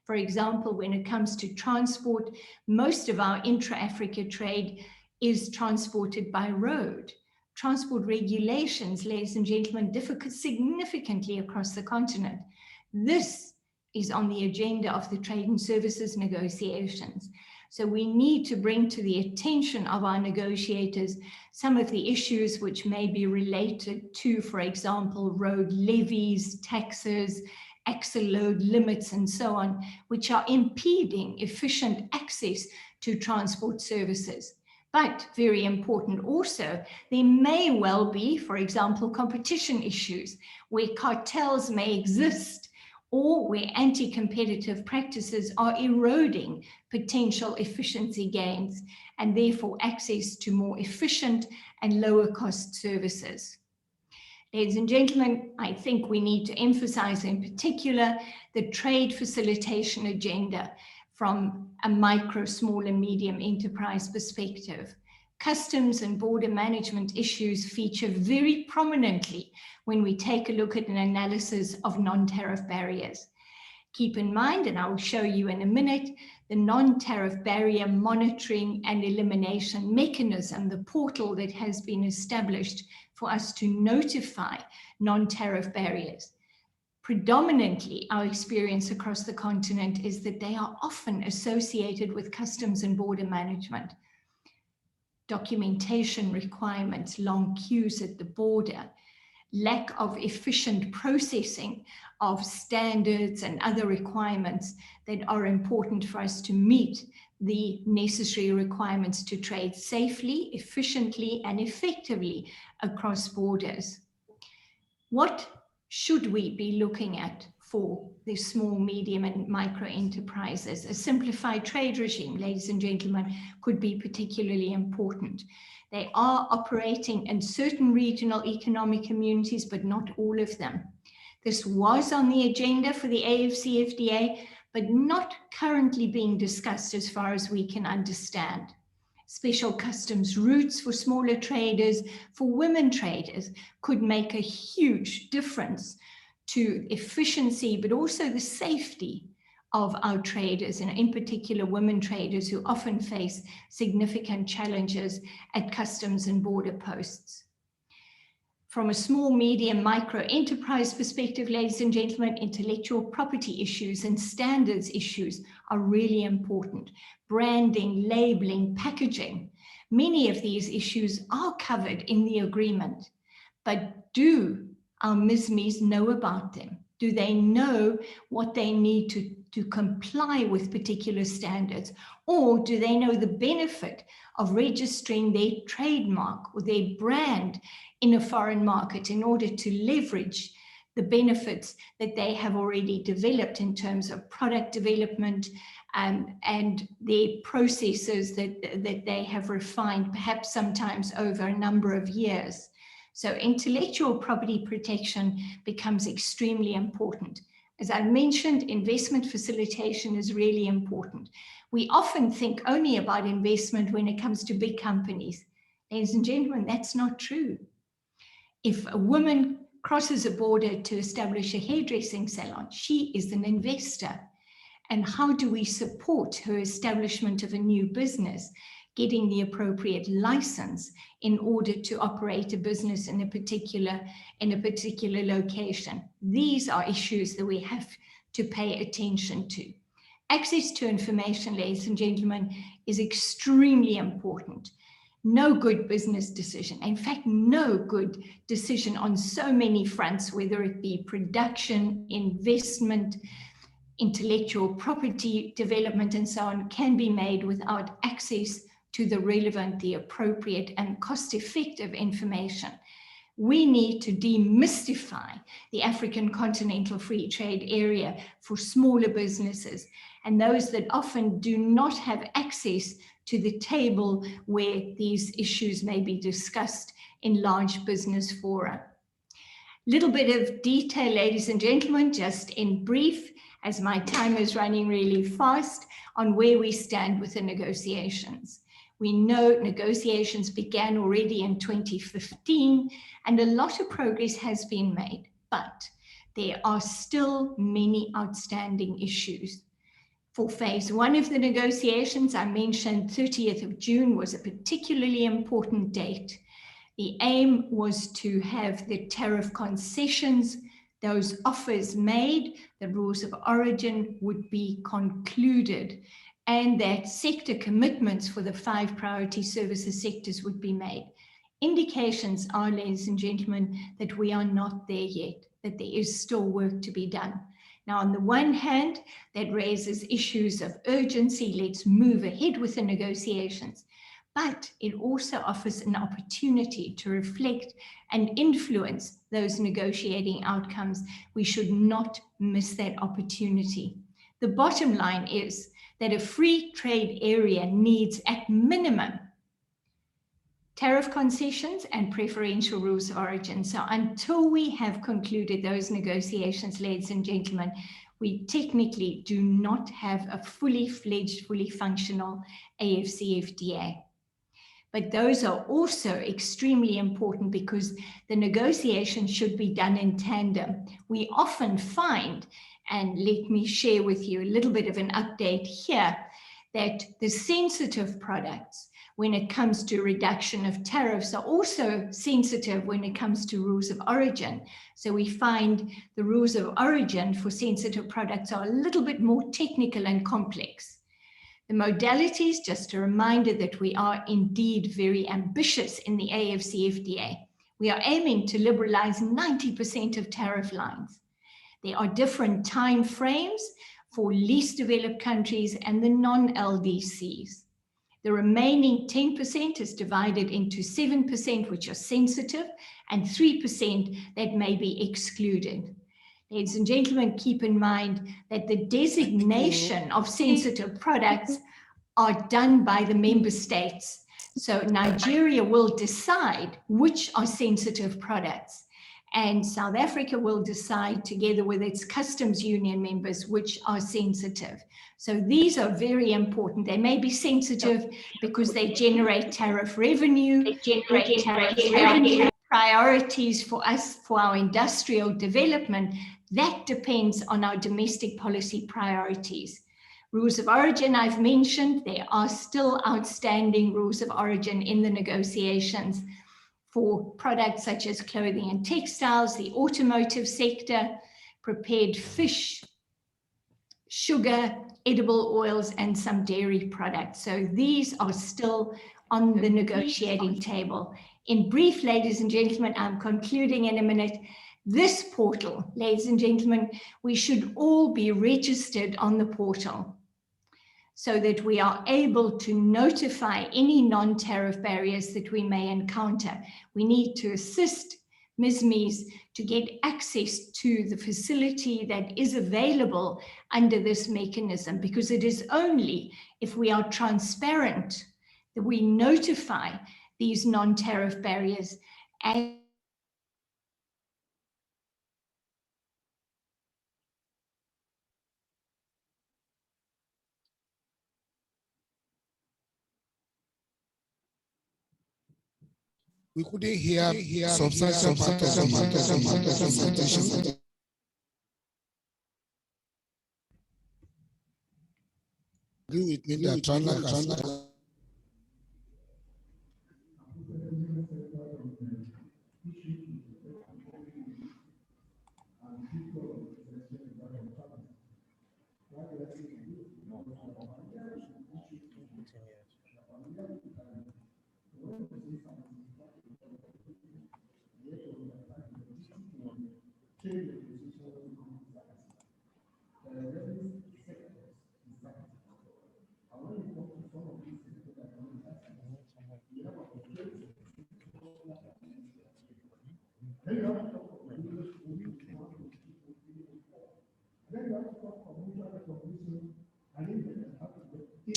For example, when it comes to transport, most of our intra-Africa trade is transported by road. Transport regulations, ladies and gentlemen, differ significantly across the continent. This is on the agenda of the trade and services negotiations. So we need to bring to the attention of our negotiators some of the issues which may be related to, for example, road levies, taxes, axle load limits, and so on, which are impeding efficient access to transport services. But very important also, there may well be, for example, competition issues where cartels may exist or where anti-competitive practices are eroding potential efficiency gains and therefore access to more efficient and lower cost services. Ladies and gentlemen, I think we need to emphasize in particular the trade facilitation agenda from a micro, small and medium enterprise perspective. Customs and border management issues feature very prominently when we take a look at an analysis of non-tariff barriers. Keep in mind, and I will show you in a minute, the non-tariff barrier monitoring and elimination mechanism, the portal that has been established for us to notify non-tariff barriers. Predominantly, our experience across the continent is that they are often associated with customs and border management. Documentation requirements, long queues at the border, lack of efficient processing of standards and other requirements that are important for us to meet the necessary requirements to trade safely, efficiently, and effectively across borders. What should we be looking at for the small, medium, and micro enterprises? A simplified trade regime, ladies and gentlemen, could be particularly important. They are operating in certain regional economic communities, but not all of them. This was on the agenda for the AfCFTA, but not currently being discussed as far as we can understand. Special customs routes for smaller traders, for women traders, could make a huge difference to efficiency, but also the safety of our traders, and in particular women traders who often face significant challenges at customs and border posts. From a small, medium, micro enterprise perspective, ladies and gentlemen, intellectual property issues and standards issues are really important. Branding, labeling, packaging. Many of these issues are covered in the agreement, but do our MSMEs know about them? Do they know what they need to comply with particular standards? Or do they know the benefit of registering their trademark or their brand in a foreign market in order to leverage the benefits that they have already developed in terms of product development and the processes that they have refined, perhaps sometimes over a number of years? So intellectual property protection becomes extremely important. As I mentioned, investment facilitation is really important. We often think only about investment when it comes to big companies. Ladies and gentlemen, that's not true. If a woman crosses a border to establish a hairdressing salon, she is an investor. And how do we support her establishment of a new business, getting the appropriate license in order to operate a business in a particular location? These are issues that we have to pay attention to. Access to information, ladies and gentlemen, is extremely important. No good business decision, in fact, no good decision on so many fronts, whether it be production, investment, intellectual property development, and so on, can be made without access to the relevant, the appropriate, and cost-effective information. We need to demystify the African Continental Free Trade Area for smaller businesses and those that often do not have access to the table where these issues may be discussed in large business fora. Little bit of detail, ladies and gentlemen, just in brief, as my time is running really fast, on where we stand with the negotiations. We know negotiations began already in 2015, and a lot of progress has been made, but there are still many outstanding issues. For phase one of the negotiations, I mentioned 30th of June was a particularly important date. The aim was to have the tariff concessions, those offers made, the rules of origin would be concluded, and that sector commitments for the 5 priority services sectors would be made. Indications are, ladies and gentlemen, that we are not there yet, that there is still work to be done. Now, on the one hand, that raises issues of urgency, let's move ahead with the negotiations, but it also offers an opportunity to reflect and influence those negotiating outcomes. We should not miss that opportunity. The bottom line is that a free trade area needs at minimum tariff concessions and preferential rules of origin. So until we have concluded those negotiations, ladies and gentlemen, we technically do not have a fully fledged, fully functional AfCFTA. But those are also extremely important because the negotiations should be done in tandem. We often find, and let me share with you a little bit of an update here, that the sensitive products, when it comes to reduction of tariffs, are also sensitive when it comes to rules of origin. So we find the rules of origin for sensitive products are a little bit more technical and complex. The modalities, just a reminder that we are indeed very ambitious in the AfCFTA. We are aiming to liberalize 90% of tariff lines. There are different time frames for least developed countries and the non-LDCs. The remaining 10% is divided into 7%, which are sensitive, and 3% that may be excluded. Ladies and gentlemen, keep in mind that the designation of sensitive products are done by the member states. So Nigeria will decide which are sensitive products, and South Africa will decide together with its customs union members which are sensitive. So these are very important. They may be sensitive because they generate tariff revenue, priorities for us, for our industrial development. That depends on our domestic policy priorities. Rules of origin, I've mentioned, there are still outstanding rules of origin in the negotiations for products such as clothing and textiles, the automotive sector, prepared fish, sugar, edible oils, and some dairy products. So these are still on the negotiating table. In brief, ladies and gentlemen, I'm concluding in a minute. This portal, ladies and gentlemen, we should all be registered on the portal so that we are able to notify any non-tariff barriers that we may encounter. We need to assist MSMEs to get access to the facility that is available under this mechanism, because it is only if we are transparent that we notify these non-tariff barriers and we couldn't hear substantial part of the presentation. Agree with me that China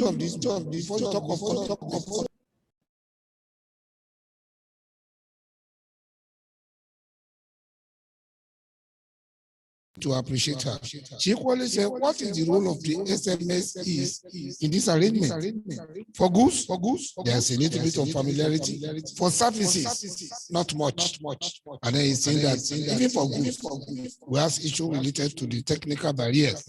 of this before you talk of to appreciate her. She equally said, what is the role of the SMS in this arrangement? For goods, there's a little bit of familiarity. For services, not much. And then he's saying that even for goods, we have issues related to the technical barriers.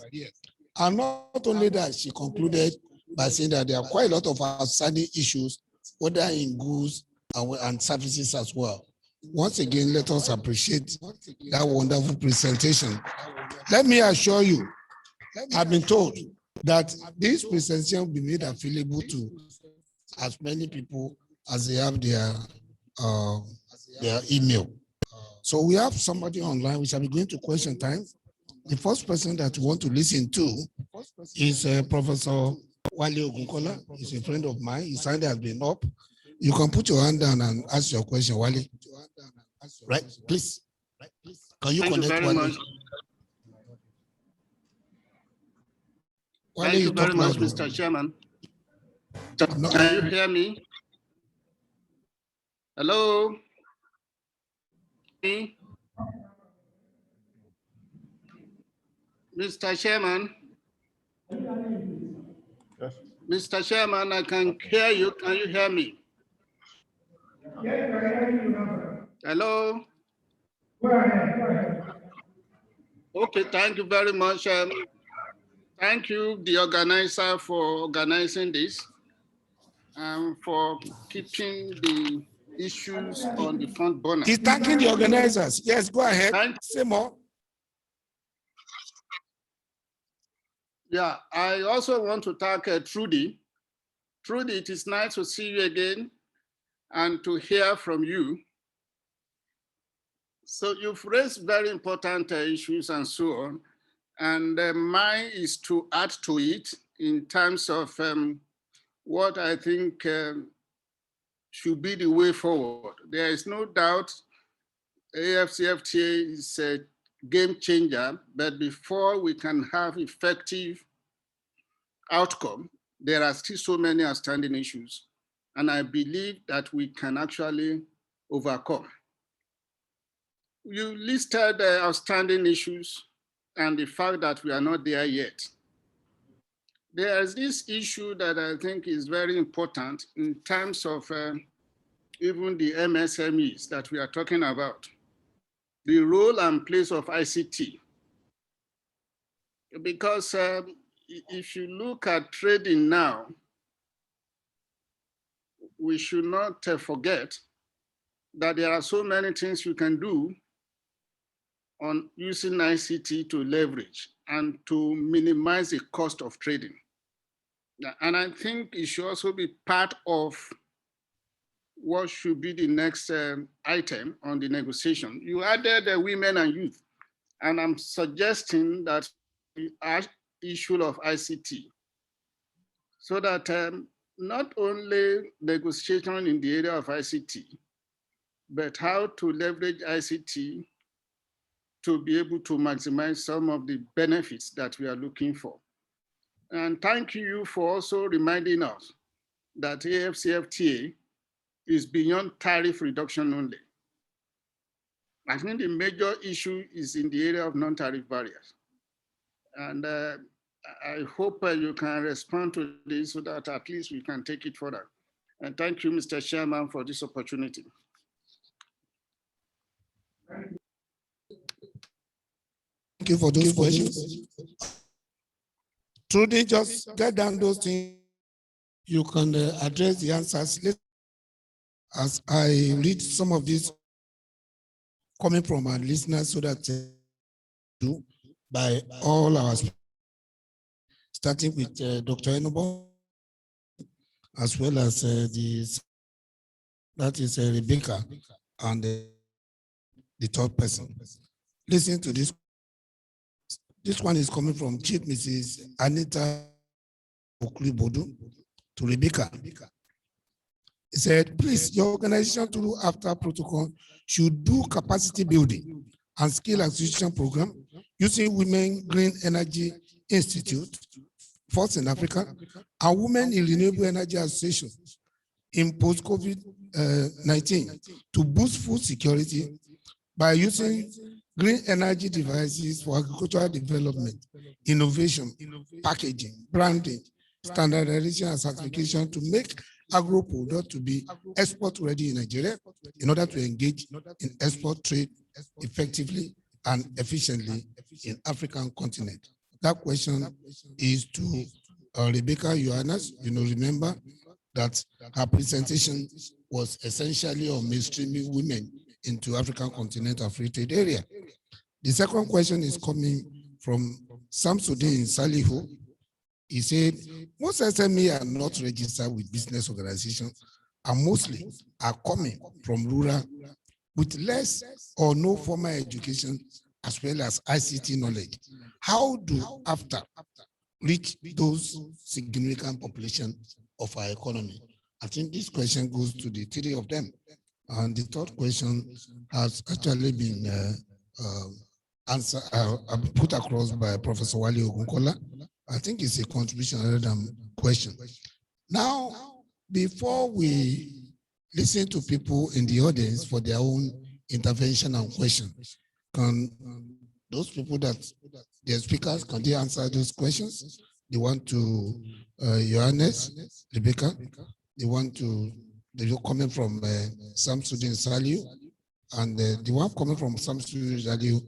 And not only that, she concluded by saying that there are quite a lot of outstanding issues, whether in goods and services as well. Once again, let us appreciate that wonderful presentation. Let me assure you, I've been told that this presentation will be made available to as many people as they have their email. So we have somebody online. We shall be going to question time. The first person that we want to listen to is Professor Wale Ogunkola. He's a friend of mine. His hand has been up. You can put your hand down and ask your question, Wale. Right, please. Can you connect very Wale? much. Wale, Thank you you very talk much, loud. Mr. Chairman. No. Can you hear me? Hello? Me? Mr. Chairman? Yes. Mr. Chairman, I can hear you. Can you hear me? Hello? Okay, thank you very much. Thank you, the organizer, for organizing this and for keeping the issues on the front burner. He's thanking the organizers. Yes, go ahead. Say more. Yeah, I also want to thank Trudy. Trudy, it is nice to see you again and to hear from you. So you've raised very important issues and so on. And mine is to add to it in terms of what I think should be the way forward. There is no doubt AfCFTA is a game changer, but before we can have effective outcome, there are still so many outstanding issues. And I believe that we can actually overcome. You listed outstanding issues and the fact that we are not there yet. There is this issue that I think is very important in terms of even the MSMEs that we are talking about. The role and place of ICT Because if you look at trading now, we should not forget that there are so many things you can do on using ICT to leverage and to minimize the cost of trading. And I think it should also be part of what should be the next item on the negotiation. You added women and youth, and I'm suggesting that the issue of ICT, so that not only negotiation in the area of ICT, but how to leverage ICT to be able to maximize some of the benefits that we are looking for. And thank you for also reminding us that AfCFTA is beyond tariff reduction only. I think the major issue is in the area of non-tariff barriers. And I hope you can respond to this so that at least we can take it further. And thank you, Mr. Chairman, for this opportunity. Thank you for those questions. Trudy, just get down those things. You can address the answers later. As I read some of these coming from our listeners, so that by all our, starting with Dr. Enobo, as well as that is Rebecca, and the third person. Listen to this. This one is coming from Chief Mrs. Anita Oklibodu to Rebecca. He said, please, your organization through AfCFTA protocol should do capacity building and skill acquisition program using Women Green Energy Institute, first in Africa, and Women in Renewable Energy Association in post-COVID-19 to boost food security by using green energy devices for agricultural development, innovation, packaging, branding, standardization and certification to make agro product to be export ready in Nigeria in order to engage in export trade effectively and efficiently in African continent. That question is to Rebecca Johannes. Remember that her presentation was essentially on mainstreaming women into African continental free trade area. The second question is coming from Samsudin Salihu. He said, most SME are not registered with business organizations and mostly are coming from rural with less or no formal education as well as ICT knowledge. How do AfCFTA reach those significant population of our economy? I think this question goes to the three of them. And the third question has actually been put across by Professor Wale Ogunkola. I think it's a contribution rather than question. Now, before we listen to people in the audience for their own intervention and question, can those people that the speakers, can they answer those questions? They want to Johannes, Rebecca, they want to, they're coming from Samsudin Saliu, and the one coming from Samsudin Saliu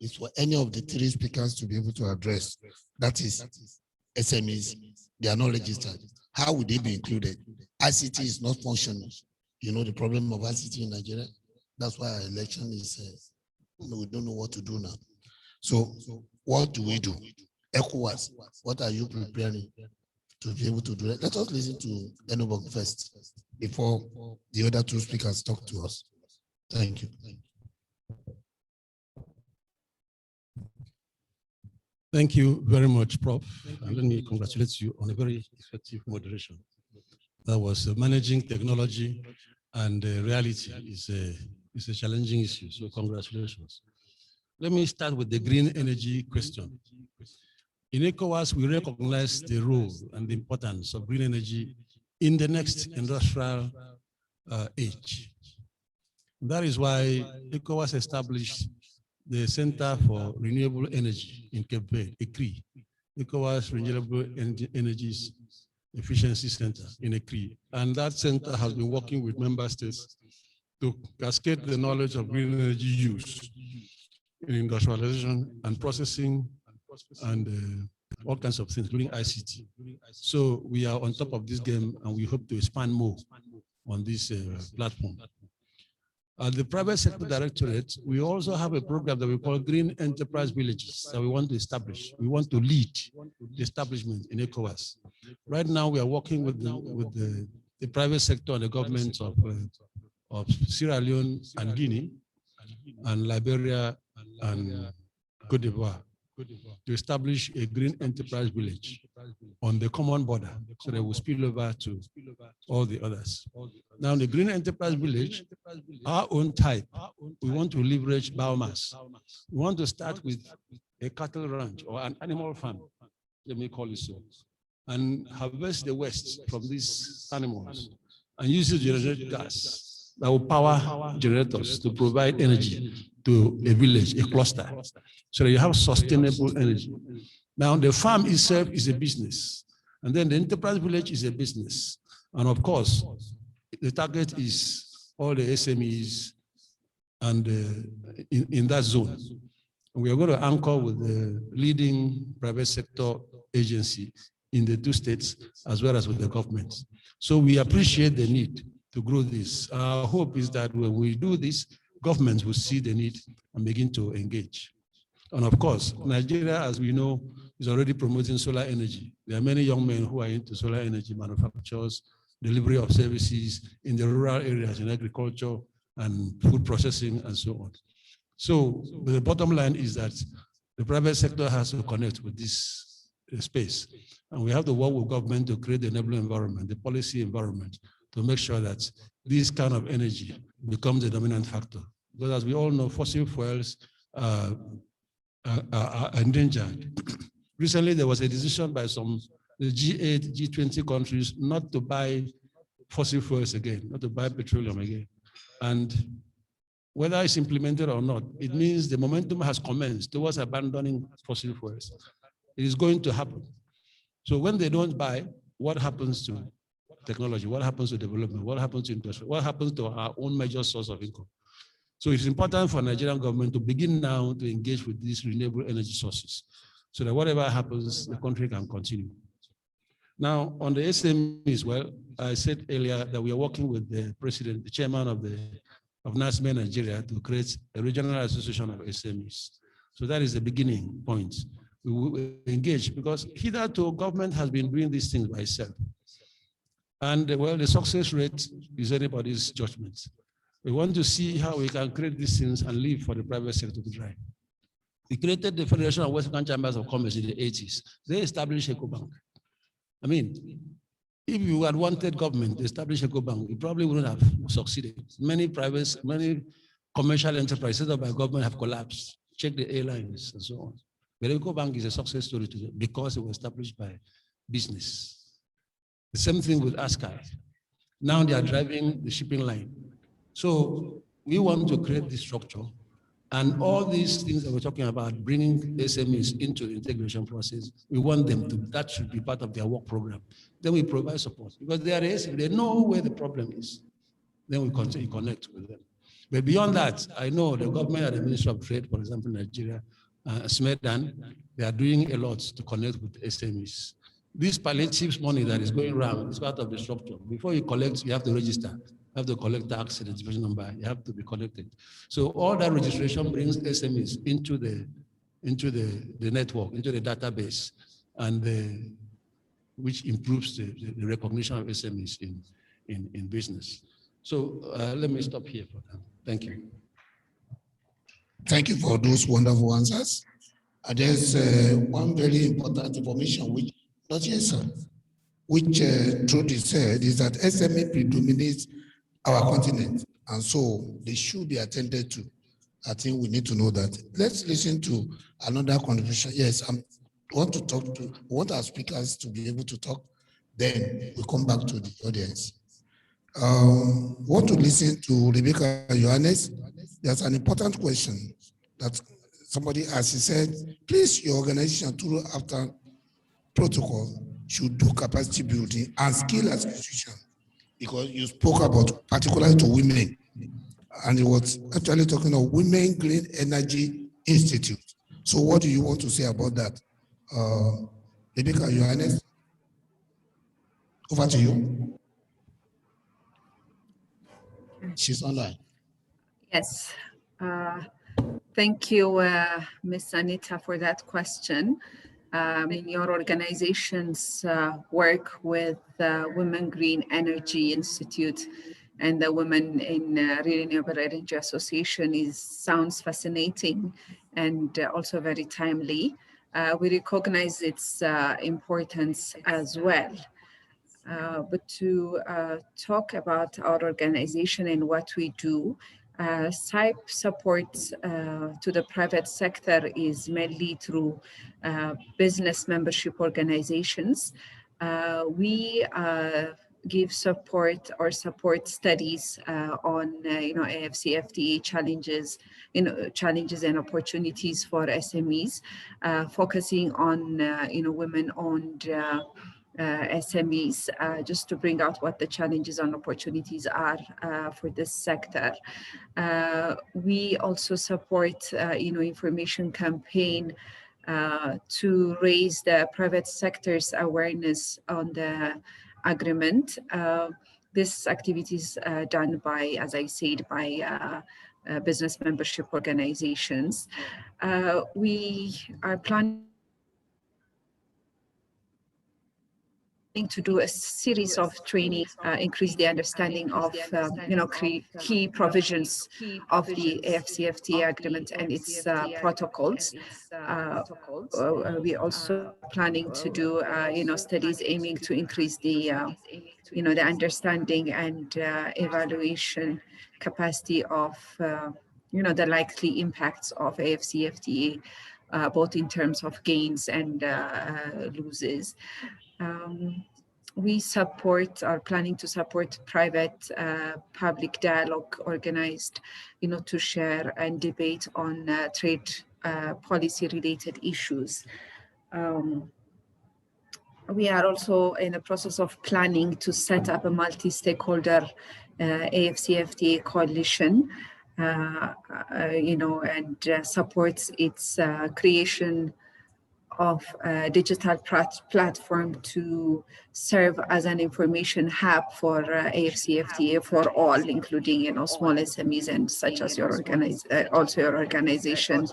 is for any of the three speakers to be able to address. That is SMEs, they are not registered. How would they be included? ICT is not functioning. You know the problem of ICT in Nigeria? That's why our election is, we don't know what to do now. So what do we do? ECOWAS, what are you preparing to be able to do that? Let us listen to Enobog first before the other two speakers talk to us. Thank you. Thank you very much, Prof. And let me congratulate you on a very effective moderation. That was managing technology and reality is a challenging issue, so congratulations. Let me start with the green energy question. In ECOWAS, we recognize the role and the importance of green energy in the next industrial age. That is why ECOWAS established the Center for Renewable Energy in Cape Verde, ECRI, ECOWAS Renewable Energies Efficiency Center in ECRI. And that center has been working with member states to cascade the knowledge of green energy use in industrialization and processing and all kinds of things, including ICT. So we are on top of this game, and we hope to expand more on this platform. At the Private Sector Directorate, we also have a program that we call Green Enterprise Villages that we want to establish. We want to lead the establishment in ECOWAS. Right now, we are working with the private sector and the governments of Sierra Leone and Guinea and Liberia and Cote d'Ivoire to establish a green enterprise village on the common border, so they will spill over to all the others. Now, the green enterprise village, our own type, we want to leverage biomass. We want to start with a cattle ranch or an animal farm, let me call it so, and harvest the waste from these animals and use it to generate gas that will power generators to provide energy to a village, a cluster, so that you have sustainable energy. Now, the farm itself is a business, and then the enterprise village is a business. And of course, the target is all the SMEs and in that zone. And we are going to anchor with the leading private sector agency in the two states, as well as with the government. So we appreciate the need to grow this. Our hope is that when we do this, governments will see the need and begin to engage. And of course, Nigeria, as we know, is already promoting solar energy. There are many young men who are into solar energy manufacturers, delivery of services in the rural areas, in agriculture and food processing and so on. So the bottom line is that the private sector has to connect with this space. And we have to work with government to create the enabling environment, the policy environment, to make sure that this kind of energy becomes the dominant factor. Because as we all know, fossil fuels are endangered. Recently, there was a decision by the G8, G20 countries not to buy fossil fuels again, not to buy petroleum again. And whether it's implemented or not, it means the momentum has commenced towards abandoning fossil fuels. It is going to happen. So when they don't buy, what happens to technology? What happens to development? What happens to industry? What happens to our own major source of income? So it's important for Nigerian government to begin now to engage with these renewable energy sources, so that whatever happens, the country can continue. Now, on the SMEs, well, I said earlier that we are working with the president, the chairman of NASME Nigeria, to create a regional association of SMEs. So that is the beginning point. We will engage, because hitherto government has been doing these things by itself. And well, the success rate is anybody's judgment. We want to see how we can create these things and leave for the private sector to drive. We created the Federation of Western Chambers of Commerce in the 80s. They established EcoBank. I mean, if you had wanted government to establish EcoBank, you probably wouldn't have succeeded. Many commercial enterprises set up by government have collapsed. Check the airlines and so on. But EcoBank is a success story today because it was established by business. The same thing with ASCAI. Now they are driving the shipping line. So we want to create this structure, and all these things that we're talking about, bringing SMEs into the integration process, we want them to, that should be part of their work program. Then we provide support, because they are SMEs, they know where the problem is. Then we continue to connect with them. But beyond that, I know the government and the Ministry of Trade, for example, Nigeria, SMEDAN, they are doing a lot to connect with SMEs. This palliative money that is going around is part of the structure. Before you collect, you have to register. You have to collect tax identification number. You have to be connected. So all that registration brings SMEs into the network, into the database, and which improves the recognition of SMEs in business. So let me stop here for now. Thank you. Thank you for those wonderful answers. There's one very important information which, not yet, sir, which Trudy said is that SME predominates our continent, and so they should be attended to. I think we need to know that. Let's listen to another contribution. Yes, I want our speakers to be able to talk. Then we come back to the audience. Want to listen to Rebecca Johannes. There's an important question that somebody asked. He said, please, your organization through AfCFTA protocol should do capacity building and skill acquisition, because you spoke about particularly to women, and it was actually talking of Women Green Energy Institute. So what do you want to say about that? Rebecca, Johannes, over to you. She's online. Yes. Thank you, Ms. Anita, for that question. Your organizations work with Women Green Energy Institute and the Women in Renewable Energy Association sounds fascinating and also very timely. We recognize its importance as well. But to talk about our organization and what we do, SIPE support to the private sector is mainly through business membership organizations. We give support or support studies on AfCFTA challenges, challenges and opportunities for SMEs, focusing on women-owned SMEs, just to bring out what the challenges and opportunities are for this sector. We also support, information campaign to raise the private sector's awareness on the agreement. This activity is done by, as I said, by business membership organizations. We are planning to do a series of training, increase the understanding of key provisions of the AfCFTA agreement and its protocols. We're also planning to do studies aiming to increase the the understanding and evaluation capacity of the likely impacts of AfCFTA, both in terms of gains and losses. We are planning to support private public dialogue organized, to share and debate on trade policy related issues. We are also in the process of planning to set up a multi-stakeholder AfCFTA coalition, and supports its creation of a digital platform to serve as an information hub for AfCFTA for all, including small SMEs and such as your organization,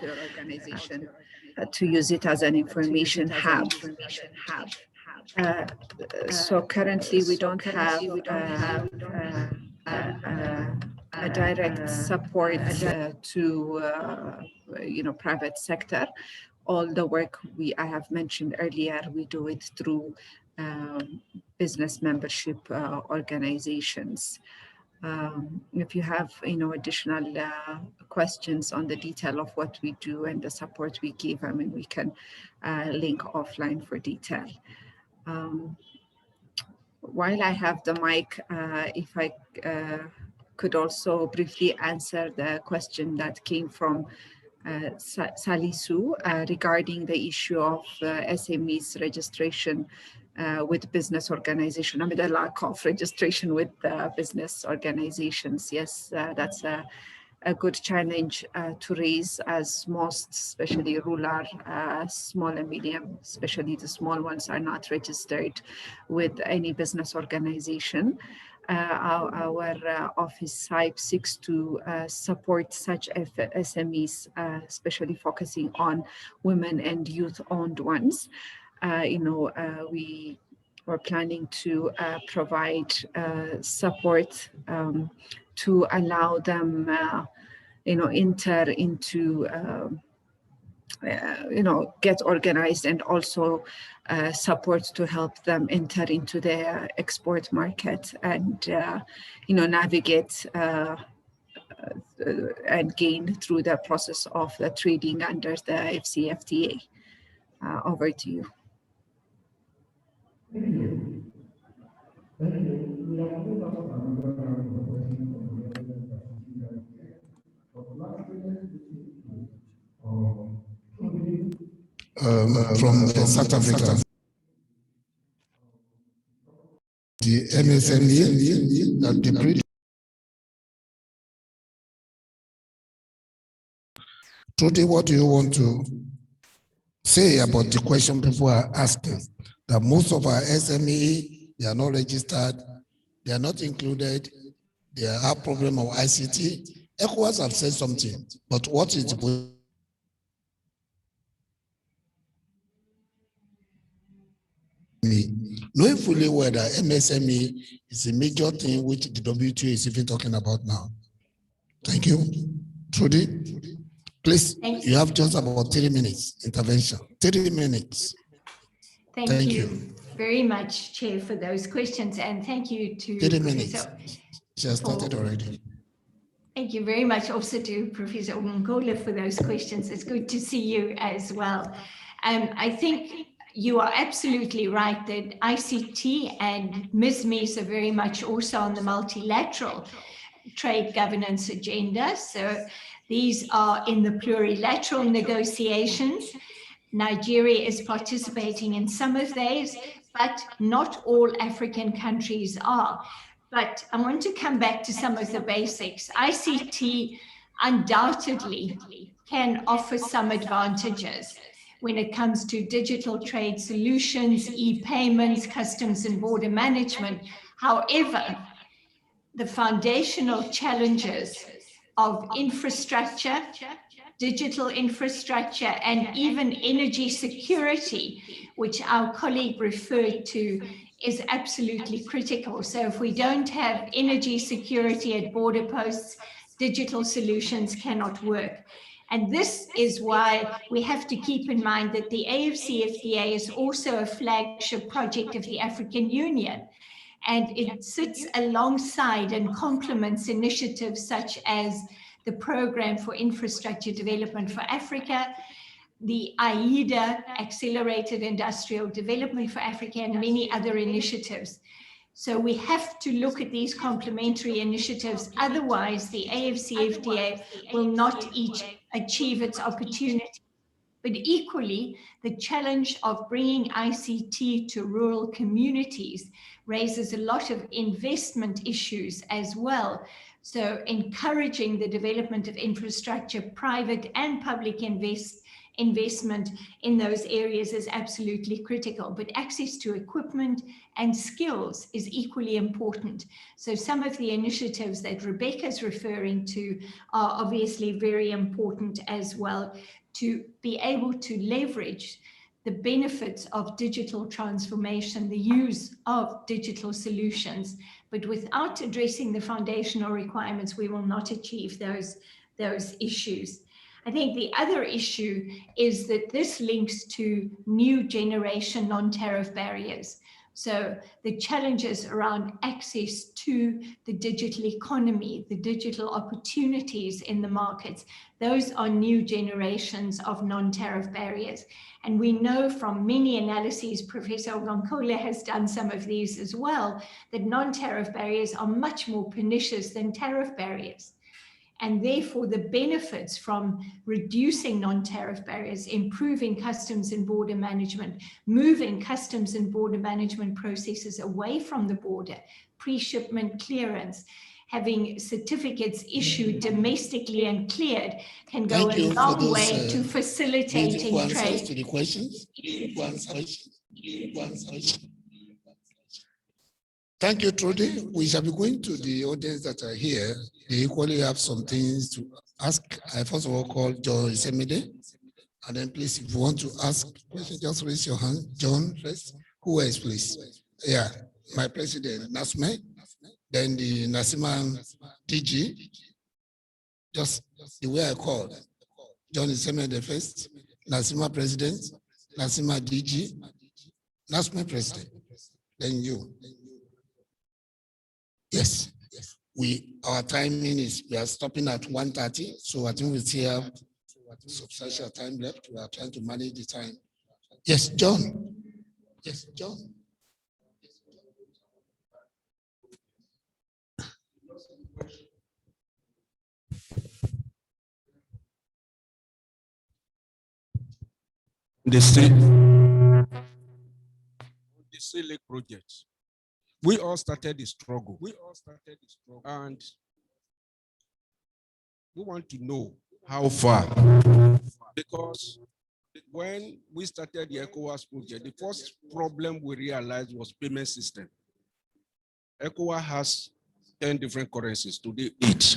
to use it as an information hub. So currently we don't have a direct support to private sector. All the work I have mentioned earlier, we do it through business membership organizations. If you have additional questions on the detail of what we do and the support we give, we can link offline for detail. While I have the mic, if I could also briefly answer the question that came from Salisu regarding the issue of SMEs registration with business organization. The lack of registration with business organizations. Yes, that's a good challenge to raise, as most, especially rural, small and medium, especially the small ones, are not registered with any business organization. Our office SIPE seeks to support such SMEs, especially focusing on women and youth-owned ones. We were planning to provide support to allow them, enter into, get organized, and also support to help them enter into their export market and, navigate and gain through the process of the trading under the AfCFTA. Over to you. Thank you. From South Africa, the MSME that the Trudy, what do you want to say about the question people are asking, that most of our SME, they are not registered, they are not included, they have problem of ICT. ECOWAS have said something, but what is the knowing fully well that MSME is a major thing which the WTO is even talking about now. Thank you. Trudy, please, you have just about 3 minutes intervention. 3 minutes. Thank you very much, Chair, for those questions, and thank you to 3 minutes. She has started already. Thank you very much also to Professor Ongola for those questions. It's good to see you as well. I think you are absolutely right that ICT and MISMEs are very much also on the multilateral trade governance agenda. So these are in the plurilateral negotiations. Nigeria is participating in some of these, but not all African countries are. But I want to come back to some of the basics. ICT undoubtedly can offer some advantages when it comes to digital trade solutions, e-payments, customs and border management. However, the foundational challenges of infrastructure, digital infrastructure, and even energy security, which our colleague referred to, is absolutely critical. So if we don't have energy security at border posts, digital solutions cannot work. And this is why we have to keep in mind that the AfCFTA is also a flagship project of the African Union. And it sits alongside and complements initiatives such as the Program for Infrastructure Development for Africa, the AIDA, Accelerated Industrial Development for Africa, and many other initiatives. So we have to look at these complementary initiatives. Otherwise, the AfCFTA will not achieve its opportunity. But equally, the challenge of bringing ICT to rural communities raises a lot of investment issues as well. So encouraging the development of infrastructure, private and public investment in those areas is absolutely critical, but access to equipment and skills is equally important. So some of the initiatives that Rebecca's referring to are obviously very important as well, to be able to leverage the benefits of digital transformation, the use of digital solutions, but without addressing the foundational requirements, we will not achieve those issues. I think the other issue is that this links to new generation non-tariff barriers. So the challenges around access to the digital economy, the digital opportunities in the markets, those are new generations of non-tariff barriers. And we know from many analyses, Professor Ongola has done some of these as well, that non-tariff barriers are much more pernicious than tariff barriers. And therefore, the benefits from reducing non-tariff barriers, improving customs and border management, moving customs and border management processes away from the border, pre-shipment clearance, having certificates issued domestically and cleared can go a long way to facilitating trade. To the questions. Thank you, Trudy. We shall be going to the audience that are here. They equally have some things to ask. I first of all call John Isemide. And then please, if you want to ask questions, just raise your hand. John first. Who else, please? Yeah, my president, Nasme. Then the Nasima DG. Just the way I called. John Isemide first. Nasima president. Nasima DG. Nasme president. Then you. Yes, our timing is, we are stopping at 1:30, so I think we still have substantial time left. We are trying to manage the time. Yes, John. Yes, John. The Sea Lake project. We all started the struggle. And we want to know how far, because when we started the ECOWAS project, the first problem we realized was payment system. ECOWAS has 10 different currencies, today 8.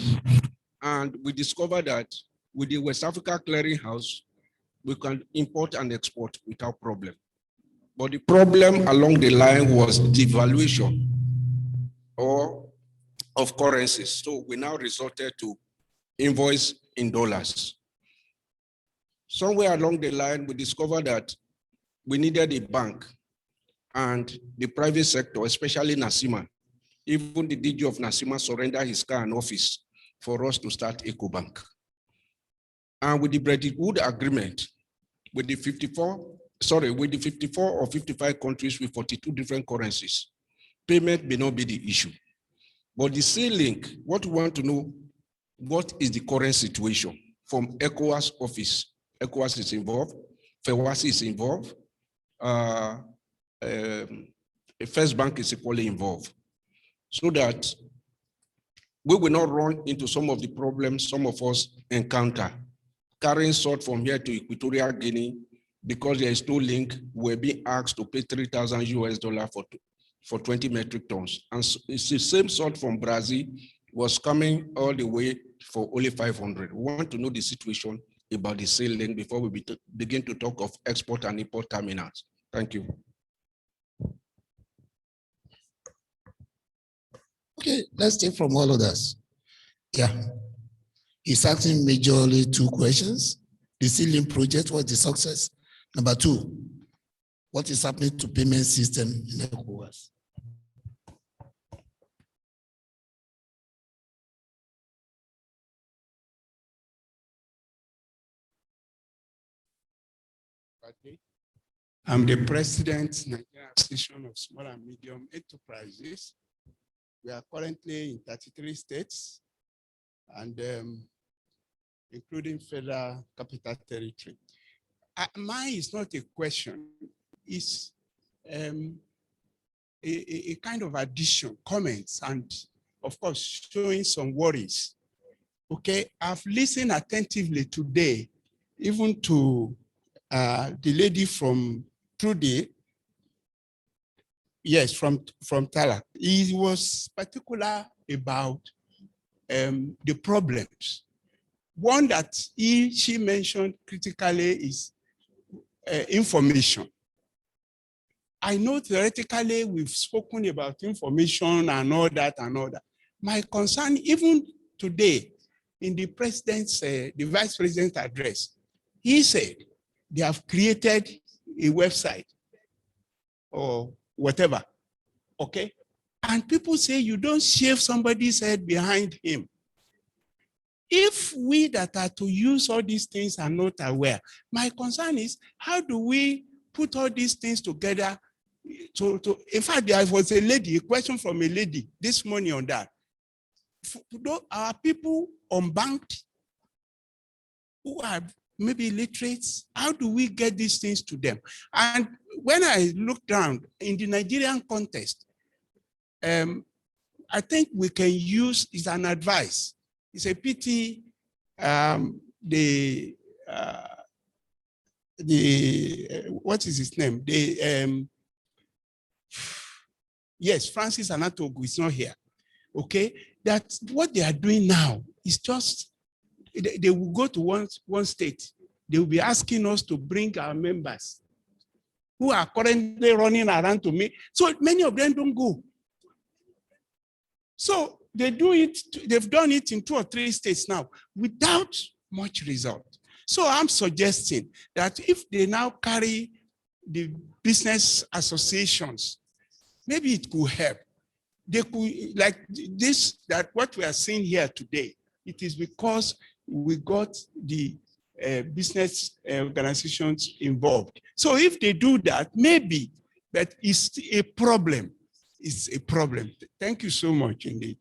And we discovered that with the West Africa Clearing House, we can import and export without problem. But the problem along the line was devaluation of currencies. So we now resorted to invoice in dollars. Somewhere along the line, we discovered that we needed a bank, and the private sector, especially Nasima, even the DG of Nasima surrendered his car and office for us to start EcoBank. And with the Bretton Woods Agreement, with the 54 or 55 countries with 42 different currencies, payment may not be the issue. But the C-Link, what we want to know, what is the current situation from ECOWAS office? ECOWAS is involved, FEWASI is involved, First Bank is equally involved, so that we will not run into some of the problems some of us encounter. Carrying salt from here to Equatorial Guinea, because there is no link, we're being asked to pay $3,000 for 20 metric tons. And it's the same salt from Brazil was coming all the way for only 500. We want to know the situation about the sale link before we begin to talk of export and import terminals. Thank you. Okay, let's take from all others. Yeah. He's asking majorly 2 questions. The ceiling project, what's the success? Number 2, what is happening to payment system in ECOWAS? I'm the president, Nigerian Association of Small and Medium Enterprises. We are currently in 33 states and including Federal Capital Territory. Mine is not a question, it's a kind of addition, comments, and of course, showing some worries. Okay, I've listened attentively today, even to the lady from Trudy, yes, from Talak. He was particular about the problems. One that she mentioned critically is information. I know theoretically we've spoken about information and all that and all that. My concern, even today, in the president's, the vice president's address, he said they have created a website or whatever, okay? And people say you don't shave somebody's head behind him. If we that are to use all these things are not aware, my concern is how do we put all these things together? In fact, there was a question from a lady this morning on that. Are people unbanked who are maybe illiterate? How do we get these things to them? And when I looked around in the Nigerian context, I think we can use is an advice. It's a pity what is his name? Yes, Francis Anatogu is not here. Okay, that what they are doing now is just, they will go to one state. They will be asking us to bring our members who are currently running around to me. So many of them don't go. So they do it, they've done it in 2 or 3 states now without much result. So I'm suggesting that if they now carry the business associations, maybe it could help. They could, like this, that what we are seeing here today, it is because we got the business organizations involved. So if they do that, maybe, but it's a problem. It's a problem. Thank you so much indeed.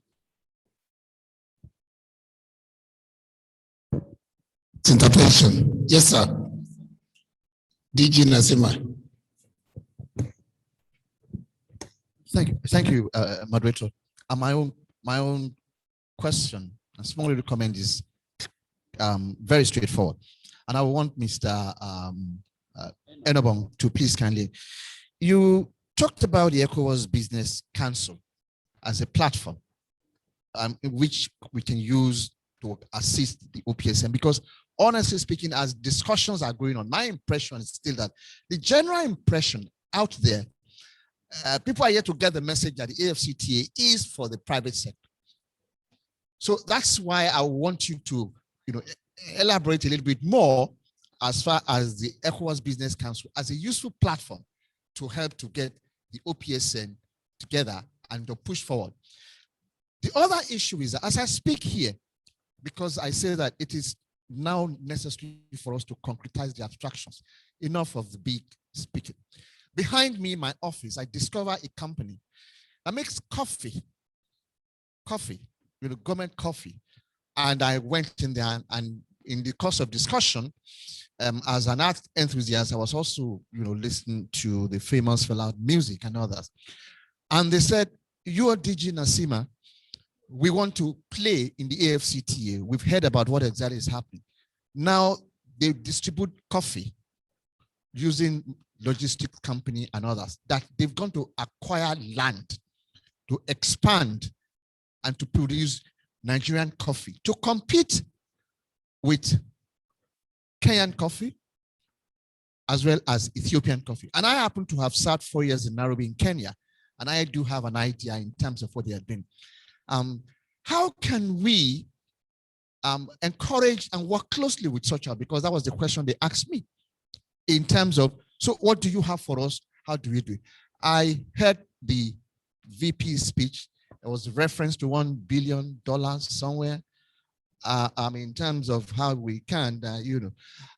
Intervention. Yes, sir. DG Nasima. Thank you, moderator. My own question, a small little comment is very straightforward, and I want Mr. Enobong to please kindly. You talked about the ECOWAS Business Council as a platform in which we can use to assist the OPSM, because honestly speaking, as discussions are going on, my impression is still that the general impression out there, people are yet to get the message that the AfCFTA is for the private sector. So that's why I want you to, elaborate a little bit more as far as the ECOWAS Business Council as a useful platform to help to get the OPSN together and to push forward. The other issue is that as I speak here, because I say that it is now necessary for us to concretize the abstractions, enough of the big speaking. Behind me in my office, I discover a company that makes coffee, government coffee. And I went in there, and in the course of discussion, as an art enthusiast, I was also, listening to the famous fella music and others. And they said, "You are DG Nasima. We want to play in the AfCFTA. We've heard about what exactly is happening." Now they distribute coffee using logistics company and others, that they've gone to acquire land to expand and to produce Nigerian coffee to compete with Kenyan coffee as well as Ethiopian coffee. And I happen to have sat 4 years in Nairobi in Kenya, and I do have an idea in terms of what they are doing. How can we encourage and work closely with such a, because that was the question they asked me in terms of, so what do you have for us? How do we do it? I heard the VP speech. There was a reference to $1 billion somewhere. In terms of how we can,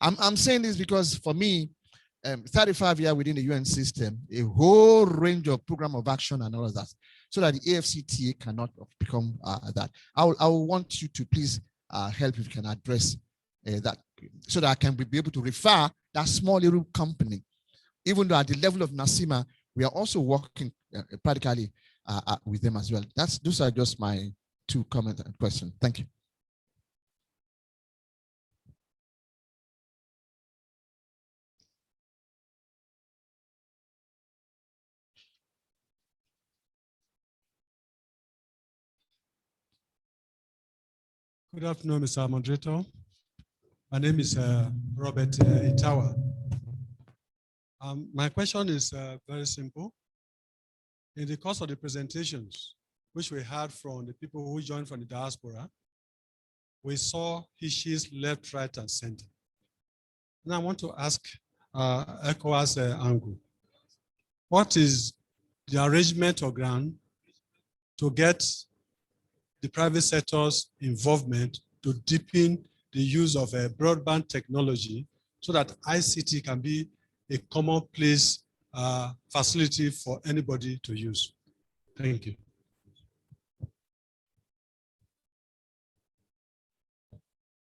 I'm saying this because for me, 35 years within the UN system, a whole range of program of action and all of that, so that the AfCFTA cannot become that. I will want you to please help if you can address that, so that I can be able to refer that small little company, even though at the level of Nasima, we are also working practically with them as well. Those are just my 2 comments and questions. Thank you. Good afternoon, Mr. Moderator. My name is Robert Itawa. My question is very simple. In the course of the presentations, which we heard from the people who joined from the diaspora, we saw issues left, right, and center. And I want to ask ECOWAS angle, what is the arrangement or ground to get the private sector's involvement to deepen the use of broadband technology so that ICT can be a commonplace facility for anybody to use? Thank you.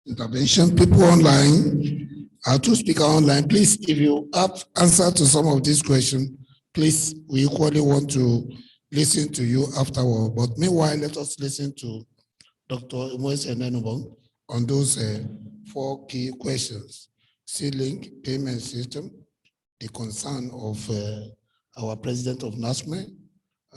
Intervention, people online, our 2 speakers online, please, if you have answer to some of these questions, please, we equally want to listen to you afterward. But meanwhile, let us listen to Dr. Enobong on those 4 key questions: C-Link, payment system, the concern of our president of NASME,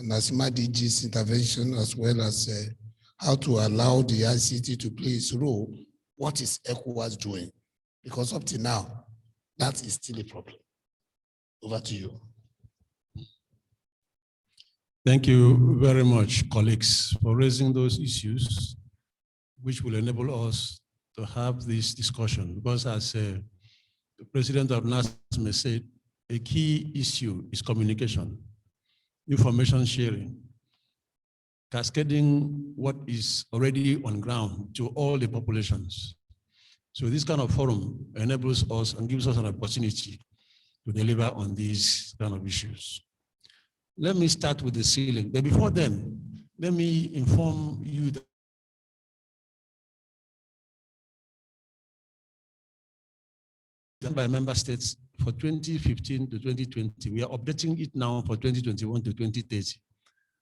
Nasima DG's intervention, as well as how to allow the ICT to play its role. What is ECOWAS doing? Because up to now, that is still a problem. Over to you. Thank you very much, colleagues, for raising those issues, which will enable us to have this discussion. Because as the president of NASME said, a key issue is communication, information sharing, cascading what is already on ground to all the populations. So this kind of forum enables us and gives us an opportunity to deliver on these kind of issues. Let me start with the ceiling. But before then, let me inform you that by member states for 2015 to 2020, we are updating it now for 2021 to 2030.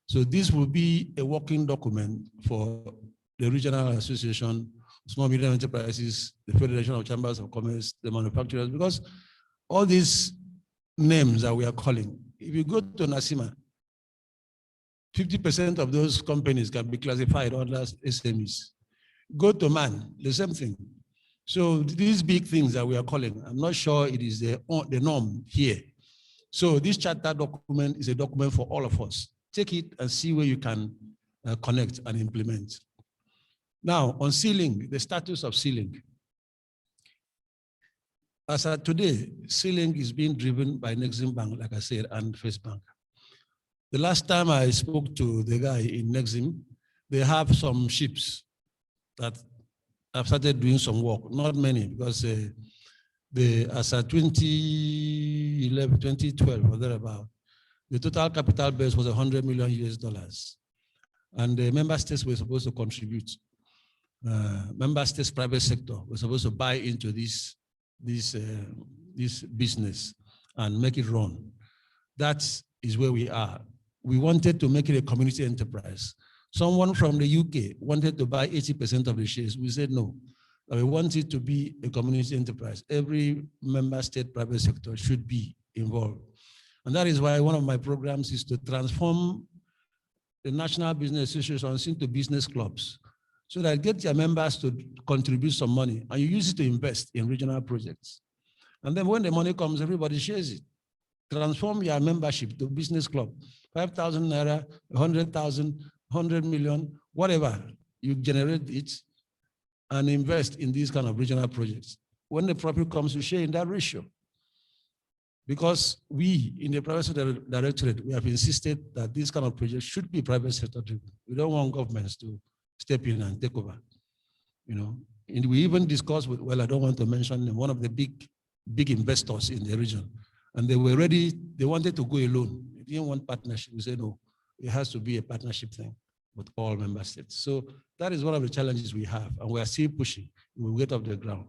So this will be a working document for the Regional Association, Small Medium Enterprises, the Federation of Chambers of Commerce, the manufacturers, because all these names that we are calling, if you go to Nasima, 50% of those companies can be classified under SMEs. Go to MAN, the same thing. So these big things that we are calling, I'm not sure it is the norm here. So this charter document is a document for all of us. Take it and see where you can connect and implement. Now, on sealing, the status of sealing. As of today, sealing is being driven by Nexim Bank, like I said, and First Bank. The last time I spoke to the guy in Nexim, they have some ships that have started doing some work, not many, because as of 2011, 2012 or thereabout, the total capital base was $100 million US. And the member states were supposed to contribute. Member states' private sector were supposed to buy into this business and make it run. That is where we are. We wanted to make it a community enterprise. Someone from the UK wanted to buy 80% of the shares. We said no. We want it to be a community enterprise. Every member state private sector should be involved. And that is why one of my programs is to transform the national business associations into business clubs, so that get your members to contribute some money and you use it to invest in regional projects. And then when the money comes, everybody shares it. Transform your membership to business club, 5,000 naira, 100,000, 100 million, whatever, you generate it and invest in these kind of regional projects. When the profit comes, you share in that ratio. Because we, in the private sector directorate, we have insisted that these kind of projects should be private sector driven. We don't want governments to step in and take over. And we even discussed with, well, I don't want to mention one of the big investors in the region. And they were ready, they wanted to go alone. They didn't want partnership. We said, no, it has to be a partnership thing with all member states. So that is one of the challenges we have, and we are still pushing. We will get off the ground.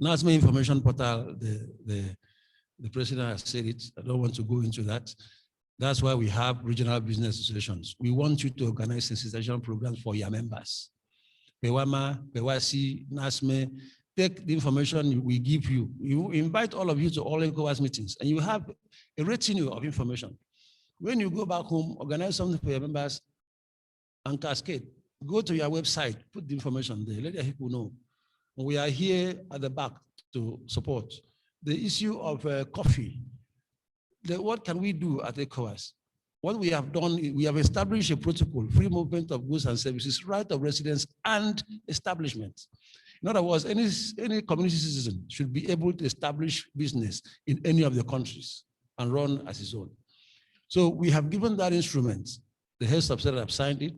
NASME information portal, the president has said it. I don't want to go into that. That's why we have regional business associations. We want you to organize sensitization programs for your members. Pewama, Pewasi, NASME, take the information we give you. You invite all of you to all ECOWAS meetings, and you have a retinue of information. When you go back home, organize something for your members and cascade. Go to your website, put the information there, let your people know. We are here at the back to support. The issue of coffee, what can we do at ECOWAS? What we have done, we have established a protocol, free movement of goods and services, right of residence and establishment. In other words, any community citizen should be able to establish business in any of the countries and run as his own. So we have given that instrument. The heads of state have signed it,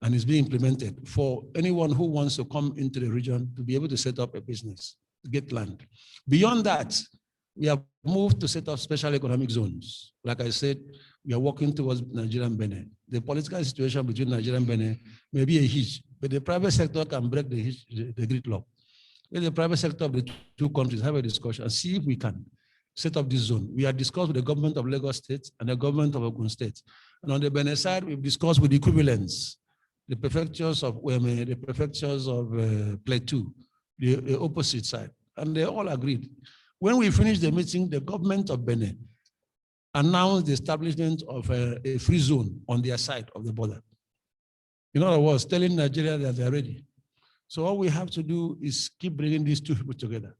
and it's being implemented for anyone who wants to come into the region to be able to set up a business, to get land. Beyond that, we have moved to set up special economic zones. Like I said, we are working towards Nigeria and Benin. The political situation between Nigeria and Benin may be a hitch, but the private sector can break the gridlock. Let the private sector of the two countries have a discussion and see if we can set up this zone. We have discussed with the government of Lagos State and the government of Ogun State. And on the Benin side, we've discussed with the equivalents, the prefectures of Weme, the prefectures of Plateau, the opposite side. And they all agreed. When we finished the meeting, the government of Benin announced the establishment of a free zone on their side of the border. In other words, telling Nigeria that they're ready. So all we have to do is keep bringing these two people together,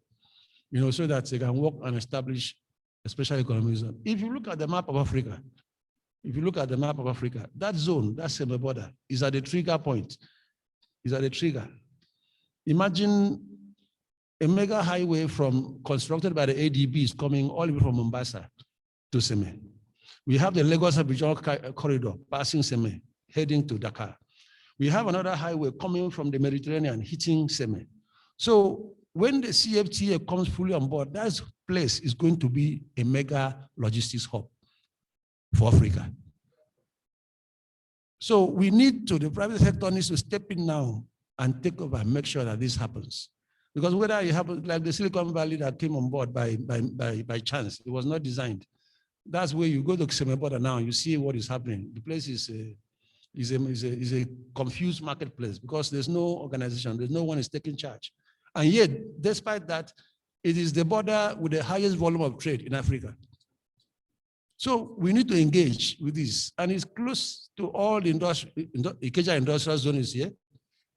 so that they can work and establish a special economic zone. If you look at the map of Africa, that zone, that semi-border, is at the trigger point, is at the trigger. Imagine a mega highway constructed by the ADBs coming all the way from Mombasa to Seme. We have the Lagos Regional Corridor passing Seme, heading to Dakar. We have another highway coming from the Mediterranean, hitting Seme. So when the CFTA comes fully on board, that place is going to be a mega logistics hub for Africa. So we need to, the private sector needs to step in now and take over and make sure that this happens. Because whether it happens, like the Silicon Valley that came on board by chance, it was not designed. That's where you go to Semeboda now, you see what is happening. The place is a confused marketplace because there's no organization, there's no one is taking charge. And yet, despite that, It is the border with the highest volume of trade in Africa. So we need to engage with this. And it's close to all the Ikeja industrial zone is here.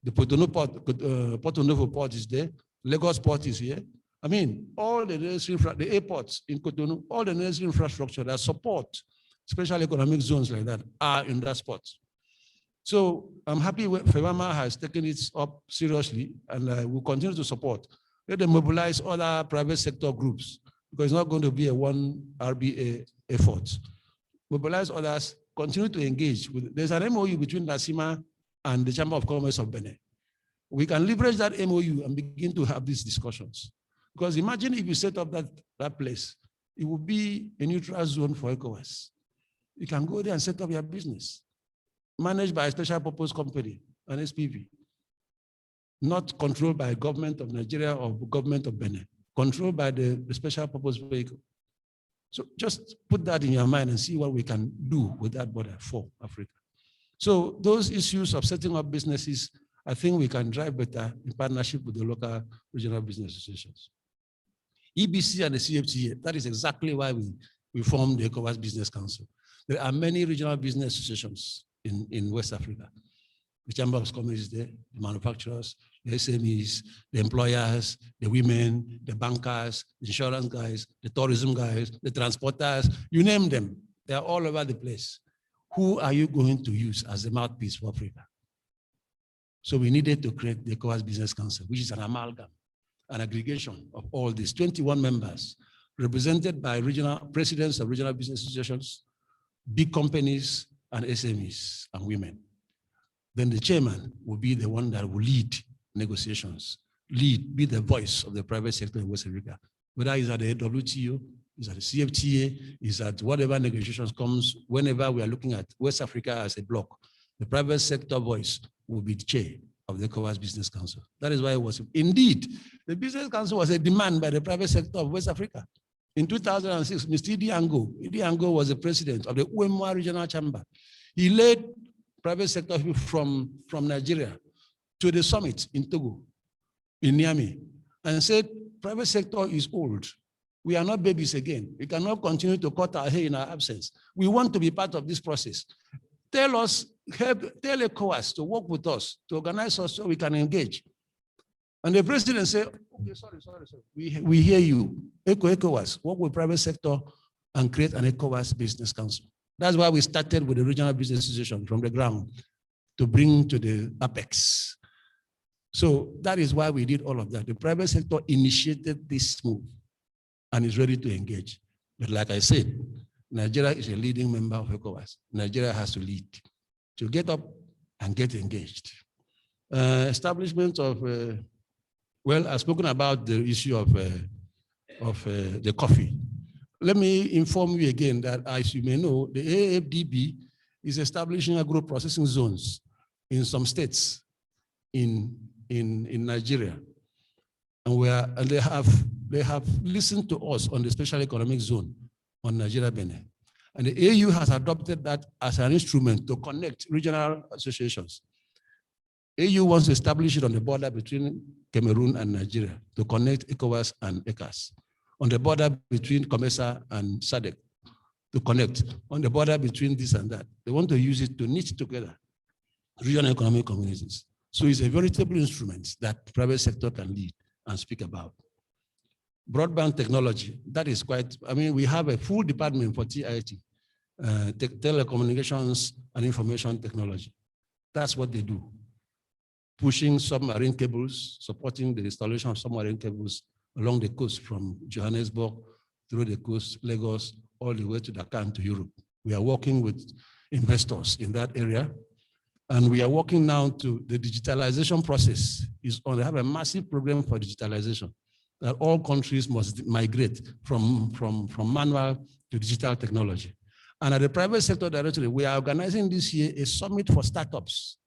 The Porto Novo port is there. Lagos port is here. I mean, all the necessary, the airports in Cotonou, all the necessary infrastructure that support special economic zones like that are in that spot. So I'm happy FEMAMA has taken it up seriously and will continue to support. Let them mobilize other private sector groups because it's not going to be a one RBA effort. Mobilize others, continue to engage with. There's an MOU between NASIMA and the Chamber of Commerce of Benin. We can leverage that MOU and begin to have these discussions. Because imagine if you set up that place, it would be a neutral zone for ECOWAS. You can go there and set up your business, managed by a special purpose company, an SPV, not controlled by government of Nigeria or government of Benin, controlled by the special purpose vehicle. So just put that in your mind and see what we can do with that border for Africa. So those issues of setting up businesses, I think we can drive better in partnership with the local regional business associations. EBC and the CFTA, that is exactly why we formed the ECOWAS Business Council. There are many regional business associations in West Africa. The Chamber of Commerce is there, the manufacturers, the SMEs, the employers, the women, the bankers, the insurance guys, the tourism guys, the transporters, you name them. They are all over the place. Who are you going to use as the mouthpiece for Africa? So we needed to create the ECOWAS Business Council, which is an amalgam, an aggregation of all these 21 members represented by regional presidents of regional business associations, big companies, and SMEs and women. Then the chairman will be the one that will lead negotiations, be the voice of the private sector in West Africa, whether it's at the WTO, it's at the CFTA, it's at whatever negotiations comes, whenever we are looking at West Africa as a bloc, the private sector voice will be the chair of the ECOWAS Business Council. That is why it was, indeed, the Business Council was a demand by the private sector of West Africa. In 2006, Mr. Idi Ango was the president of the UEMOA Regional Chamber. He led private sector people from Nigeria to the summit in Togo, in Niamey, and said, private sector is old. We are not babies again. We cannot continue to cut our hair in our absence. We want to be part of this process. Tell us, tell ECOWAS to work with us, to organize us so we can engage. And the president said, okay, sorry. We hear you. ECOWAS, work with private sector and create an ECOWAS Business Council. That's why we started with the regional business association from the ground to bring to the apex. So that is why we did all of that. The private sector initiated this move and is ready to engage. But like I said, Nigeria is a leading member of ECOWAS. Nigeria has to lead, to get up and get engaged. Establishment of, well, I've spoken about the issue of the coffee. Let me inform you again that, as you may know, the AfDB is establishing agro-processing zones in some states in Nigeria. And they have listened to us on the special economic zone on Nigeria Benin. And the AU has adopted that as an instrument to connect regional associations. AU wants to establish it on the border between Cameroon and Nigeria to connect ECOWAS and ECAS. On the border between COMESA and SADC to connect. On the border between this and that. They want to use it to knit together regional economic communities. So it's a veritable instrument that private sector can lead and speak about. Broadband technology, that is quite, I mean, we have a full department for TIT, telecommunications and information technology. That's what they do. Pushing submarine cables, supporting the installation of submarine cables along the coast from Johannesburg through the coast, Lagos, all the way to Dakar and to Europe. We are working with investors in that area. And we are working now to the digitalization process is on. They have a massive program for digitalization that all countries must migrate from manual to digital technology. And at the private sector directory, we are organizing this year a summit for startups.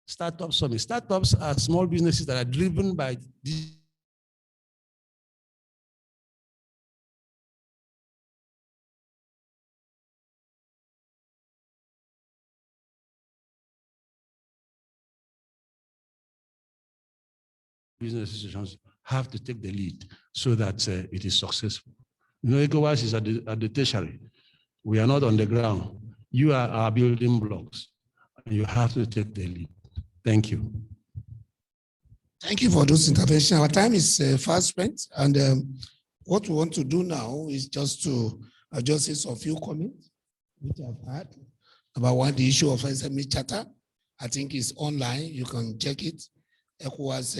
Startup summit. Startups are small businesses that are driven by business institutions have to take the lead so that it is successful. You know, ECOWAS is at the tertiary. We are not on the ground. You are our building blocks. And you have to take the lead. Thank you. Thank you for those interventions. Our time is fast spent, and what we want to do now is just to say a few comments which I've had about the issue of SME charter. I think it's online. You can check it. ECOWAS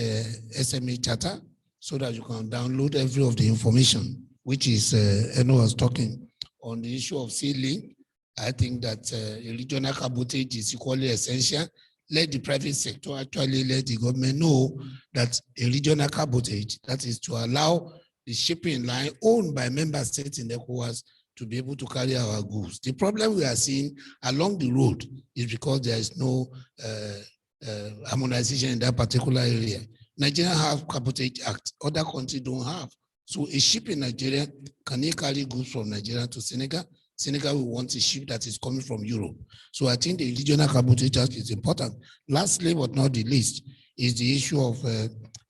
SME charter, so that you can download every of the information, which is Eno was talking on the issue of seedling. I think that regional cabotage is equally essential. Let the private sector actually let the government know that a regional cabotage, that is to allow the shipping line owned by member states in ECOWAS to be able to carry our goods. The problem we are seeing along the road is because there is no harmonization in that particular area. Nigeria have Cabotage Act, other countries don't have. So a ship in Nigeria, can they carry goods from Nigeria to Senegal? Senegal will want a ship that is coming from Europe. So I think the regional Cabotage Act is important. Lastly, but not the least, is the issue of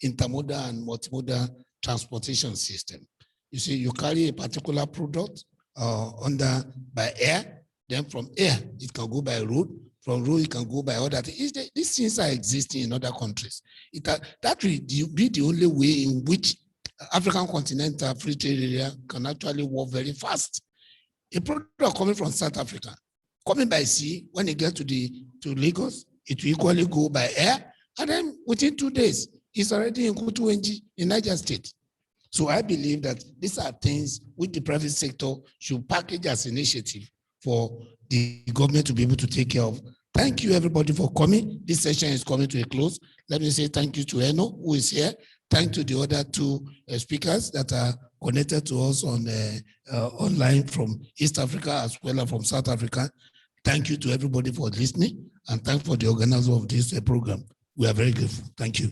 intermodal and multimodal transportation system. You see, you carry a particular product by air, then from air, it can go by road, from road, it can go by other things. These things are existing in other countries. That will be the only way in which African continental free trade area can actually work very fast. A product coming from South Africa, coming by sea, when it gets to Lagos, it will equally go by air, and then within 2 days, it's already in Kutuwenji in Niger State. So I believe that these are things which the private sector should package as initiative for the government to be able to take care of. Thank you, everybody, for coming. This session is coming to a close. Let me say thank you to Eno, who is here. Thank you to the other two speakers that are connected to us on online from East Africa as well as from South Africa. Thank you to everybody for listening, and thank for the organizer of this program. We are very grateful. Thank you.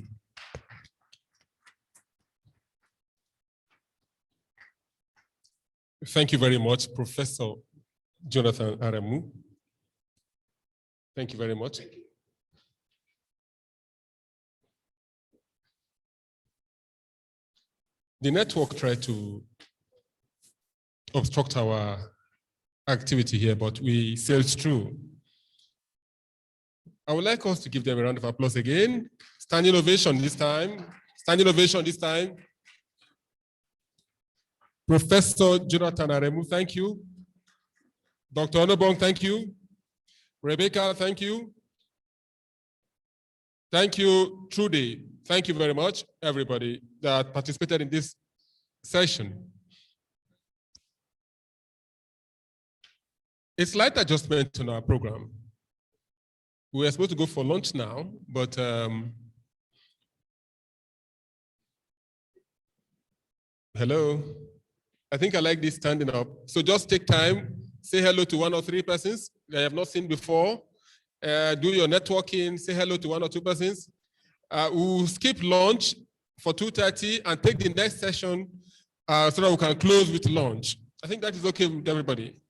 Thank you very much, Professor Jonathan Aremu. Thank you very much. The network tried to obstruct our activity here, but we sailed through. I would like us to give them a round of applause again. Standing ovation this time. Standing ovation this time. Professor Jonathan Aremu, thank you. Dr. Onobong, thank you. Rebecca, thank you. Thank you, Trudy. Thank you very much, everybody that participated in this session. A slight adjustment in our program. We were supposed to go for lunch now, but hello. I think I like this standing up. So just take time, say hello to 1 or 3 persons that I have not seen before. Do your networking, say hello to 1 or 2 persons. We'll skip lunch for 2:30 and take the next session so that we can close with lunch. I think that is okay with everybody.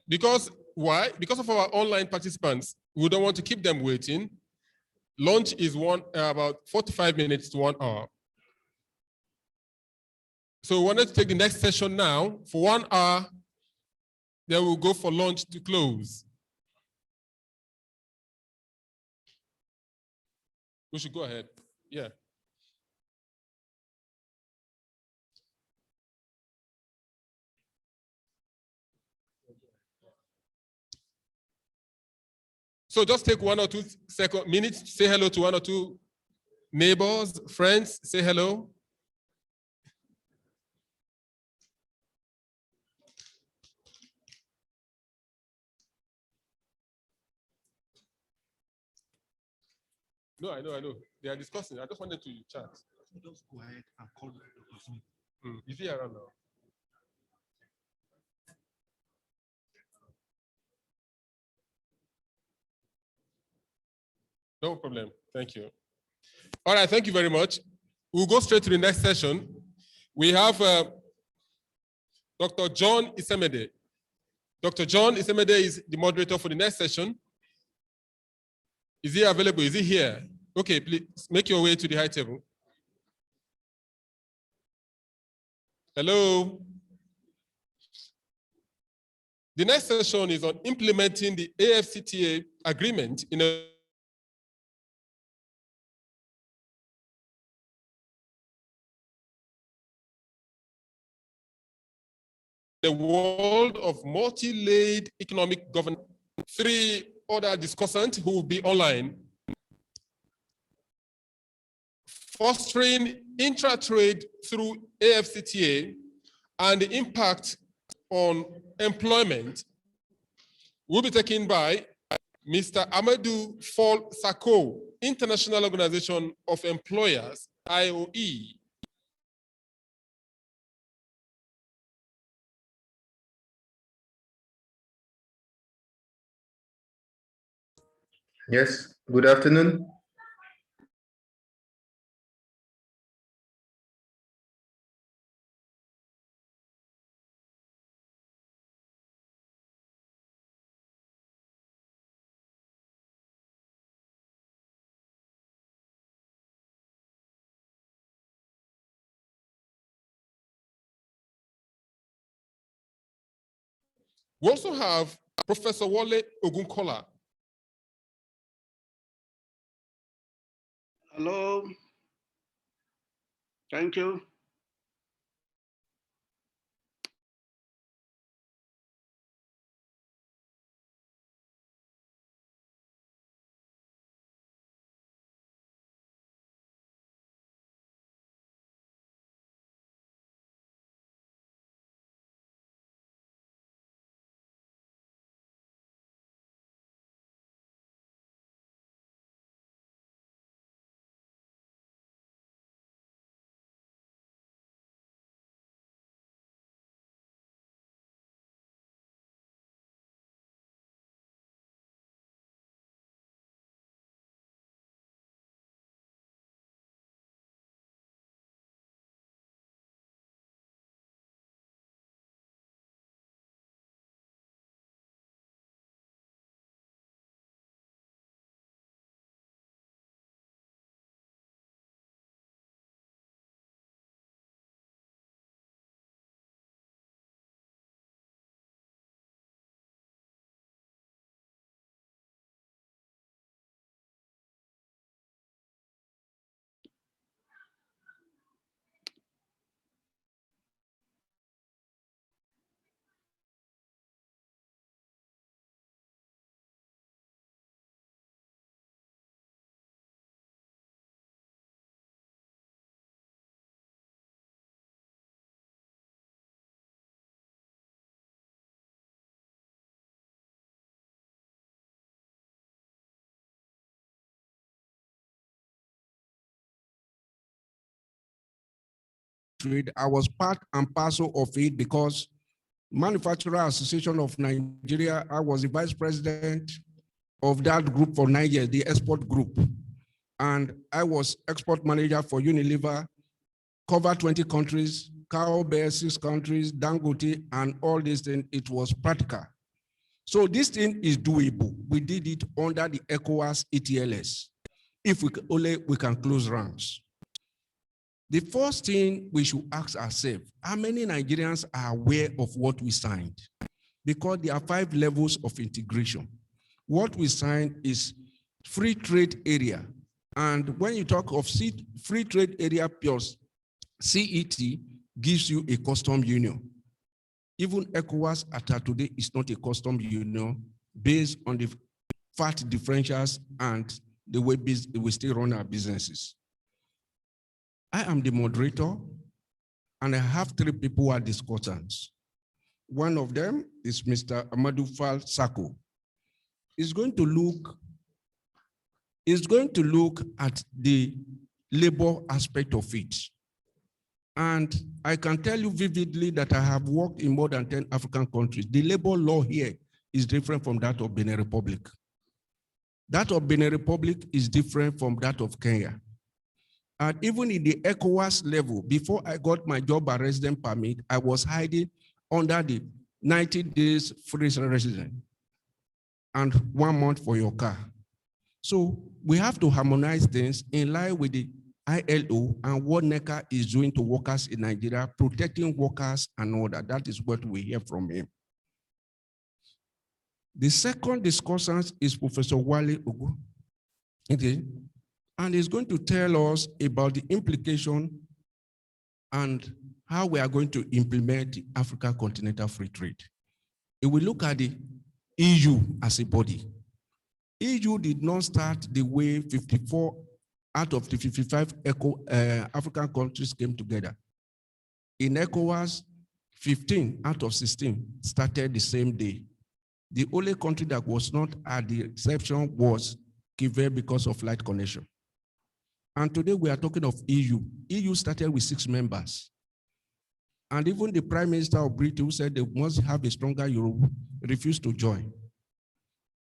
Because why? Because of our online participants, we don't want to keep them waiting. Lunch is about 45 minutes to 1 hour. So we wanted to take the next session now for 1 hour. Then we'll go for lunch to close. We should go ahead. Yeah. So just take 1 or 2 minutes to say hello to 1 or 2 neighbors, friends, say hello. No, I know. They are discussing. I just wanted to chat. Just go ahead and call Dr. Smith. Is he around now? No problem. Thank you. All right, thank you very much. We'll go straight to the next session. We have Dr. John Isemede. Dr. John Isemede is the moderator for the next session. Is he available? Is he here? Okay, please make your way to the high table. Hello. The next session is on implementing the AfCFTA agreement in the world of multi-layered economic governance. 3 other discussants who will be online. Fostering intra-trade through AfCFTA and the impact on employment will be taken by Mr. Amadou Fall Sako, International Organization of Employers, IOE. Yes, good afternoon. We also have Professor Wole Ogunkola. Hello. Thank you. I was part and parcel of it because Manufacturer Association of Nigeria, I was the vice president of that group for 9 years, the export group. And I was export manager for Unilever, covered 20 countries, Cowbell 6 countries, Dangote, and all these things. It was practical. So this thing is doable. We did it under the ECOWAS ETLS. If we can close ranks. The first thing we should ask ourselves, how many Nigerians are aware of what we signed? Because there are 5 levels of integration. What we signed is free trade area. And when you talk of free trade area plus CET gives you a custom union. Even ECOWAS at today is not a custom union based on the VAT differentials and the way we still run our businesses. I am the moderator, and I have 3 people who are discussants. One of them is Mr. Amadou Fall Sako. He's going to look at the labor aspect of it. And I can tell you vividly that I have worked in more than 10 African countries. The labor law here is different from that of Benin Republic. That of Benin Republic is different from that of Kenya. And even in the ECOWAS level, before I got my job and resident permit, I was hiding under the 90 days free residence, and 1 month for your car. So we have to harmonize things in line with the ILO and what NECA is doing to workers in Nigeria, protecting workers and all that. That is what we hear from him. The second discussion is Professor Wale Ogu, okay, and he's going to tell us about the implication and how we are going to implement the Africa Continental Free Trade. If we look at the EU as a body, EU did not start the way 54 out of the 55 African countries came together. In ECOWAS, 15 out of 16 started the same day. The only country that was not at the exception was Kivu because of light connection. And today we are talking of EU. EU started with 6 members. And even the Prime Minister of Britain, who said they must have a stronger Europe, refused to join.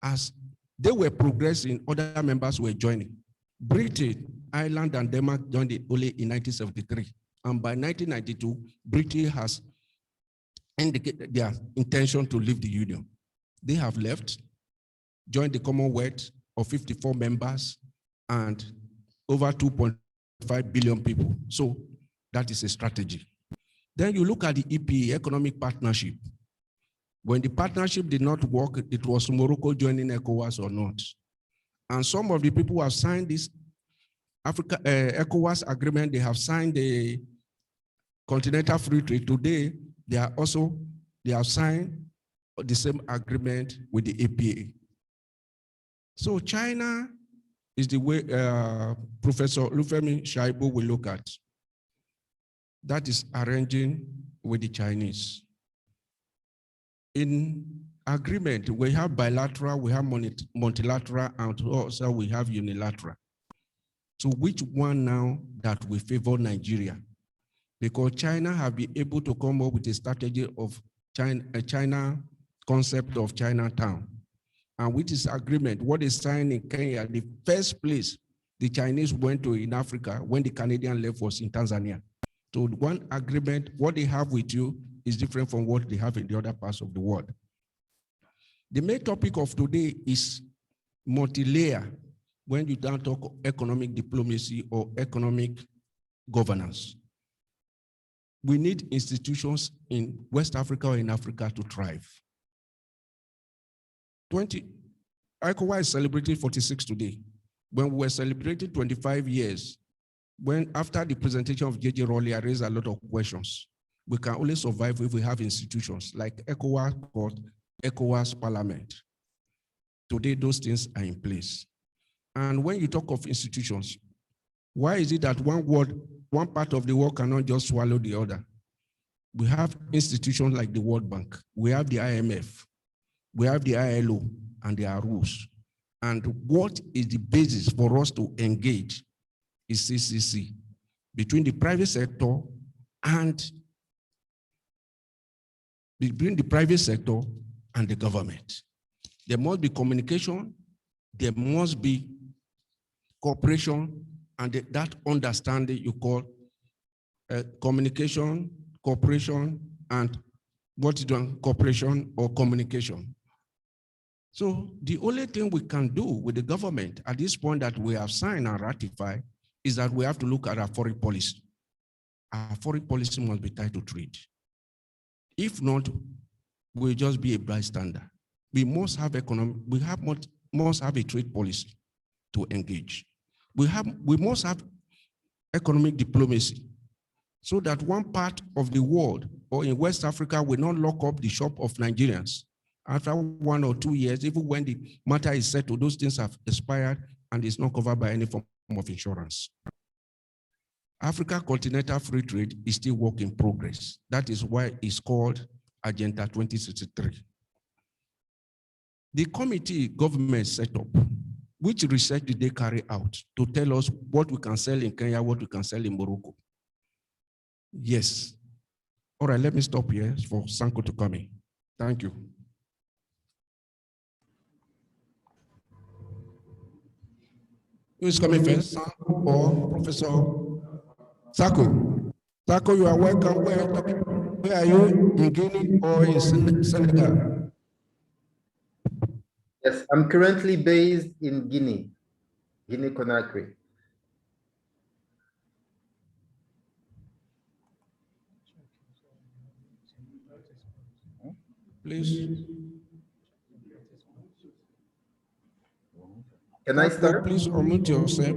As they were progressing, other members were joining. Britain, Ireland, and Denmark joined it only in 1973. And by 1992, Britain has indicated their intention to leave the Union. They have left, joined the Commonwealth of 54 members and over 2.5 billion people. So that is a strategy. Then you look at the EPA, Economic Partnership. When the partnership did not work, it was Morocco joining ECOWAS or not. And some of the people who have signed this ECOWAS agreement, they have signed the Continental Free Trade. Today, they have signed the same agreement with the EPA. So China is the way Professor Lufemi Shaibu will look at. That is arranging with the Chinese. In agreement, we have bilateral, we have multilateral, and also we have unilateral. So which one now that will favor Nigeria? Because China have been able to come up with a strategy of China concept of Chinatown. And with this agreement, what is signed in Kenya, the first place the Chinese went to in Africa when the Canadian left was in Tanzania. So one agreement, what they have with you is different from what they have in the other parts of the world. The main topic of today is multi-layer when you don't talk economic diplomacy or economic governance. We need institutions in West Africa or in Africa to thrive. ECOWAS is celebrating 46 today. When we were celebrating 25 years, when after the presentation of J.J. Rowley, I raised a lot of questions. We can only survive if we have institutions like ECOWAS Court, ECOWAS Parliament. Today, those things are in place. And when you talk of institutions, why is it that one part of the world cannot just swallow the other? We have institutions like the World Bank, we have the IMF, we have the ILO, and there are rules. And what is the basis for us to engage is CCC, between the private sector and the government. There must be communication, there must be cooperation, and that understanding you call communication, cooperation, and what is done, cooperation or communication. So the only thing we can do with the government at this point that we have signed and ratified is that we have to look at our foreign policy. Our foreign policy must be tied to trade. If not, we'll just be a bystander. We must have must have a trade policy to engage. We must have economic diplomacy so that one part of the world or in West Africa will not lock up the shop of Nigerians. After 1 or 2 years, even when the matter is settled, those things have expired and it's not covered by any form of insurance. Africa Continental Free Trade is still work in progress. That is why it's called Agenda 2063. The committee government set up, which research did they carry out to tell us what we can sell in Kenya, what we can sell in Morocco? Yes. All right, let me stop here for Sanko to come in. Thank you. Who is coming first, Sanko or Professor Sako? Sako, you are welcome. Where are you? In Guinea or in Senegal? Yes, I'm currently based in Guinea, Conakry. Please. Can I start? Please unmute yourself.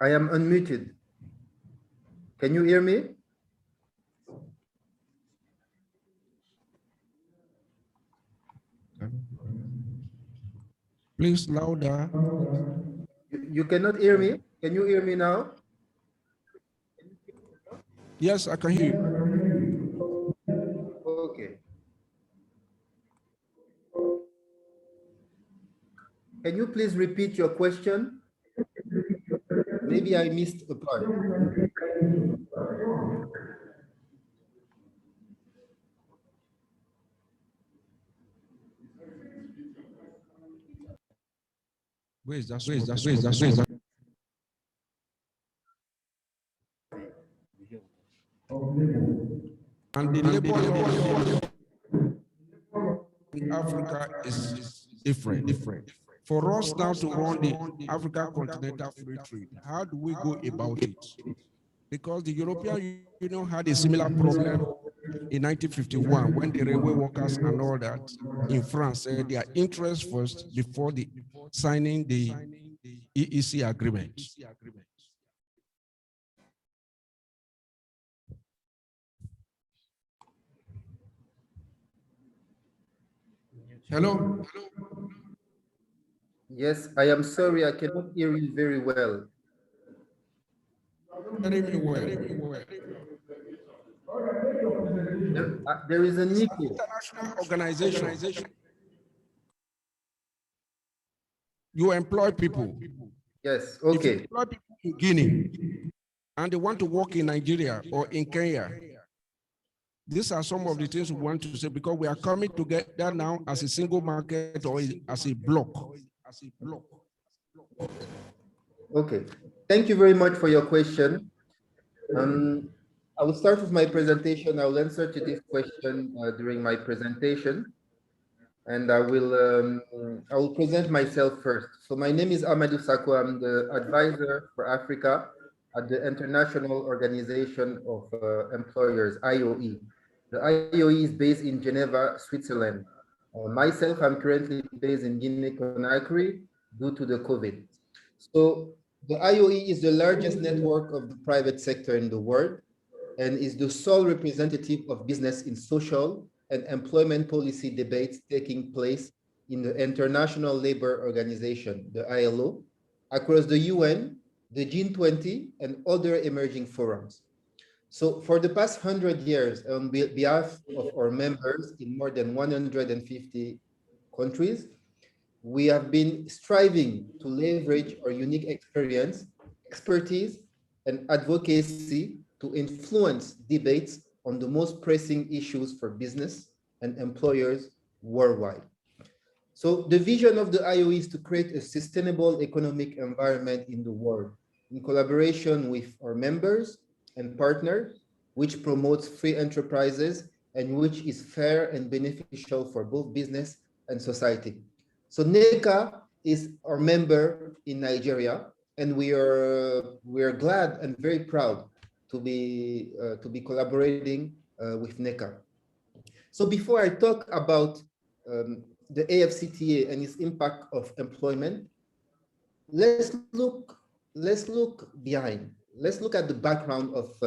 I am unmuted. Can you hear me? Please louder. You cannot hear me? Can you hear me now? Yes, I can hear you. Okay. Can you please repeat your question? Maybe I missed a part. Where is that? Where is that? Where is that? Where is that? And the labor law in Africa is different. For us now to run the African Continental Free Trade, how do we go about it? Because the European Union had a similar problem in 1951 when the railway workers and all that in France said their interest first before the signing the EEC agreement. Hello? Yes, I am sorry, I cannot hear you very well. There is an echo. International organization. You employ people. Yes, okay. If you employ people in Guinea and they want to work in Nigeria or in Kenya, these are some of the things we want to say because we are coming together now as a single market or as a block. Okay, thank you very much for your question. I will start with my presentation. I will answer to this question during my presentation, and I will present myself first. So my name is Amadou Sakho. I'm the advisor for Africa at the International Organization of Employers, IOE. The IOE is based in Geneva, Switzerland. Myself, I'm currently based in Guinea-Conakry due to the COVID. So the IOE is the largest network of the private sector in the world and is the sole representative of business in social and employment policy debates taking place in the International Labour Organization, the ILO, across the UN, the G20, and other emerging forums. So for the past 100 years, on behalf of our members in more than 150 countries, we have been striving to leverage our unique experience, expertise, and advocacy to influence debates on the most pressing issues for business and employers worldwide. So the vision of the IOE is to create a sustainable economic environment in the world in collaboration with our members and partners, which promotes free enterprises and which is fair and beneficial for both business and society. So NECA is our member in Nigeria, and we are glad and very proud to be collaborating with NECA. So before I talk about the AfCFTA and its impact of employment, let's look behind. Let's look at the background of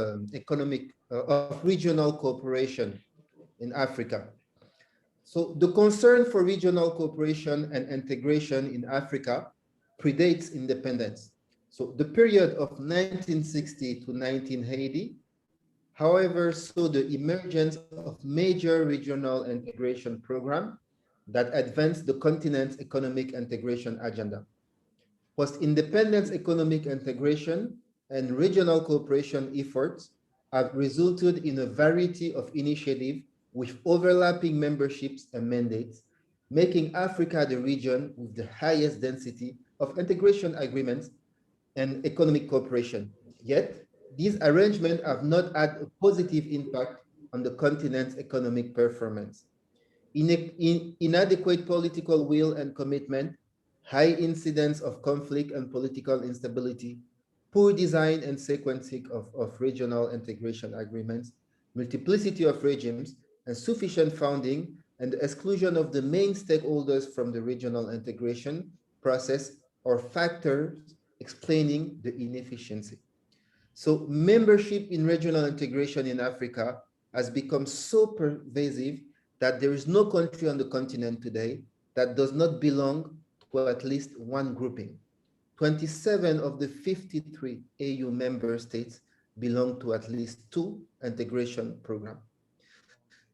of regional cooperation in Africa. So the concern for regional cooperation and integration in Africa predates independence. So the period of 1960 to 1980, however, saw the emergence of major regional integration programs that advanced the continent's economic integration agenda. Post-independence economic integration and regional cooperation efforts have resulted in a variety of initiatives with overlapping memberships and mandates, making Africa the region with the highest density of integration agreements and economic cooperation. Yet, these arrangements have not had a positive impact on the continent's economic performance. Inadequate political will and commitment, high incidence of conflict and political instability, poor design and sequencing of regional integration agreements, multiplicity of regimes, insufficient funding, and the exclusion of the main stakeholders from the regional integration process are factors explaining the inefficiency. So membership in regional integration in Africa has become so pervasive that there is no country on the continent today that does not belong to at least one grouping. 27 of the 53 AU member states belong to at least 2 integration programs.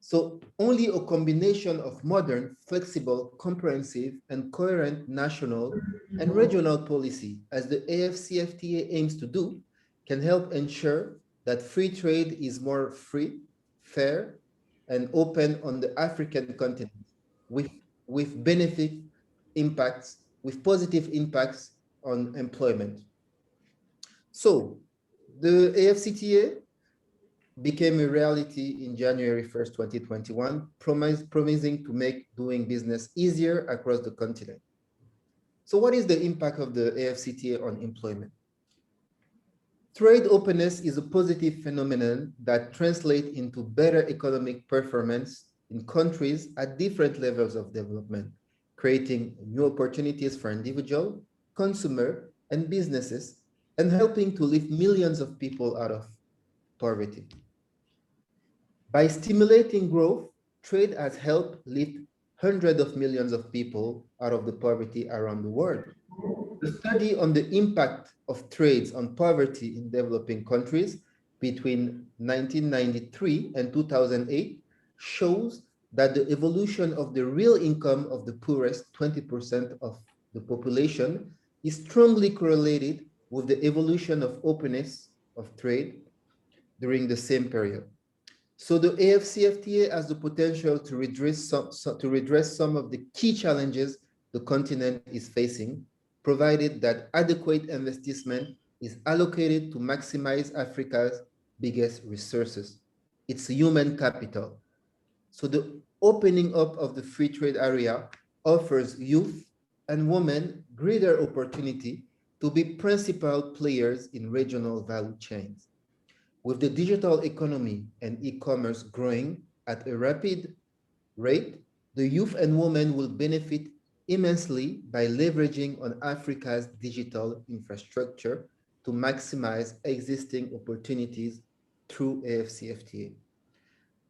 So only a combination of modern, flexible, comprehensive, and coherent national and regional policy, as the AfCFTA aims to do, can help ensure that free trade is more free, fair, and open on the African continent with benefit impacts, with positive impacts on employment. So the AfCFTA became a reality in January 1st, 2021, promising to make doing business easier across the continent. So what is the impact of the AfCFTA on employment? Trade openness is a positive phenomenon that translates into better economic performance in countries at different levels of development, creating new opportunities for individuals, consumers, and businesses, and helping to lift millions of people out of poverty. By stimulating growth, trade has helped lift hundreds of millions of people out of the poverty around the world. The study on the impact of trades on poverty in developing countries between 1993 and 2008 shows that the evolution of the real income of the poorest 20% of the population is strongly correlated with the evolution of openness of trade during the same period. So the AfCFTA has the potential to redress some of the key challenges the continent is facing, provided that adequate investment is allocated to maximize Africa's biggest resources, its human capital. So the opening up of the free trade area offers youth and women greater opportunity to be principal players in regional value chains. With the digital economy and e-commerce growing at a rapid rate, the youth and women will benefit immensely by leveraging on Africa's digital infrastructure to maximize existing opportunities through AfCFTA.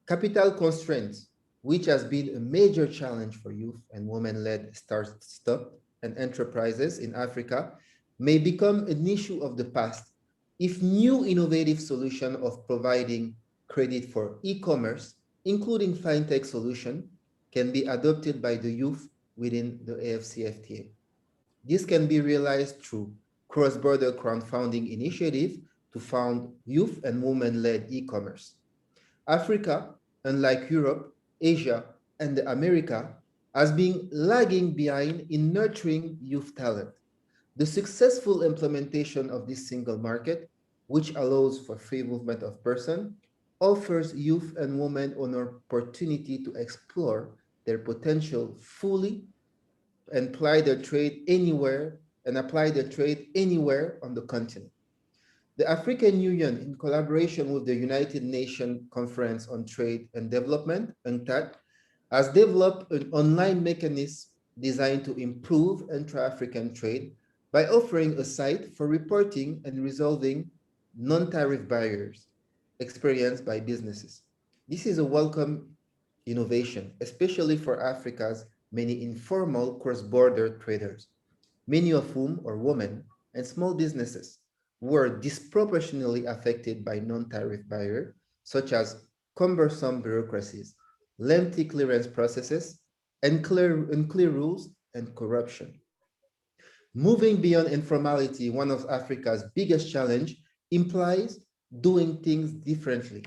Capital constraints, which has been a major challenge for youth and women-led start-up and enterprises in Africa, may become an issue of the past if new innovative solution of providing credit for e-commerce, including fintech solution, can be adopted by the youth within the AfCFTA. This can be realized through cross-border crowdfunding initiative to fund youth and women-led e-commerce. Africa, unlike Europe, Asia, and America, has been lagging behind in nurturing youth talent. The successful implementation of this single market, which allows for free movement of persons, offers youth and women an opportunity to explore their potential fully and apply their trade anywhere on the continent. The African Union, in collaboration with the United Nations Conference on Trade and Development, UNCTAD, has developed an online mechanism designed to improve intra-African trade by offering a site for reporting and resolving non-tariff barriers experienced by businesses. This is a welcome innovation, especially for Africa's many informal cross-border traders, many of whom are women and small businesses who are disproportionately affected by non-tariff barriers, such as cumbersome bureaucracies, lengthy clearance processes, unclear rules, and corruption. Moving beyond informality, one of Africa's biggest challenges implies doing things differently.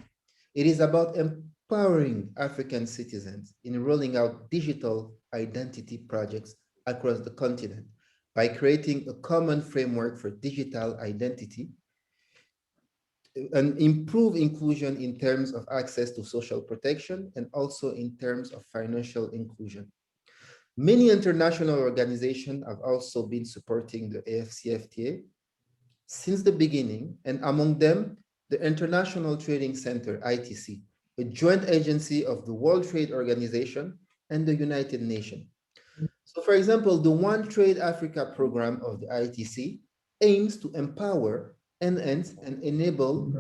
It is about empowering African citizens in rolling out digital identity projects across the continent, by creating a common framework for digital identity and improve inclusion in terms of access to social protection and also in terms of financial inclusion. Many international organizations have also been supporting the AfCFTA since the beginning, and among them, the International Trading Center, ITC, a joint agency of the World Trade Organization and the United Nations. So for example, the One Trade Africa program of the ITC aims to empower, enhance, and enable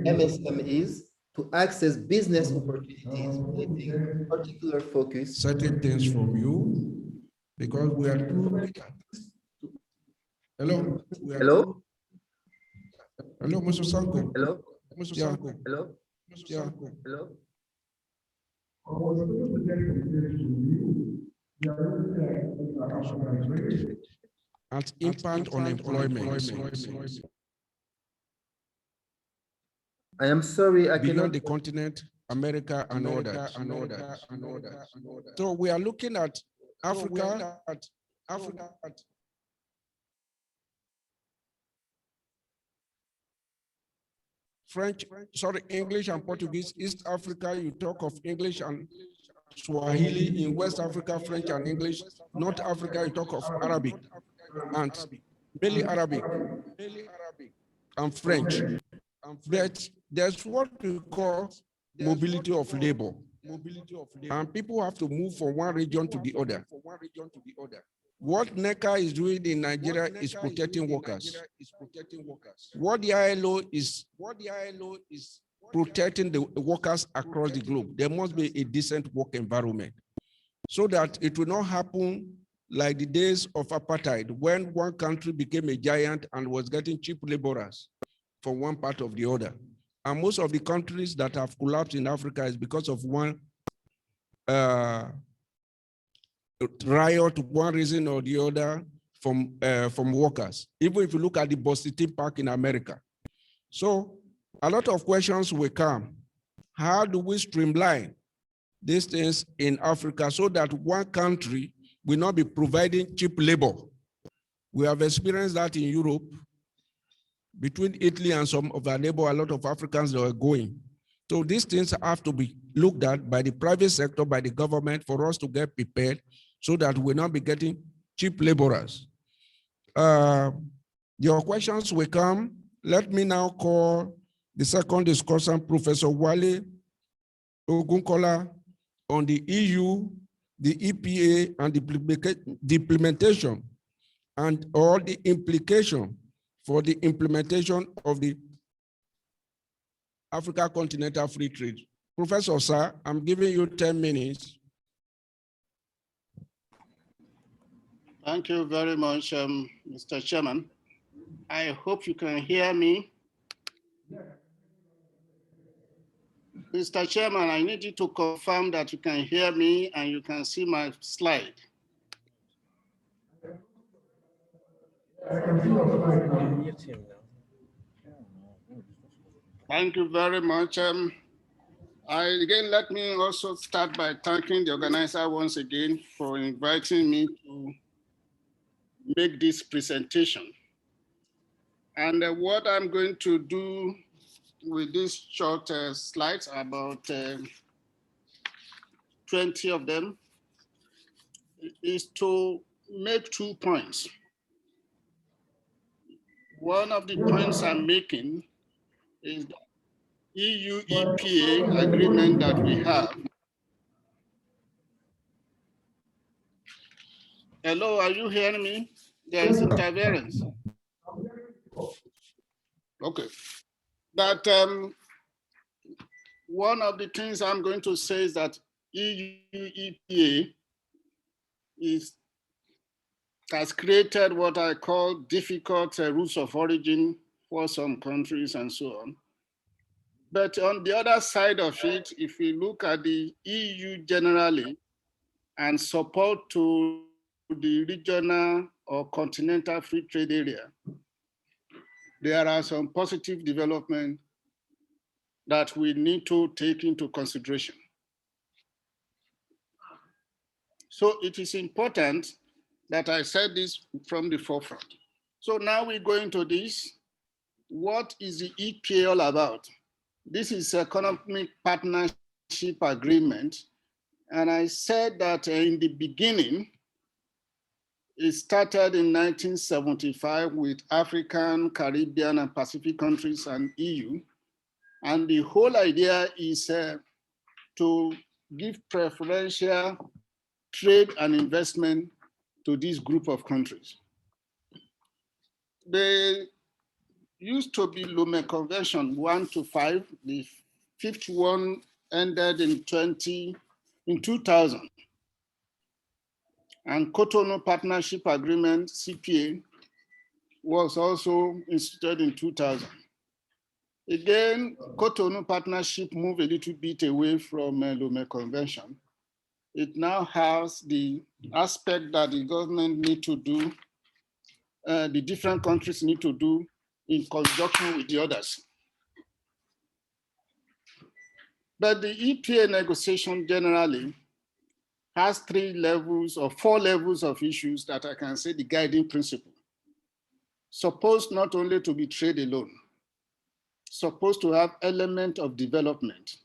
MSMEs to access business opportunities, placing particular focus. Certain things from you, because we are too. Hello. Hello. Hello, Mr. Sanko. Hello. Mr. Yeah. Sanko. Hello. Yeah. Hello. And impact on employment. I am sorry, I beyond cannot. the continent, America, and all that. So we are looking at Africa, French, sorry, English and Portuguese. East Africa, you talk of English and Swahili. In West Africa, French and English. North Africa, you talk of Arabic and mainly Arabic and French. But there's what we call mobility of labor. And people have to move from one region to the other. What NECA is doing in Nigeria is protecting workers. What the ILO is protecting the workers across the globe. There must be a decent work environment so that it will not happen like the days of apartheid, when one country became a giant and was getting cheap laborers from one part of the other. And most of the countries that have collapsed in Africa is because of one riot, one reason or the other from workers. Even if you look at the Boston Tea Park in America. So a lot of questions will come. How do we streamline these things in Africa so that one country will not be providing cheap labor? We have experienced that in Europe. Between Italy and some of our neighbor, a lot of Africans that are going. So these things have to be looked at by the private sector, by the government, for us to get prepared so that we'll not be getting cheap laborers. Your questions will come. Let me now call the second discussant, Professor Wale Ogunkola, on the EU, the EPA, and the implementation and all the implication for the implementation of the Africa Continental Free Trade. Professor, sir, I'm giving you 10 minutes. Thank you very much, Mr. Chairman. I hope you can hear me. Mr. Chairman, I need you to confirm that you can hear me and you can see my slide. Thank you very much. Again, let me also start by thanking the organizer once again for inviting me to make this presentation. And what I'm going to do with these short slides, about 20 of them, is to make 2 points. One of the points I'm making is the EU-EPA agreement that we have. Hello, are you hearing me? There is interference. Okay. But one of the things I'm going to say is that EU-EPA has created what I call difficult rules of origin for some countries and so on. But on the other side of it, if we look at the EU generally and support to the regional or continental free trade area, there are some positive developments that we need to take into consideration. So it is important that I said this from the forefront. So now we go into this. What is the EPA all about? This is Economic Partnership Agreement. And I said that in the beginning, it started in 1975 with African, Caribbean, and Pacific countries and EU. And the whole idea is to give preferential trade and investment to this group of countries. They used to be Lomé Convention 1 to 5. The fifth one ended in 2000. And Cotonou Partnership Agreement, CPA, was also instituted in 2000. Again, Cotonou Partnership moved a little bit away from Lomé Convention. It now has the aspect that the government need to do, the different countries need to do in conjunction with the others. But the EPA negotiation generally has 3 levels or 4 levels of issues that I can say the guiding principle. Supposed not only to be trade alone, supposed to have element of development.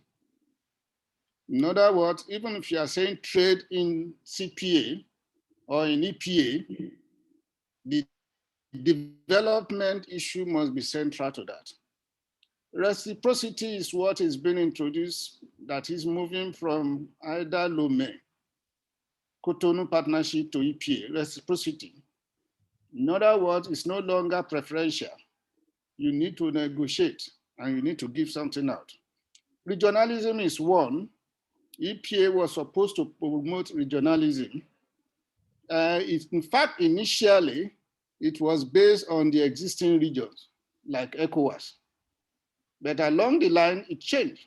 In other words, even if you are saying trade in CPA or in EPA, the development issue must be central to that. Reciprocity is what is being introduced that is moving from either Lomé, Cotonou Partnership to EPA, reciprocity. In other words, it's no longer preferential. You need to negotiate and you need to give something out. Regionalism is one. EPA was supposed to promote regionalism. In fact, initially, it was based on the existing regions, like ECOWAS. But along the line, it changed.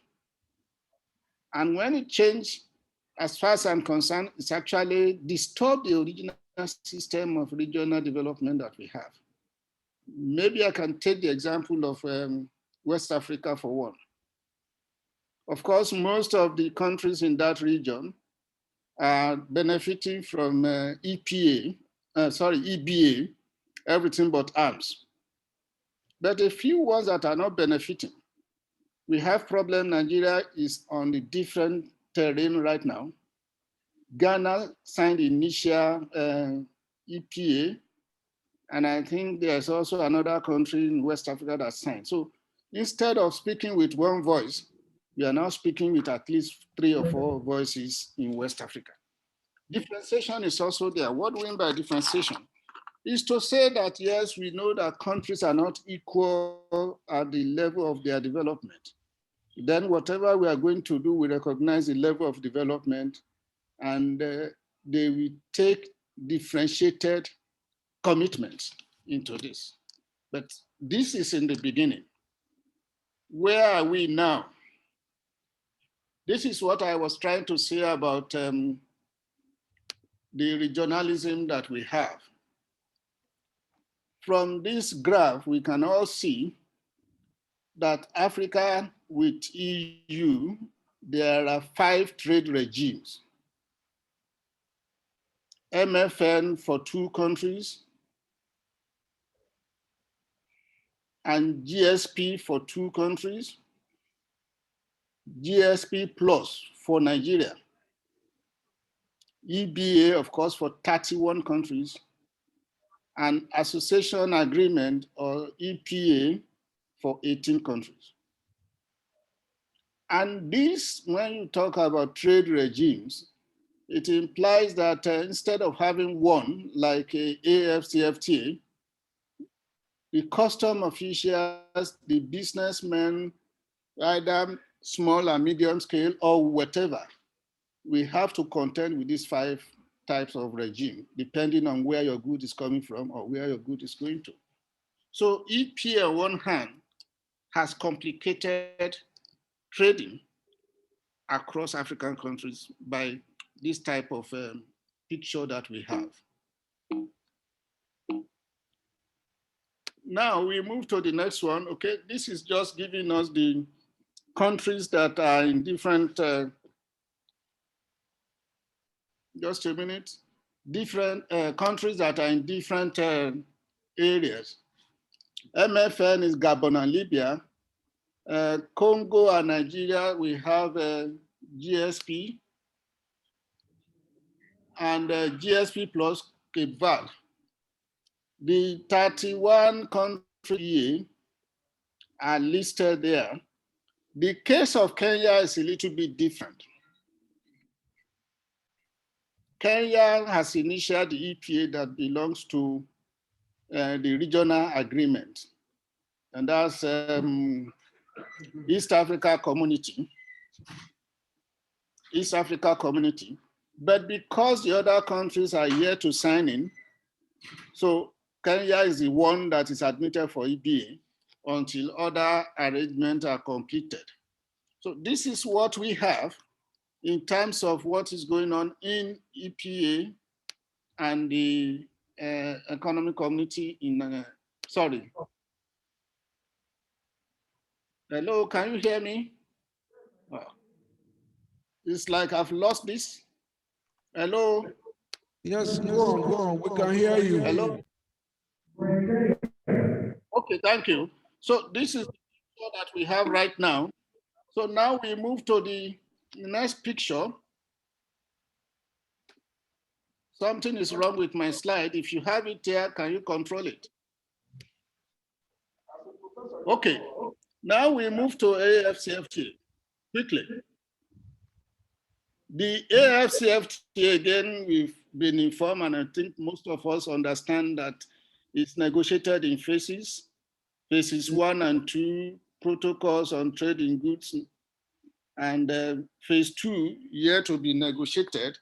And when it changed, as far as I'm concerned, it's actually disturbed the original system of regional development that we have. Maybe I can take the example of West Africa for one. Of course, most of the countries in that region are benefiting from EBA, everything but arms. But a few ones that are not benefiting. We have problem. Nigeria is on the different terrain right now. Ghana signed initial EPA, and I think there's also another country in West Africa that signed. So instead of speaking with one voice, we are now speaking with at least 3 or 4 voices in West Africa. Differentiation is also there. What do we mean by differentiation? Is to say that, yes, we know that countries are not equal at the level of their development. Then whatever we are going to do, we recognize the level of development, and they will take differentiated commitments into this. But this is in the beginning. Where are we now? This is what I was trying to say about the regionalism that we have. From this graph, we can all see that Africa with EU, there are 5 trade regimes. MFN for 2 countries, and GSP for 2 countries, GSP plus for Nigeria, EBA, of course, for 31 countries, and association agreement or EPA for 18 countries. And this, when you talk about trade regimes, it implies that instead of having one, like a AfCFTA, the custom officials, the businessmen, either small and medium scale or whatever, we have to contend with these 5 types of regime, depending on where your good is coming from or where your good is going to. So EPA on one hand has complicated trading across African countries by this type of picture that we have. Now we move to the next one. Okay, this is just giving us the countries that are in different, just a minute. different countries that are in different areas. MFN is Gabon and Libya. Congo and Nigeria, we have GSP and GSP plus Cape Verde. The 31 countries are listed there. The case of Kenya is a little bit different. Kenya has initiated the EPA that belongs to the regional agreement, and that's East Africa Community. East Africa Community. But because the other countries are yet to sign in, so Kenya is the one that is admitted for EPA until other arrangements are completed. So this is what we have in terms of what is going on in EPA and the economic community in, sorry. Hello, can you hear me? Oh. It's like I've lost this. Hello? Yes, go on, we can hear you. Hello? Okay, thank you. So this is the picture that we have right now. So now we move to the next picture. Something is wrong with my slide. If you have it here, can you control it? Okay, now we move to AfCFTA quickly. The AfCFTA, again, we've been informed, and I think most of us understand that it's negotiated in phases. Phases 1 and 2, protocols on trade in goods, and phase 2 yet to be negotiated.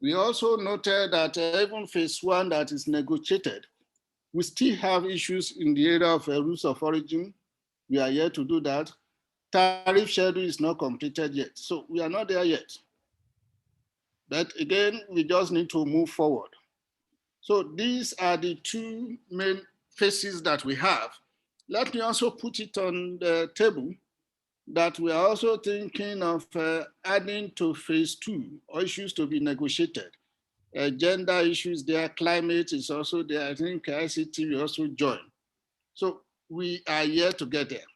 We also noted that even phase 1 that is negotiated, we still have issues in the area of rules of origin. We are yet to do that. Tariff schedule is not completed yet, so we are not there yet. But again, we just need to move forward. So these are the two main phases that we have. Let me also put it on the table that we are also thinking of adding to phase 2 issues to be negotiated. Gender issues there, climate is also there. I think ICT will also join. So we are here to get there.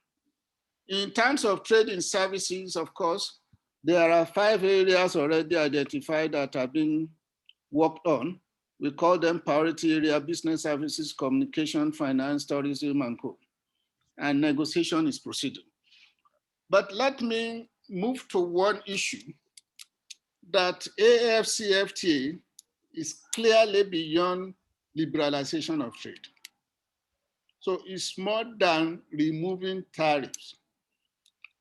In terms of trade in services, of course, there are 5 areas already identified that are being worked on. We call them priority area: business services, communication, finance, tourism, and co. And negotiation is proceeding. But let me move to one issue that AfCFTA is clearly beyond liberalization of trade. So it's more than removing tariffs.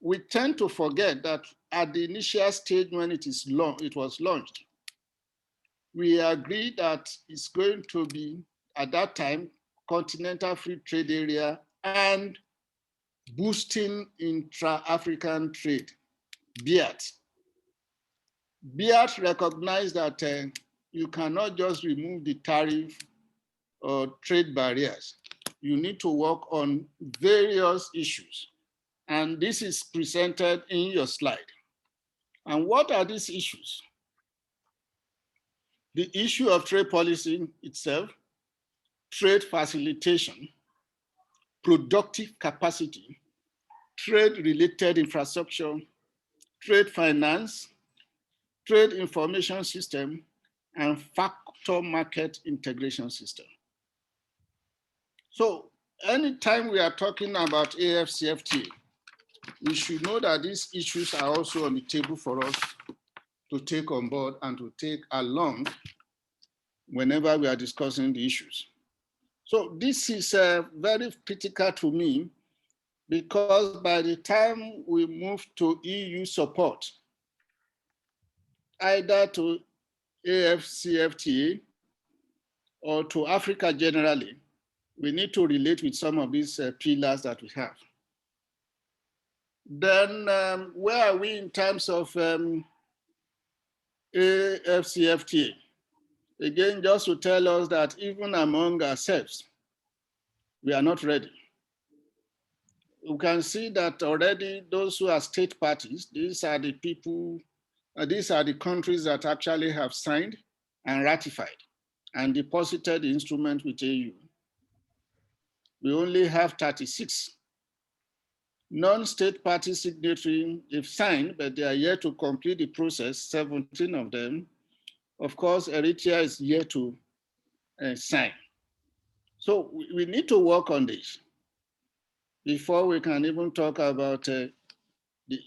We tend to forget that at the initial stage when it was launched, we agreed that it's going to be, at that time, Continental Free Trade Area and boosting intra-African trade, BIAT. BIAT recognized that you cannot just remove the tariff or trade barriers. You need to work on various issues. And this is presented in your slide. And what are these issues? The issue of trade policy itself, trade facilitation, productive capacity, trade-related infrastructure, trade finance, trade information system, and factor market integration system. So anytime we are talking about AfCFTA, we should know that these issues are also on the table for us to take on board and to take along whenever we are discussing the issues. So this is very critical to me, because by the time we move to EU support, either to AfCFTA or to Africa generally, we need to relate with some of these pillars that we have. Then where are we in terms of AfCFTA? Again, just to tell us that even among ourselves, we are not ready. You can see that already those who are state parties, these are the people, these are the countries that actually have signed and ratified. and deposited the instrument with AU. We only have 36. Non-state party signatories, they've signed, but they are yet to complete the process, 17 of them. Of course, Eritrea is yet to sign. So we need to work on this before we can even talk about the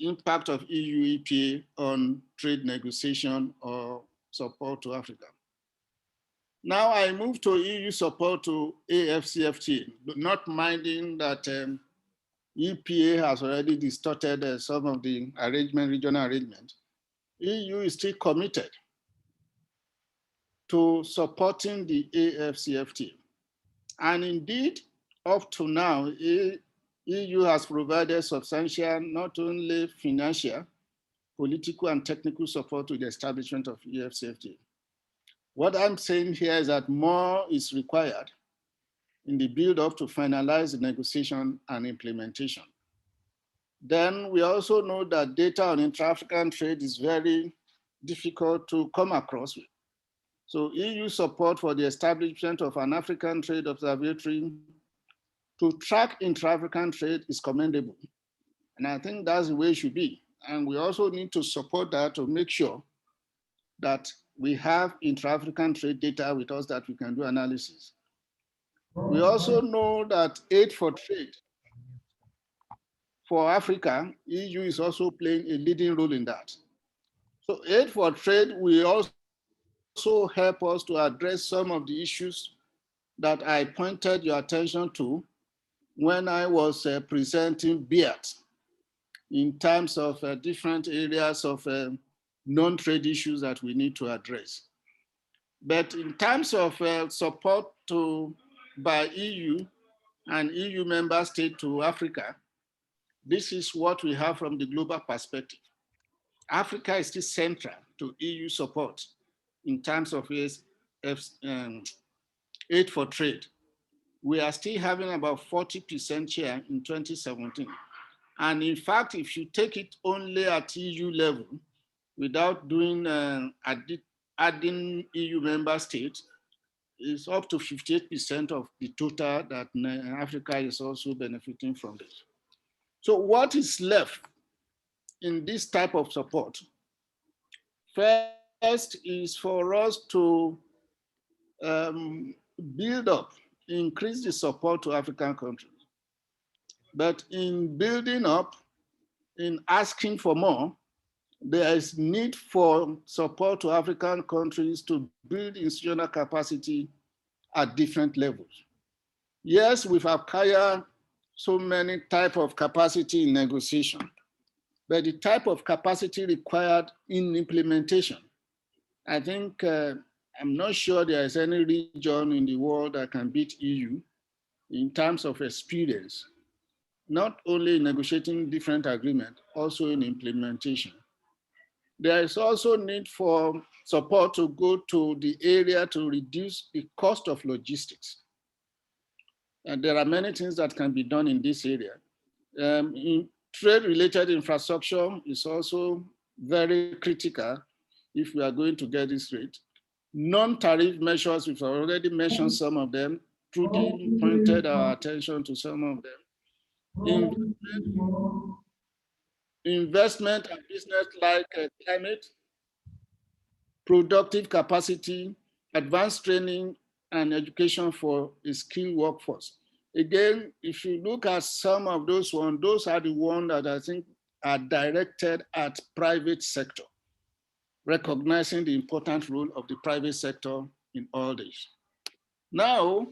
impact of EU EPA on trade negotiation or support to Africa. Now I move to EU support to AfCFTA, not minding that EPA has already distorted some of the regional arrangement. EU is still committed to supporting the AfCFTA. And indeed, up to now, EU has provided substantial, not only financial, political and technical support to the establishment of AfCFTA. What I'm saying here is that more is required in the build-up to finalize the negotiation and implementation. Then we also know that data on intra-African trade is very difficult to come across with. So EU support for the establishment of an African Trade Observatory to track intra-African trade is commendable. And I think that's the way it should be. And we also need to support that to make sure that we have intra-African trade data with us that we can do analysis. We also know that aid for trade for Africa, EU is also playing a leading role in that. So aid for trade will also help us to address some of the issues that I pointed your attention to when I was presenting BEAT in terms of different areas of non-trade issues that we need to address. But in terms of support by EU and EU member states to Africa, this is what we have from the global perspective. Africa is still central to EU support in terms of aid for trade. We are still having about 40% share in 2017. And in fact, if you take it only at EU level, without doing adding EU member states, it's up to 58% of the total that Africa is also benefiting from this. So what is left in this type of support? First is for us to build up, increase the support to African countries. But in building up, in asking for more, there is need for support to African countries to build institutional capacity at different levels. Yes, we've acquired so many types of capacity in negotiation, but the type of capacity required in implementation, I think I'm not sure there is any region in the world that can beat EU in terms of experience, not only in negotiating different agreements, also in implementation. There is also need for support to go to the area to reduce the cost of logistics. And there are many things that can be done in this area. In trade-related infrastructure is also very critical if we are going to get this rate. Non-tariff measures, we've already mentioned some of them. Trudy pointed our attention to some of them. Investment and business like climate, productive capacity, advanced training, and education for a skilled workforce. Again, if you look at some of those ones, those are the ones that I think are directed at private sector, recognizing the important role of the private sector in all this. Now,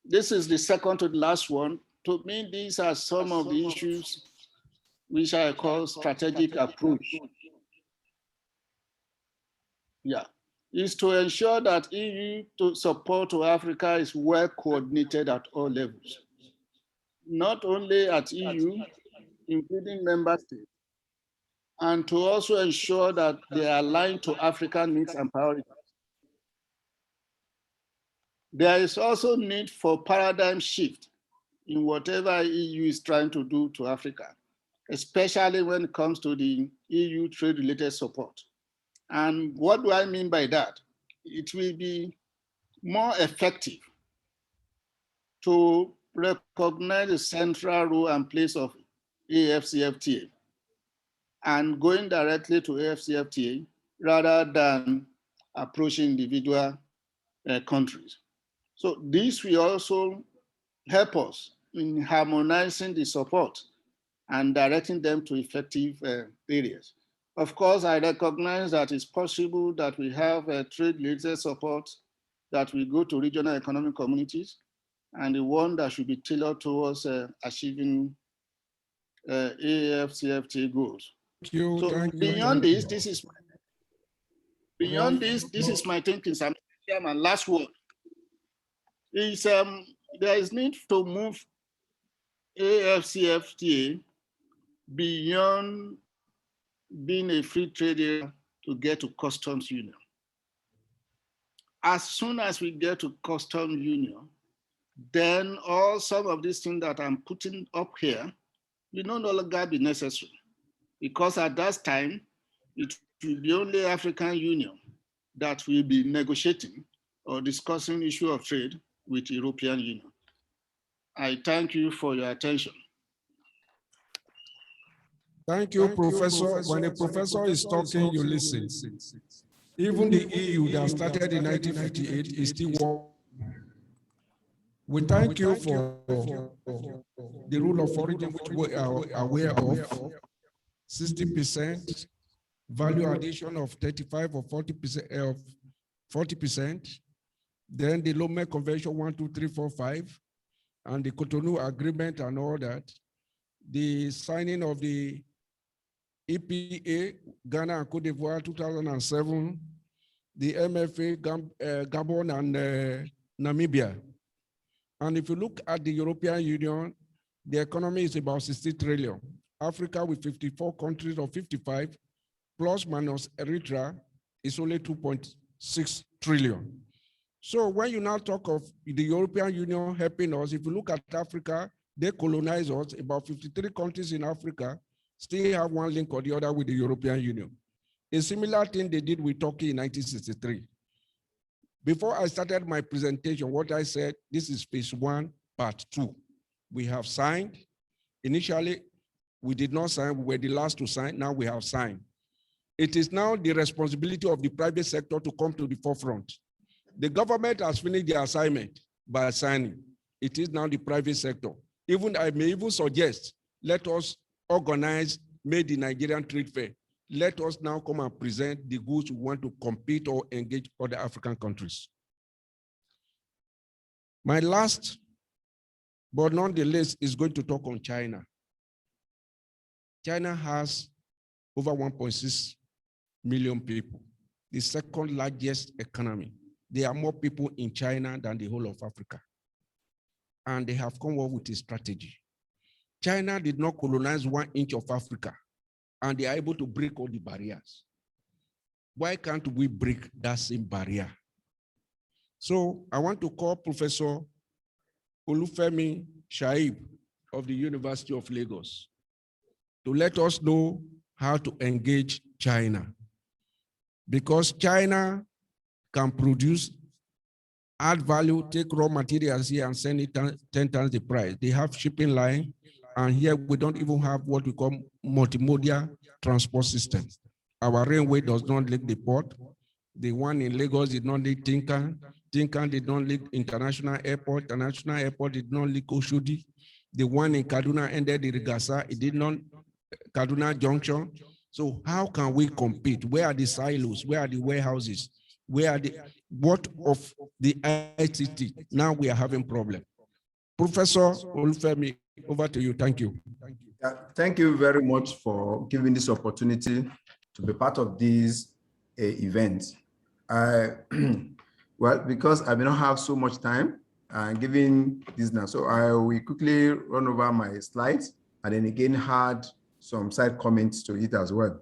this is the second to the last one. To me, these are some of the issues which I call strategic approach. Yeah, is to ensure that EU support to Africa is well coordinated at all levels, not only at EU, including member states, and to also ensure that they are aligned to African needs and priorities. There is also need for paradigm shift in whatever EU is trying to do to Africa, especially when it comes to the EU trade-related support. And what do I mean by that? It will be more effective to recognize the central role and place of AfCFTA and going directly to AfCFTA rather than approaching individual countries. So this will also help us in harmonizing the support and directing them to effective areas. Of course, I recognize that it's possible that we have trade-related support that will go to regional economic communities, and the one that should be tailored towards achieving AfCFTA goals. So beyond this, this is my thinking, Mr. Chairman. Last word is there is need to move AfCFTA beyond being a free trade area to get to customs union. As soon as we get to customs union, then some of these things that I'm putting up here will no longer be necessary, because at that time, it will be only African Union that will be negotiating or discussing issue of trade with European Union. I thank you for your attention. Thank you, Professor. When a professor is talking, you listen. Even the EU that started in 1958 is still working. We thank you for the rule of origin, which we are aware of, 60%, value addition of 35 or 40%, then the Lomé Convention 1, 2, 3, 4, 5, and the Cotonou Agreement and all that, the signing of the EPA, Ghana and Cote d'Ivoire 2007, the MFA, Gabon and Namibia. And if you look at the European Union, the economy is about 60 trillion. Africa with 54 countries or 55, plus minus Eritrea, is only 2.6 trillion. So when you now talk of the European Union helping us, if you look at Africa, they colonize us. About 53 countries in Africa still have one link or the other with the European Union. A similar thing they did with Turkey in 1963. Before I started my presentation, what I said, this is phase 1, part 2. We have signed. Initially, we did not sign. We were the last to sign. Now we have signed. It is now the responsibility of the private sector to come to the forefront. The government has finished the assignment by signing. It is now the private sector. I may even suggest, let us organize, made the Nigerian Trade Fair. Let us now come and present the goods we want to compete or engage other African countries. My last, but not the least, is going to talk on China. China has over 1.6 million people, the second largest economy. There are more people in China than the whole of Africa. And they have come up with a strategy. China did not colonize 1 inch of Africa, and they are able to break all the barriers. Why can't we break that same barrier? So I want to call Professor Olufemi Shaib of the University of Lagos to let us know how to engage China. Because China can produce, add value, take raw materials here and send it 10 times the price. They have shipping line, and here we don't even have what we call multimodal transport system. Our railway does not link the port. The one in Lagos did not link Tinkan. Tinkan did not link International Airport. International Airport did not link Oshodi. The one in Kaduna ended in Rigasa. It did not, Kaduna Junction. So how can we compete? Where are the silos? Where are the warehouses? Where are the, what of the ICT? Now we are having problem. Professor Olufemi, over to you. Thank you. Thank you very much for giving this opportunity to be part of this event. Well, because I may not have so much time giving this now, so I will quickly run over my slides and then again add some side comments to it as well.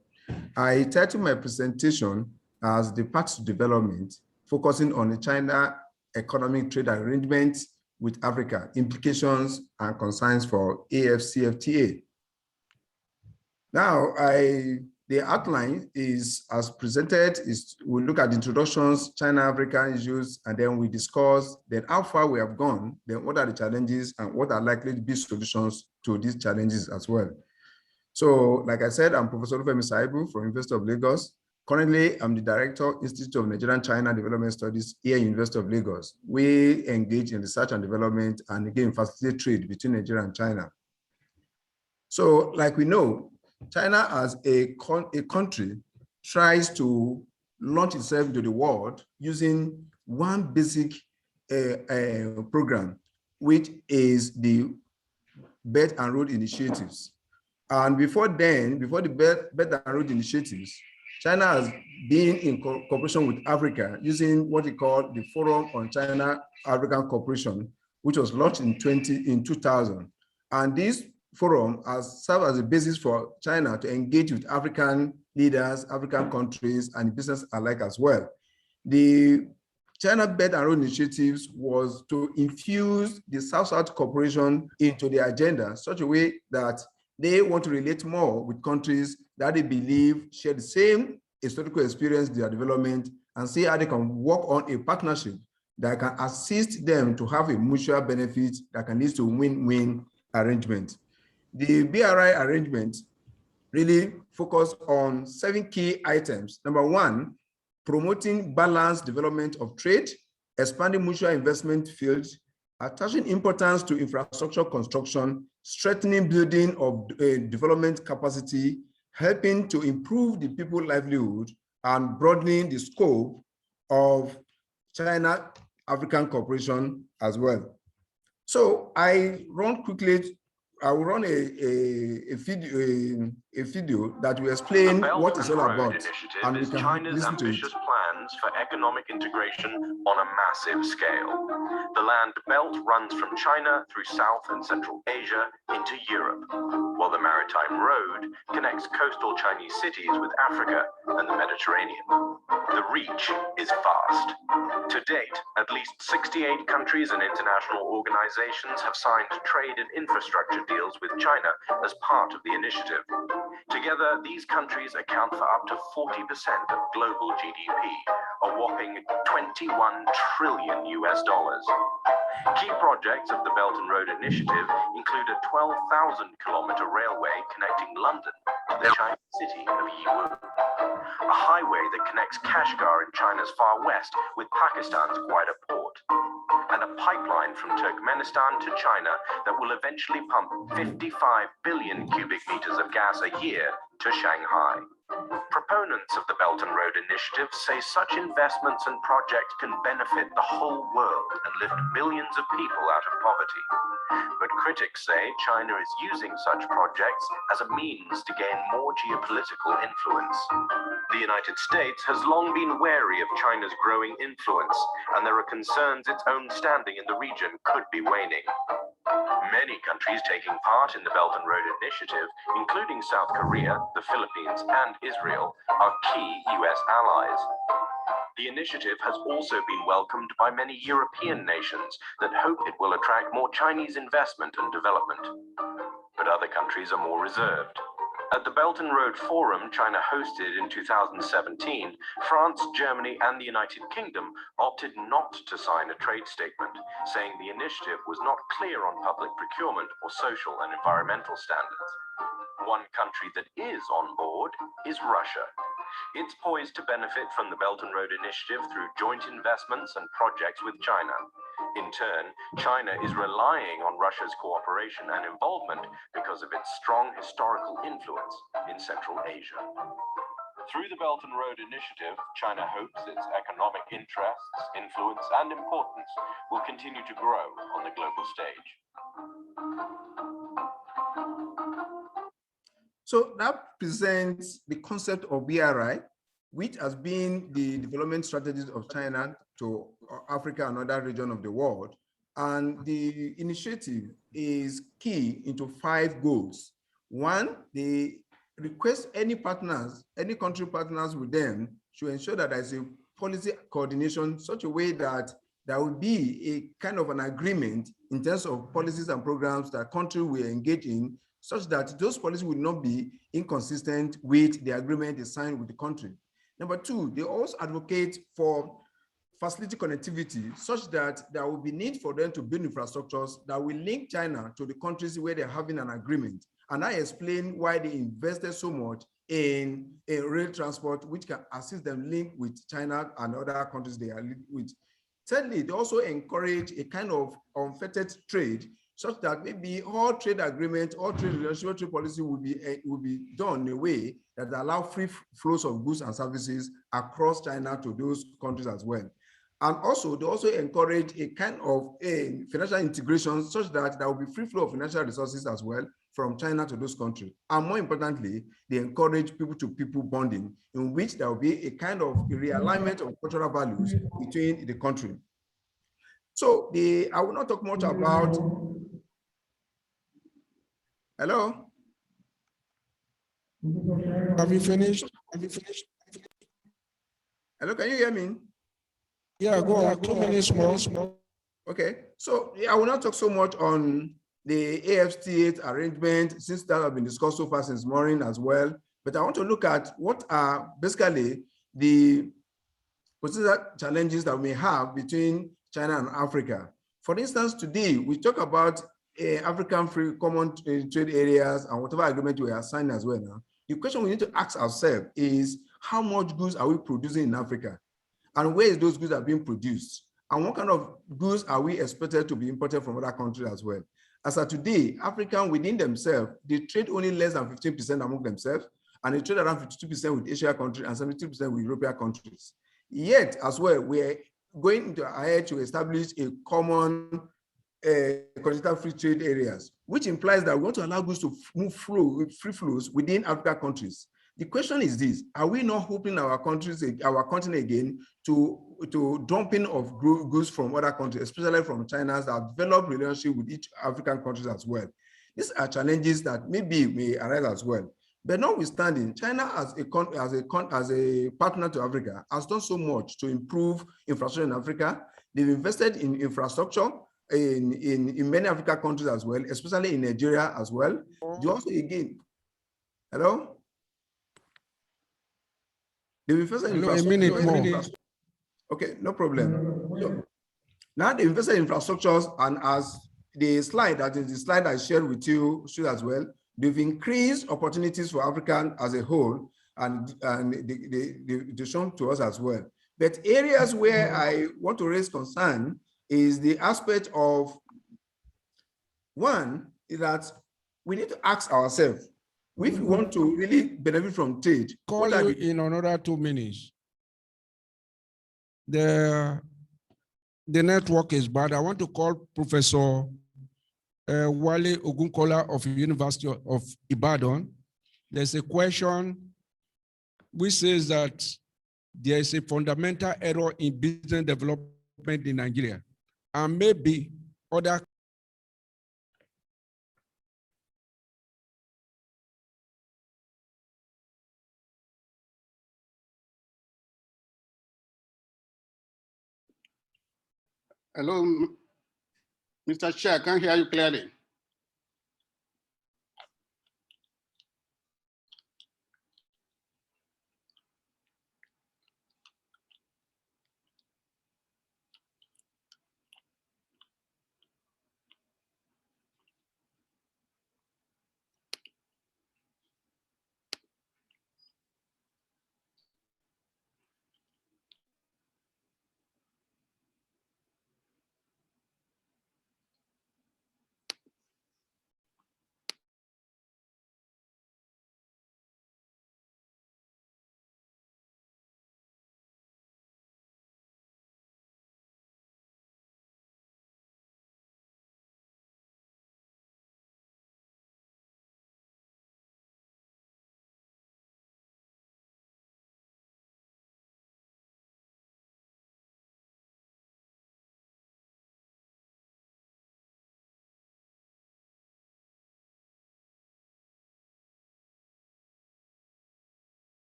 I titled my presentation as the Path to Development, focusing on the China economic trade arrangements with Africa, implications and concerns for AfCFTA. Now, the The outline is as presented, is we look at introductions, China-Africa issues, and then we discuss then how far we have gone, then what are the challenges and what are likely to be solutions to these challenges as well. So like I said, I'm Professor Olufemi Saibu from University of Lagos. Currently, I'm the Director, Institute of Nigerian-China Development Studies here at University of Lagos. We engage in research and development and again, facilitate trade between Nigeria and China. So like we know, China as a country tries to launch itself into the world using one basic program, which is the Belt and Road Initiatives. And before then, before the Belt and Road Initiatives, China has been in cooperation with Africa using what we call the Forum on China-African Cooperation, which was launched in 2000. And this forum has served as a basis for China to engage with African leaders, African countries, and business alike as well. The China Belt and Road Initiatives was to infuse the South-South cooperation into the agenda such a way that they want to relate more with countries that they believe share the same historical experience, their development, and see how they can work on a partnership that can assist them to have a mutual benefit that can lead to win-win arrangement. The BRI arrangement really focused on 7 key items. Number 1, promoting balanced development of trade, expanding mutual investment fields, attaching importance to infrastructure construction, strengthening building of development capacity, helping to improve the people's livelihood, and broadening the scope of China-African cooperation as well. So I will run a video that will explain what it's all about, and we can listen to it. Plans for economic integration on a massive scale. The land belt runs from China through South and Central Asia into Europe, while the Maritime Road connects coastal Chinese cities with Africa and the Mediterranean. The reach is vast. To date, at least 68 countries and international organizations have signed trade and infrastructure deals with China as part of the initiative. Together, these countries account for up to 40% of global GDP, a whopping $21 trillion. Key projects of the Belt and Road Initiative include a 12,000-kilometer railway connecting London to the Chinese city of Yiwu, a highway that connects Kashgar in China's far west with Pakistan's Quetta port, and a pipeline from Turkmenistan to China that will eventually pump 55 billion cubic meters of gas a year to Shanghai. Proponents of the Belt and Road Initiative say such investments and projects can benefit the whole world and lift millions of people out of poverty. But critics say China is using such projects as a means to gain more geopolitical influence. The United States has long been wary of China's growing influence, and there are concerns its own standing in the region could be waning. Many countries taking part in the Belt and Road Initiative, including South Korea, the Philippines, and Israel, are key US allies. The initiative has also been welcomed by many European nations that hope it will attract more Chinese investment and development. But other countries are more reserved. At the Belt and Road Forum China hosted in 2017, France, Germany, and the United Kingdom opted not to sign a trade statement, saying the initiative was not clear on public procurement or social and environmental standards. One country that is on board is Russia. It's poised to benefit from the Belt and Road Initiative through joint investments and projects with China. In turn, China is relying on Russia's cooperation and involvement because of its strong historical influence in Central Asia. Through the Belt and Road Initiative, China hopes its economic interests, influence, and importance will continue to grow on the global stage. So that presents the concept of BRI, which has been the development strategies of China to Africa and other regions of the world. And the initiative is key into 5 goals. 1, they request any partners, any country partners with them to ensure that there's a policy coordination such a way that there will be a kind of an agreement in terms of policies and programs that country will engage in such that those policies will not be inconsistent with the agreement they signed with the country. Number two, they also advocate for facility connectivity such that there will be need for them to build infrastructures that will link China to the countries where they're having an agreement. And I explain why they invested so much in rail transport, which can assist them link with China and other countries they are linked with. Thirdly, they also encourage a kind of unfettered trade, such that maybe all trade agreements, all trade relationship, trade policy will be done in a way that allow free flows of goods and services across China to those countries as well. And also, they also encourage a kind of financial integration such that there will be free flow of financial resources as well from China to those countries. And more importantly, they encourage people-to-people bonding, in which there will be a kind of a realignment of cultural values between the country. So I will not talk much about. Hello? Have you finished? Have you finished? Hello, can you hear me? Yeah, go on. 2 minutes more. Okay, so I will not talk so much on the AfCFTA arrangement, since that has been discussed so far since morning as well. But I want to look at what are basically the potential challenges that we may have between China and Africa. For instance, today we talk about African free common trade areas and whatever agreement we are signing as well now. The question we need to ask ourselves is, how much goods are we producing in Africa? And where is those goods are being produced? And what kind of goods are we expected to be imported from other countries as well? As of today, African within themselves, they trade only less than 15% among themselves, and they trade around 52% with Asia countries and 70% with European countries. Yet, as well, we're going ahead to establish a common continental free trade areas, which implies that we want to allow goods to move free flows within African countries. The question is this: are we not hoping our continent again to dumping of goods from other countries, especially from China, that have developed relationship with each African countries as well? These are challenges that maybe may arise as well. But notwithstanding, China as a partner to Africa has done so much to improve infrastructure in Africa. They've invested in infrastructure in many African countries as well, especially in Nigeria as well. They also again, hello? They've invested in infrastructure. A minute more. Okay, no problem. So now they invested in infrastructures, and as the slide that I shared with you shows as well, they've increased opportunities for African as a whole, and they've shown to us as well. But areas where I want to raise concern is the aspect of, one, is that we need to ask ourselves, if we want to really benefit from trade. Call you in another 2 minutes. The network is bad. I want to call Professor Wale Ogunkola of the University of Ibadan. There's a question which says that there is a fundamental error in business development in Nigeria, and maybe other. Hello, Mr. Chair, I can't hear you clearly.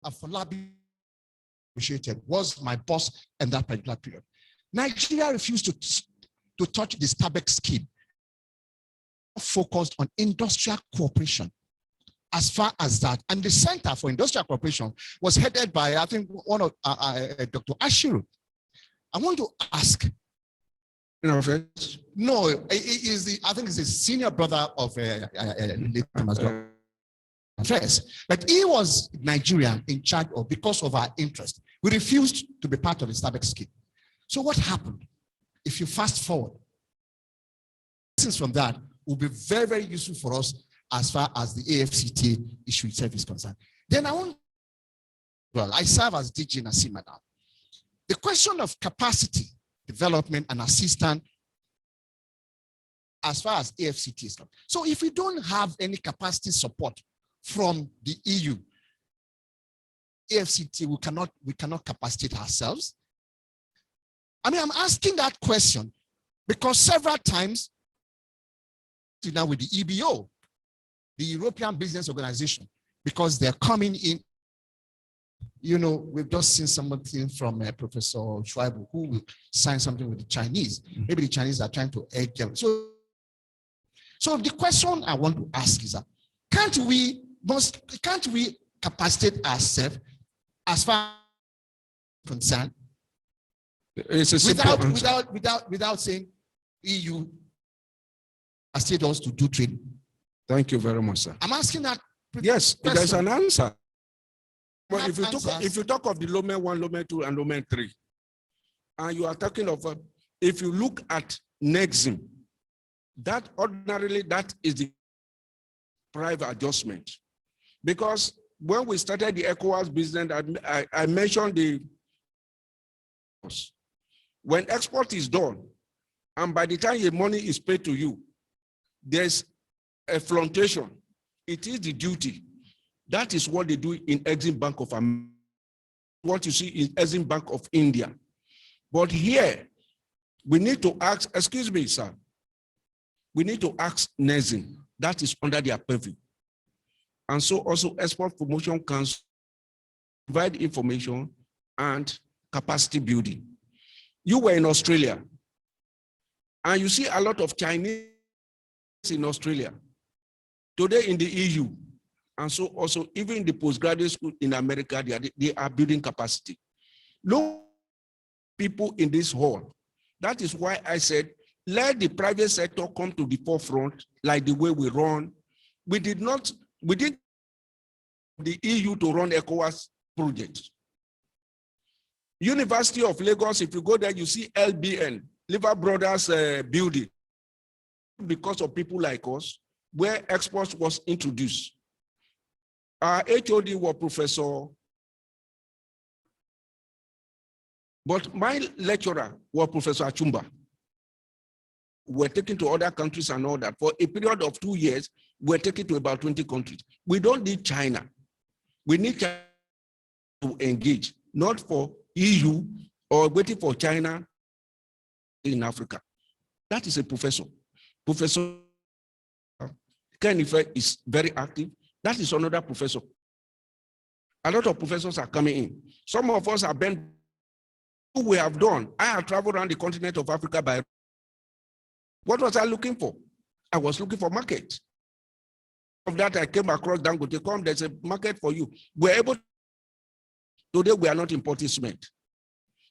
Afolabi was my boss in that particular period. Nigeria refused to touch the STABEC scheme, focused on industrial cooperation as far as that. And the Center for Industrial Cooperation was headed by, I think, one of Dr. Ashiru. I want to ask. No, he is the, I think he's the senior brother of First, but he was Nigerian in charge of, because of our interest, we refused to be part of the STABEC scheme. So what happened? If you fast forward, lessons from that will be very, very useful for us as far as the AfCFTA issue itself is concerned. Then I serve as DG Nasima now. The question of capacity development and assistance as far as AfCFTA is concerned. So if we don't have any capacity support from the EU, AfCFTA, we cannot capacitate ourselves. I mean, I'm asking that question because several times now with the EBO, the European Business Organization, because they're coming in, you know, we've just seen something from Professor Schweibu, who will sign something with the Chinese. Maybe the Chinese are trying to egg them. So the question I want to ask is that, can't we capacitate ourselves as far as concerned? Without saying EU capacitate us to do trade. Thank you very much, sir. I'm asking that. Yes, question. there's an answer. But if you talk of the Lome 1, Lome 2, and Lome 3, and you are talking of, if you look at Nexim, that ordinarily, that is the private adjustment. Because when we started the ECOWAS business, I mentioned the, when export is done, and by the time your money is paid to you, there's a fluctuation. It is the duty. That is what they do in Exim Bank of America, what you see in Exim Bank of India. But here, we need to ask, excuse me, sir, we need to ask Nexim, that is under their purview. And so also Export Promotion Council provide information and capacity building. You were in Australia, and you see a lot of Chinese in Australia, today in the EU, and so also even in the postgraduate school in America, they are building capacity. Look, people in this hall. That is why I said, let the private sector come to the forefront, like the way we run. We didn't the EU to run ECOWAS projects. University of Lagos, if you go there, you see LBN, Liver Brothers building. Because of people like us, where exports was introduced. Our HOD was Professor, but my lecturer was Professor Achumba. We're taken to other countries and all that. For a period of 2 years, we're taken to about 20 countries. We don't need China. We need China to engage, not for EU or waiting for China in Africa. That is a professor. Professor Kenife is very active. That is another professor. A lot of professors are coming in. Some of us have been, we have done. I have traveled around the continent of Africa by, what was I looking for? I was looking for market. Of that, I came across Dangote, come, there's a market for you. We're able to, today we are not importing cement.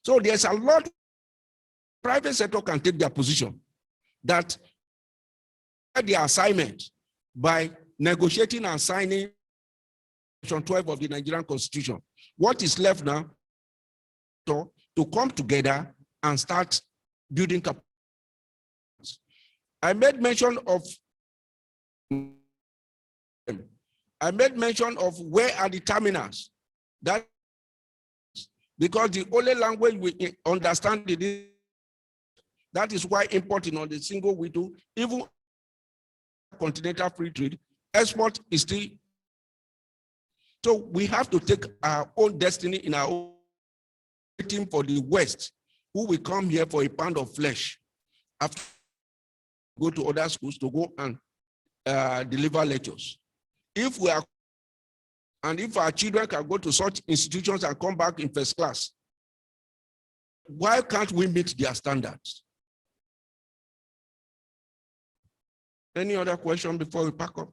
So there's a lot, private sector can take their position that their assignment by negotiating and signing Section 12 of the Nigerian Constitution. What is left now to come together and start building capacity? I made mention of where are the terminals. That because the only language we understand it, that is why importing on the single window, even continental free trade, export is still. So we have to take our own destiny in our own, waiting for the West, who will come here for a pound of flesh, after go to other schools to go and deliver lectures. If we are And if our children can go to such institutions and come back in first class, why can't we meet their standards? Any other question before we pack up?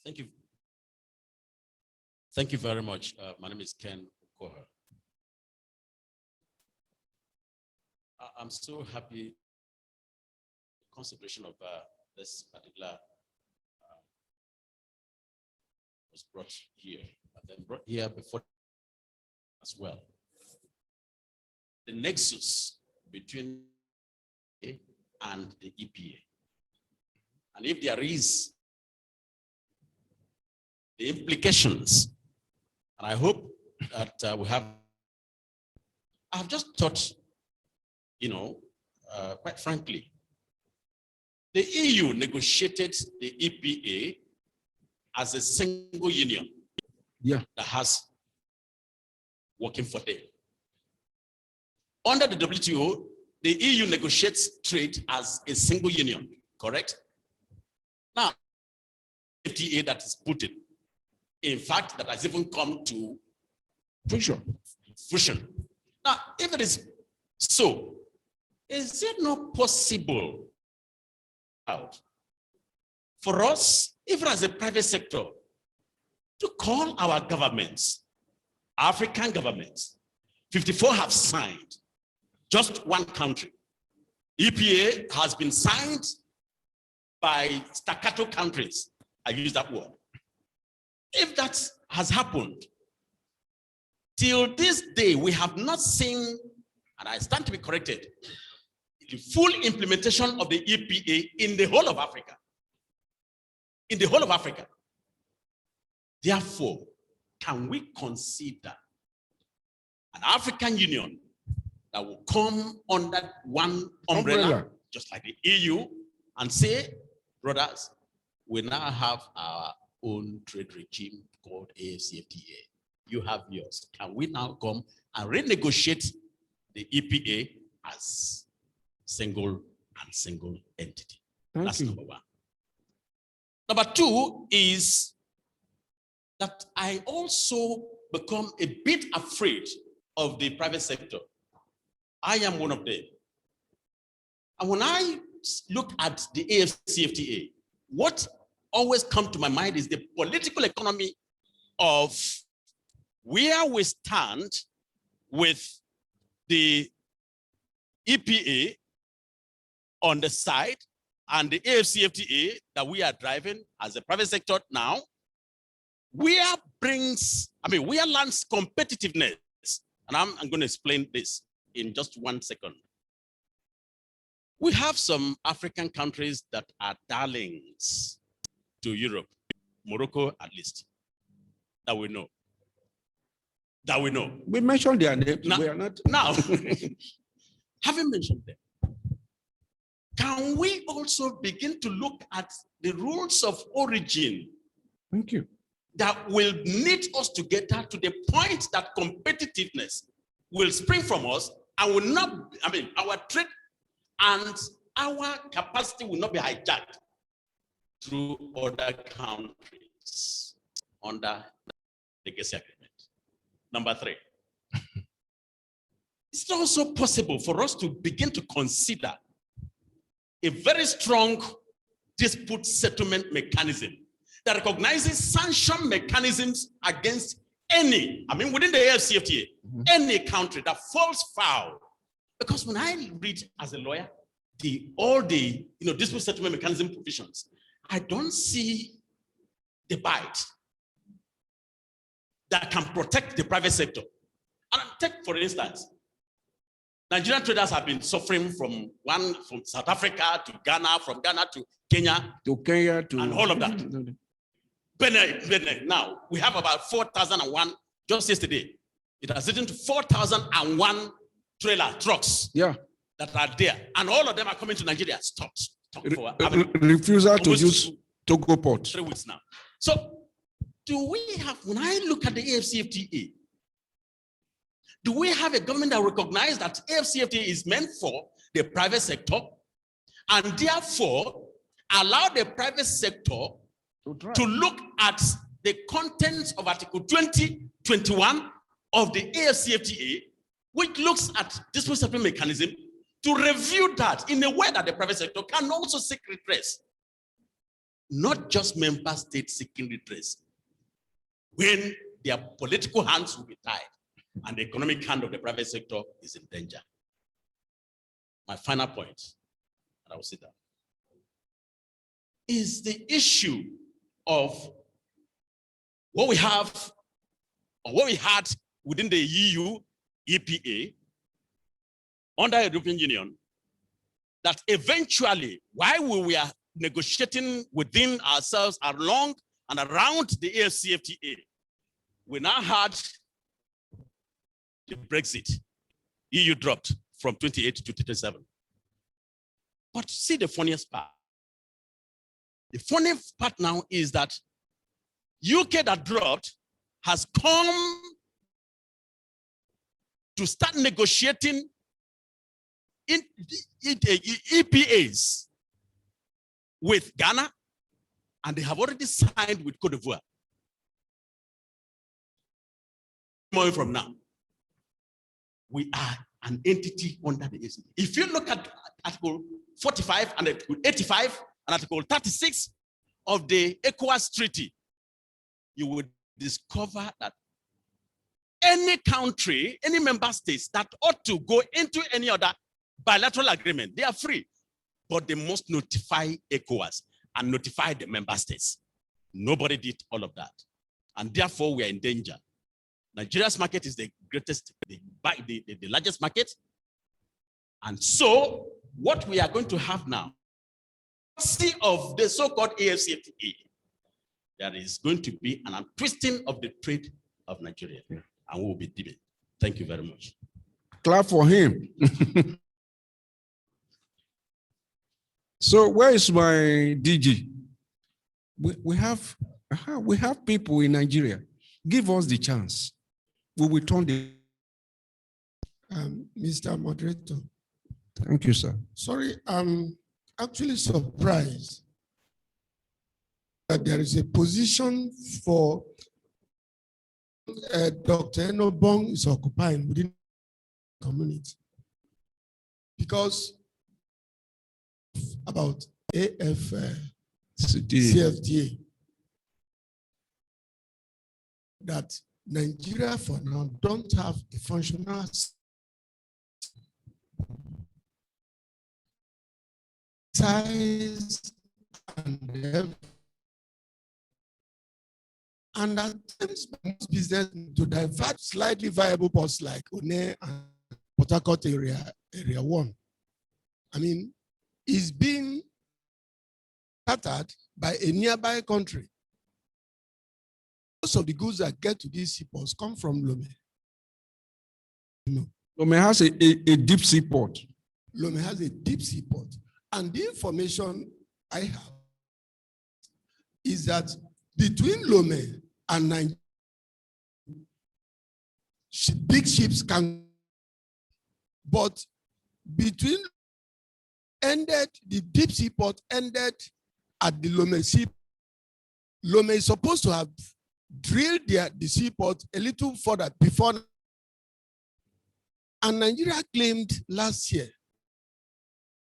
Thank you. Thank you very much. My name is Ken Okoha. I'm so happy the consideration of this particular was brought here, and then brought here before as well. The nexus between and the EPA. And if there is the implications, and I hope that I've just thought, quite frankly, the EU negotiated the EPA as a single union that has working for them. Under the WTO, the EU negotiates trade as a single union, correct? Now, FTA that is put in fact, that has even come to fusion. Now, if it is so, is it not possible for us, even as a private sector, to call our governments, African governments, 54 have signed, just one country. EPA has been signed by staccato countries. I use that word. If that has happened, till this day, we have not seen, and I stand to be corrected, the full implementation of the EPA in the whole of Africa. In the whole of Africa. Therefore, can we consider an African Union that will come under one umbrella, just like the EU, and say, brothers, we now have our own trade regime called AfCFTA. You have yours. Can we now come and renegotiate the EPA as single entity? That's number one. Number two is that I also become a bit afraid of the private sector. I am one of them. And when I look at the AfCFTA, what always comes to my mind is the political economy of where we stand with the EPA on the side and the AfCFTA that we are driving as a private sector now, where lands competitiveness, and I'm going to explain this in just 1 second. We have some African countries that are darlings to Europe, Morocco at least, that we know. We mentioned their names. Now, we are not. Now, having mentioned them, can we also begin to look at the rules of origin? Thank you. That will knit us together to the point that competitiveness will spring from us and will not, our trade and our capacity will not be hijacked through other countries under the legacy agreement. Number three, it's also possible for us to begin to consider a very strong dispute settlement mechanism that recognizes sanction mechanisms against any, within the AfCFTA, any country that falls foul. Because when I read as a lawyer, all the dispute settlement mechanism provisions, I don't see the bite that can protect the private sector. And take, for instance, Nigerian traders have been suffering from South Africa to Ghana, from Ghana to Kenya, and all of that. Benin, now, we have about 4,001, just yesterday. It has risen to 4,001 trailer trucks that are there. And all of them are coming to Nigeria. Stop for refusal to use Togo port. 3 weeks now. So, do we have, when I look at the AfCFTA, do we have a government that recognizes that AfCFTA is meant for the private sector, and therefore allow the private sector to look at the contents of Article 2021 of the AfCFTA, which looks at dispute settlement mechanism, to review that in a way that the private sector can also seek redress. Not just member states seeking redress, when their political hands will be tied and the economic hand of the private sector is in danger. My final point, and I will sit down, is the issue of what we have, or what we had within the EU EPA under the European Union, that eventually, while we were negotiating within ourselves along and around the AfCFTA, we now had the Brexit. EU dropped from 28 to 37. But see the funniest part. The funny part now is that UK that dropped has come to start negotiating in EPAs with Ghana, and they have already signed with Cote d'Ivoire. More from now, we are an entity under the ACP. If you look at Article 45 and Article 85 and Article 36 of the ECOWAS Treaty, you will discover that any country, any member states that ought to go into any other bilateral agreement, they are free, but they must notify ECOWAS and notify the member states. Nobody did all of that, and therefore we are in danger. Nigeria's market is the greatest, the largest market, and so what we are going to have now, see of the so-called AfCFTA, there is going to be an untwisting of the trade of Nigeria, and we will be dealing. Thank you very much. Clap for him. So where is my DG? We have people in Nigeria. Give us the chance. We will turn the. Mr. Moderator. Thank you, sir. Sorry, I'm actually surprised that there is a position for Dr. Enobong is occupying within the community, because about AfCFTA that Nigeria for now don't have a functional size and at times business to divert slightly viable ports like One and Port Harcourt area 1. I mean, is being scattered by a nearby country. Most of the goods that get to these seaports come from Lome. Lome has a deep sea port. Lome has a deep sea port. And the information I have is that between Lome and Nigeria, big ships can, but between the deep sea port ended at the Lome sea. Lome is supposed to have drilled the seaport a little further before. And Nigeria claimed last year,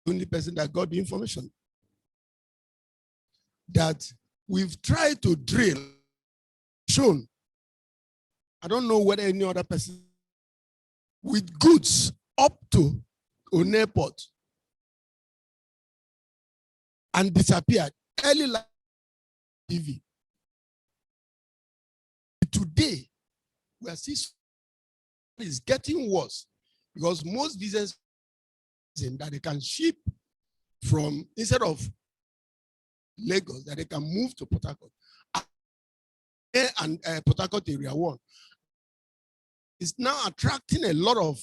the only person that got the information, that we've tried to drill, shown, I don't know whether any other person, with goods up to One Port and disappeared early last TV. Today, we are seeing it's getting worse because most businesses that they can ship from, instead of Lagos, that they can move to Port Harcourt and Port Harcourt area 1. It's now attracting a lot of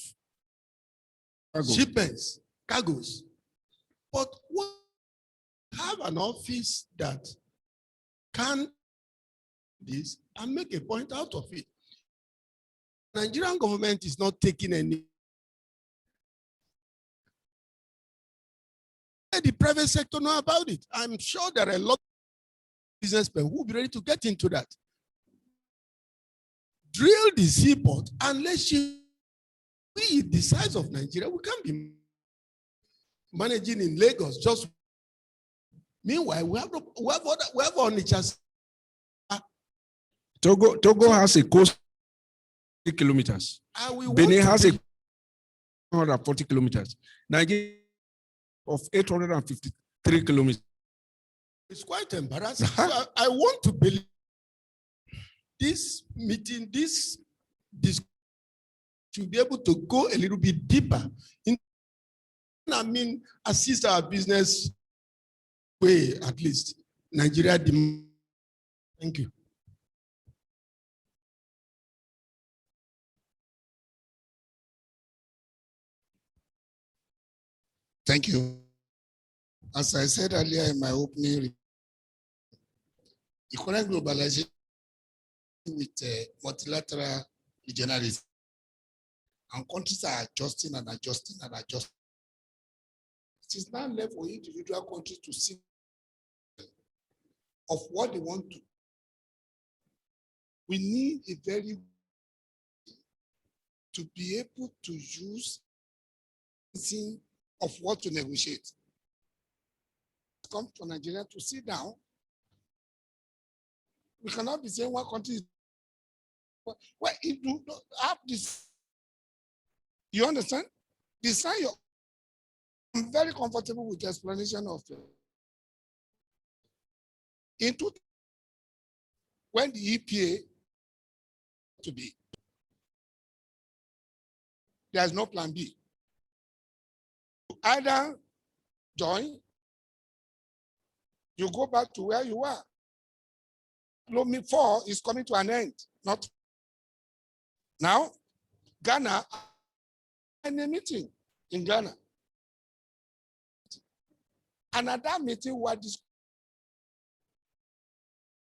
shipments, cargoes. But what have an office that can this and make a point out of it. Nigerian government is not taking any let the private sector know about it. I'm sure there are a lot of businessmen who will be ready to get into that. Drill the seaport, unless we, the size of Nigeria, we can't be managing in Lagos. Just meanwhile, we have Onitsha. Togo has a coast 30 kilometers. Benin has a 140 kilometers. Nigeria of 853 kilometers. It's quite embarrassing. So I want to believe this meeting, this should be able to go a little bit deeper in, assist our business way, at least. Nigeria demand. Thank you. Thank you. As I said earlier in my opening, economic globalization with multilateral regionalism, and countries are adjusting and adjusting and adjusting. It is now left for individual countries to see of what they want to. We need a very to be able to use of what to negotiate. Come to Nigeria to sit down. We cannot be saying one country is, well, if you have this, you understand? Design your, I'm very comfortable with the explanation of into when the EPA to be, there's no plan B. Either join, you go back to where you are. Lomé 4 is coming to an end. Not now. Ghana, in a meeting in Ghana. And at that meeting, what is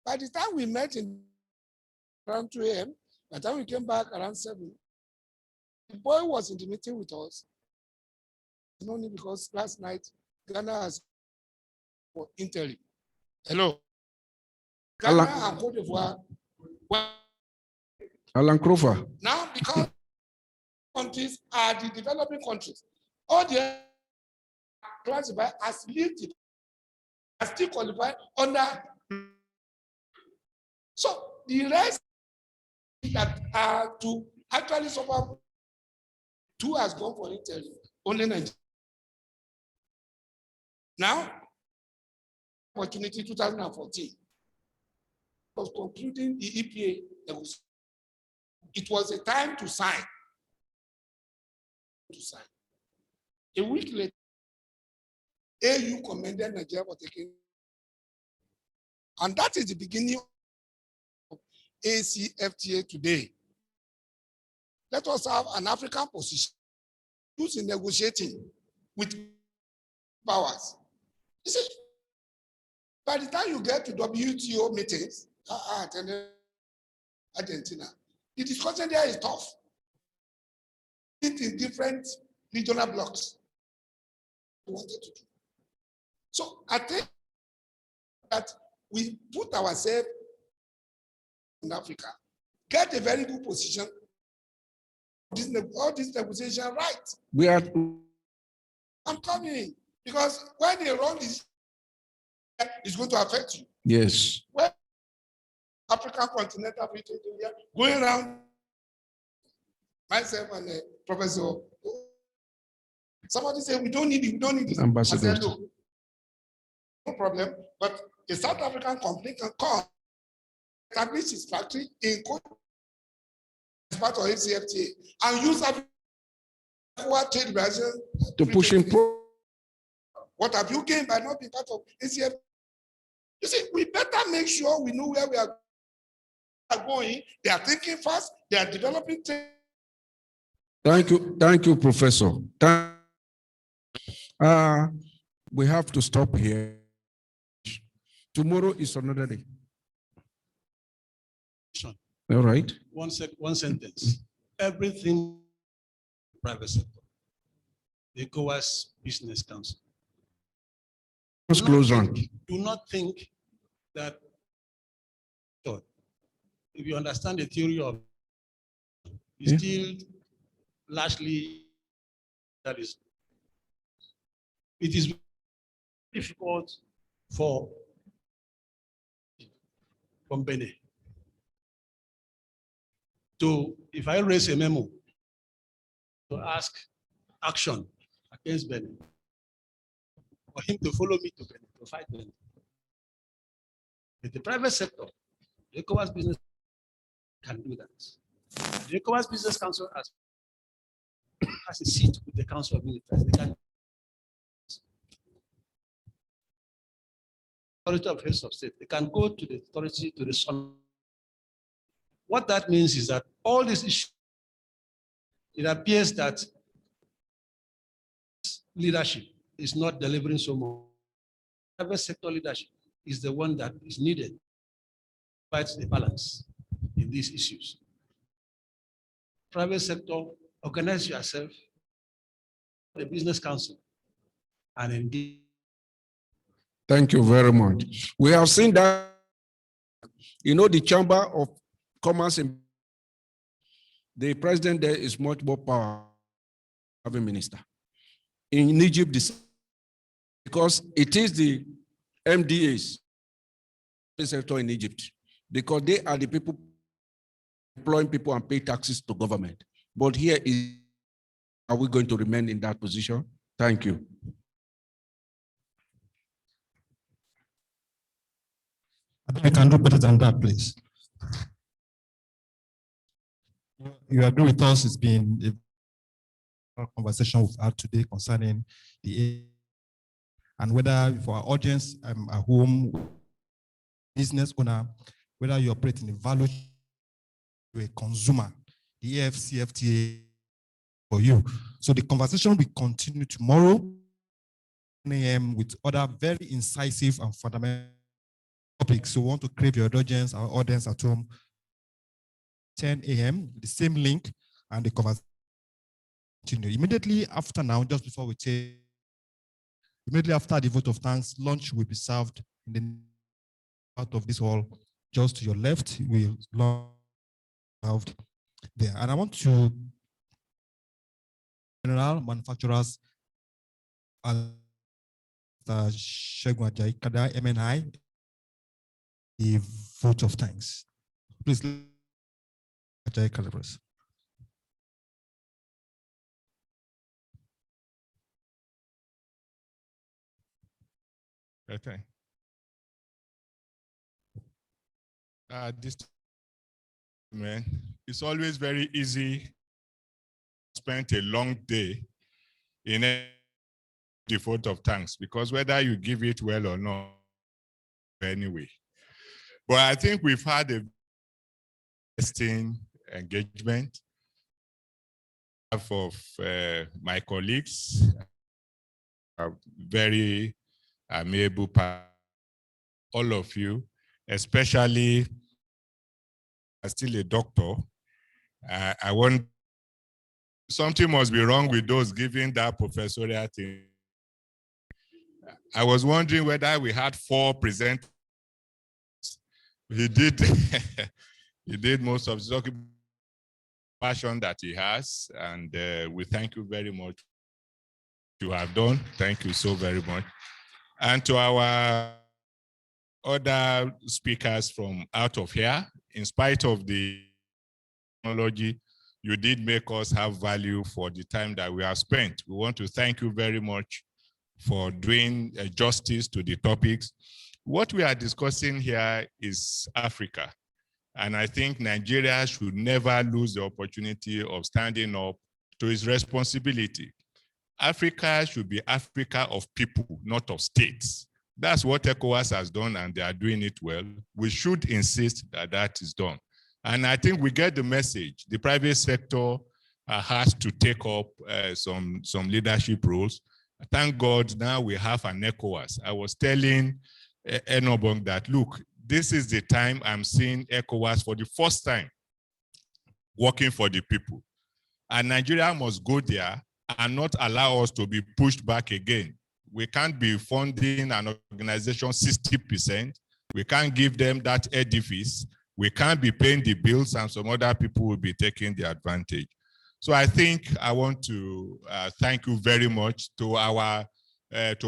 by the time we met in around 2 a.m., by the time we came back around 7, the boy was in the meeting with us. Only because last night Ghana has for interim. Hello. Ghana and Cote d'Ivoire. Alan Crawford. Now, because countries are the developing countries, all the classified as lifted, are still qualified under. So the rest that are to actually suffer, 2 has gone for interim, only Nigeria. Now, opportunity 2014 was concluding the EPA negotiation. It was a time to sign. A week later, AU commended Nigeria for taking, and that is the beginning of AfCFTA today. Let us have an African position used in negotiating with powers. You see, by the time you get to WTO meetings, Argentina, the discussion there is tough. It's in different regional blocks. Wanted to do. So I think that we put ourselves in Africa, get a very good position, all this negotiation right. We are. I'm coming because when they run this, it's going to affect you. Yes. When African Continental going around, myself and Professor, somebody said we don't need it, we don't need it. Ambassador. I said, no problem, but a South African company can come, establish its factory in Cote as part of AfCFTA and use African trade relations to push him. What have you gained by not being part of AfCFTA? You see, we better make sure we know where we are going. They are thinking fast. They are developing. Thank you, Professor. We have to stop here. Tomorrow is another day. All right. One sentence. Everything private sector. The ECOWAS Business Council. Close rank. Do not think that if you understand the theory of it's still largely that is it is difficult for from Benin to, if I raise a memo to ask action against Benin, for him to follow me to Benin, to fight Benin. But the private sector, the ECOWAS business can do that. The ECOWAS Business Council has a seat with the Council of Ministers. They can authority of heads of state. They can go to the authority to the sun. What that means is that all these issues, it appears that leadership is not delivering so much. Private sector leadership is the one that is needed to fight the balance in these issues. Private sector, organize yourself, the business council, and indeed. Thank you very much. We have seen that, you know, the Chamber of Commerce, the president there is much more powerful than the minister. In Egypt, because it is the MDAs sector in Egypt, because they are the people employing people and pay taxes to government. But here is, are we going to remain in that position? Thank you. I can do better than that, please. You agree with us, it's been a conversation we've had today concerning the and whether for our audience at home, business owner, whether you operate in a value to a consumer, the AfCFTA for you. So the conversation will continue tomorrow 9 a.m. with other very incisive and fundamental topics. So we want to crave your audience, our audience at home, 10 a.m., the same link, and the conversation continue. Immediately after now, just before we take, immediately after the vote of thanks, lunch will be served in the part of this hall, just to your left. We'll served there. And I want to general manufacturers MNI, the vote of thanks. Please, Calibers. Okay. This man, it's always very easy. Spent a long day in the vote of thanks, because whether you give it well or not, anyway. But I think we've had a interesting engagement of my colleagues, very amiable, all of you, especially I'm still a doctor. I want something must be wrong with those giving that professorial thing. I was wondering whether we had 4 presenters. He did. He did most of the passion that he has, and we thank you very much. You have done. Thank you so very much. And to our other speakers from out of here, in spite of the technology, you did make us have value for the time that we have spent. We want to thank you very much for doing justice to the topics. What we are discussing here is Africa. And I think Nigeria should never lose the opportunity of standing up to its responsibility. Africa should be Africa of people, not of states. That's what ECOWAS has done, and they are doing it well. We should insist that that is done. And I think we get the message. The private sector has to take up some leadership roles. Thank God now we have an ECOWAS. I was telling Enobong that, look, this is the time I'm seeing ECOWAS for the first time working for the people. And Nigeria must go there and not allow us to be pushed back again. We can't be funding an organization 60%. We can't give them that edifice. We can't be paying the bills, and some other people will be taking the advantage. So I think I want to thank you very much to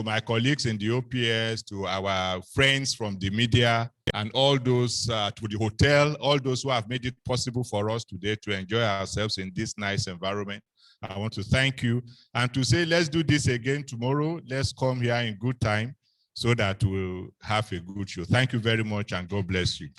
my colleagues in the OPS, to our friends from the media, and all those to the hotel, all those who have made it possible for us today to enjoy ourselves in this nice environment. I want to thank you and to say, let's do this again tomorrow. Let's come here in good time so that we'll have a good show. Thank you very much, and God bless you.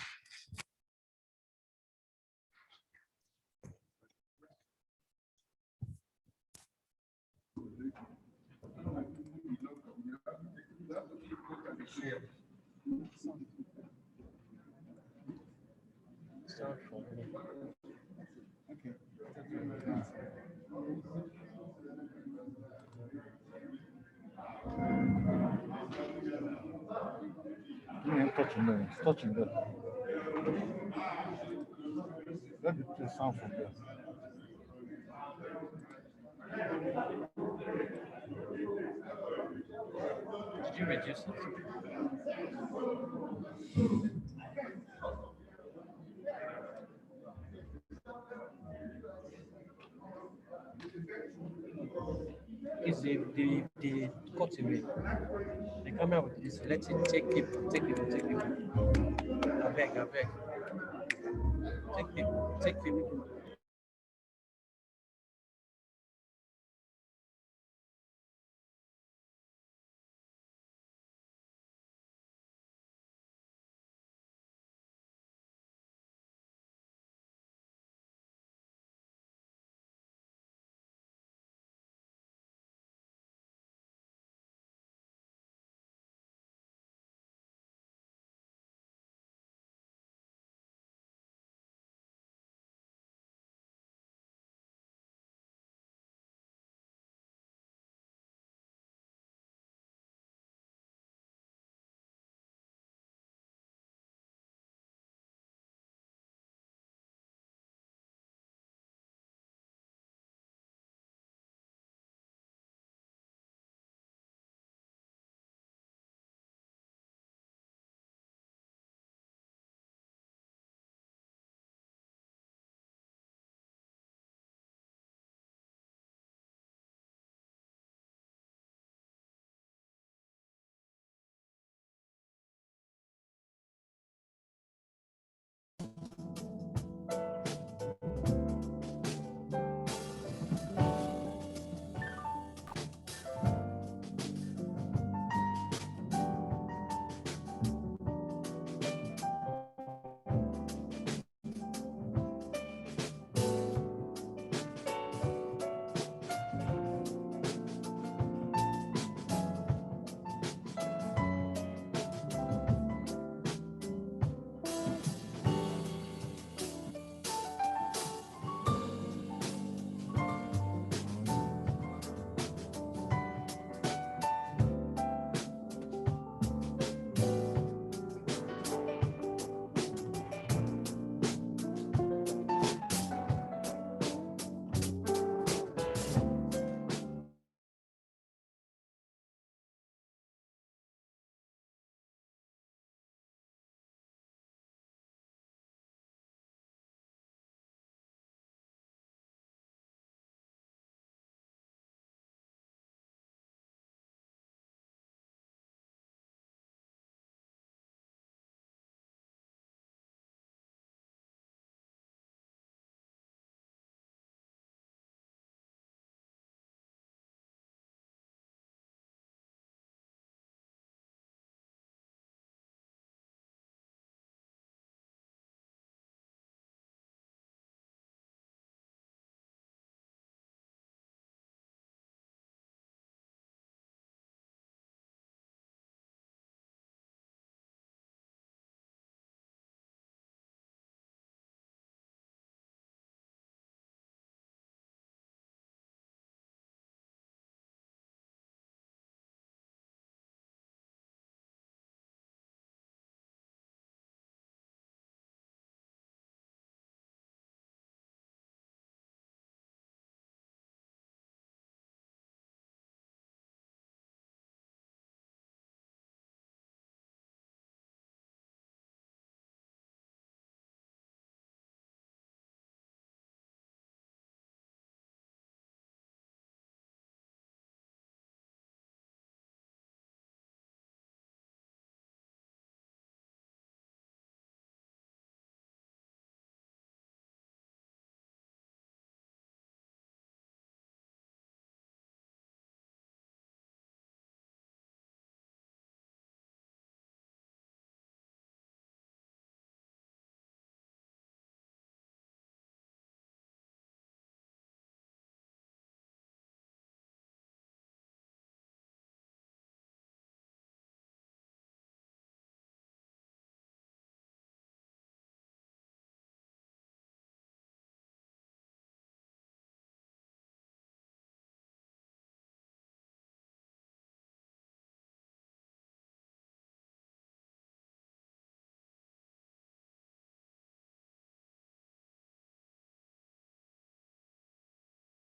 Touching there, touching there. Let me play sound from there. Did you reduce it? Is the cut away? The camera with this, let it take people. I beg. Take people.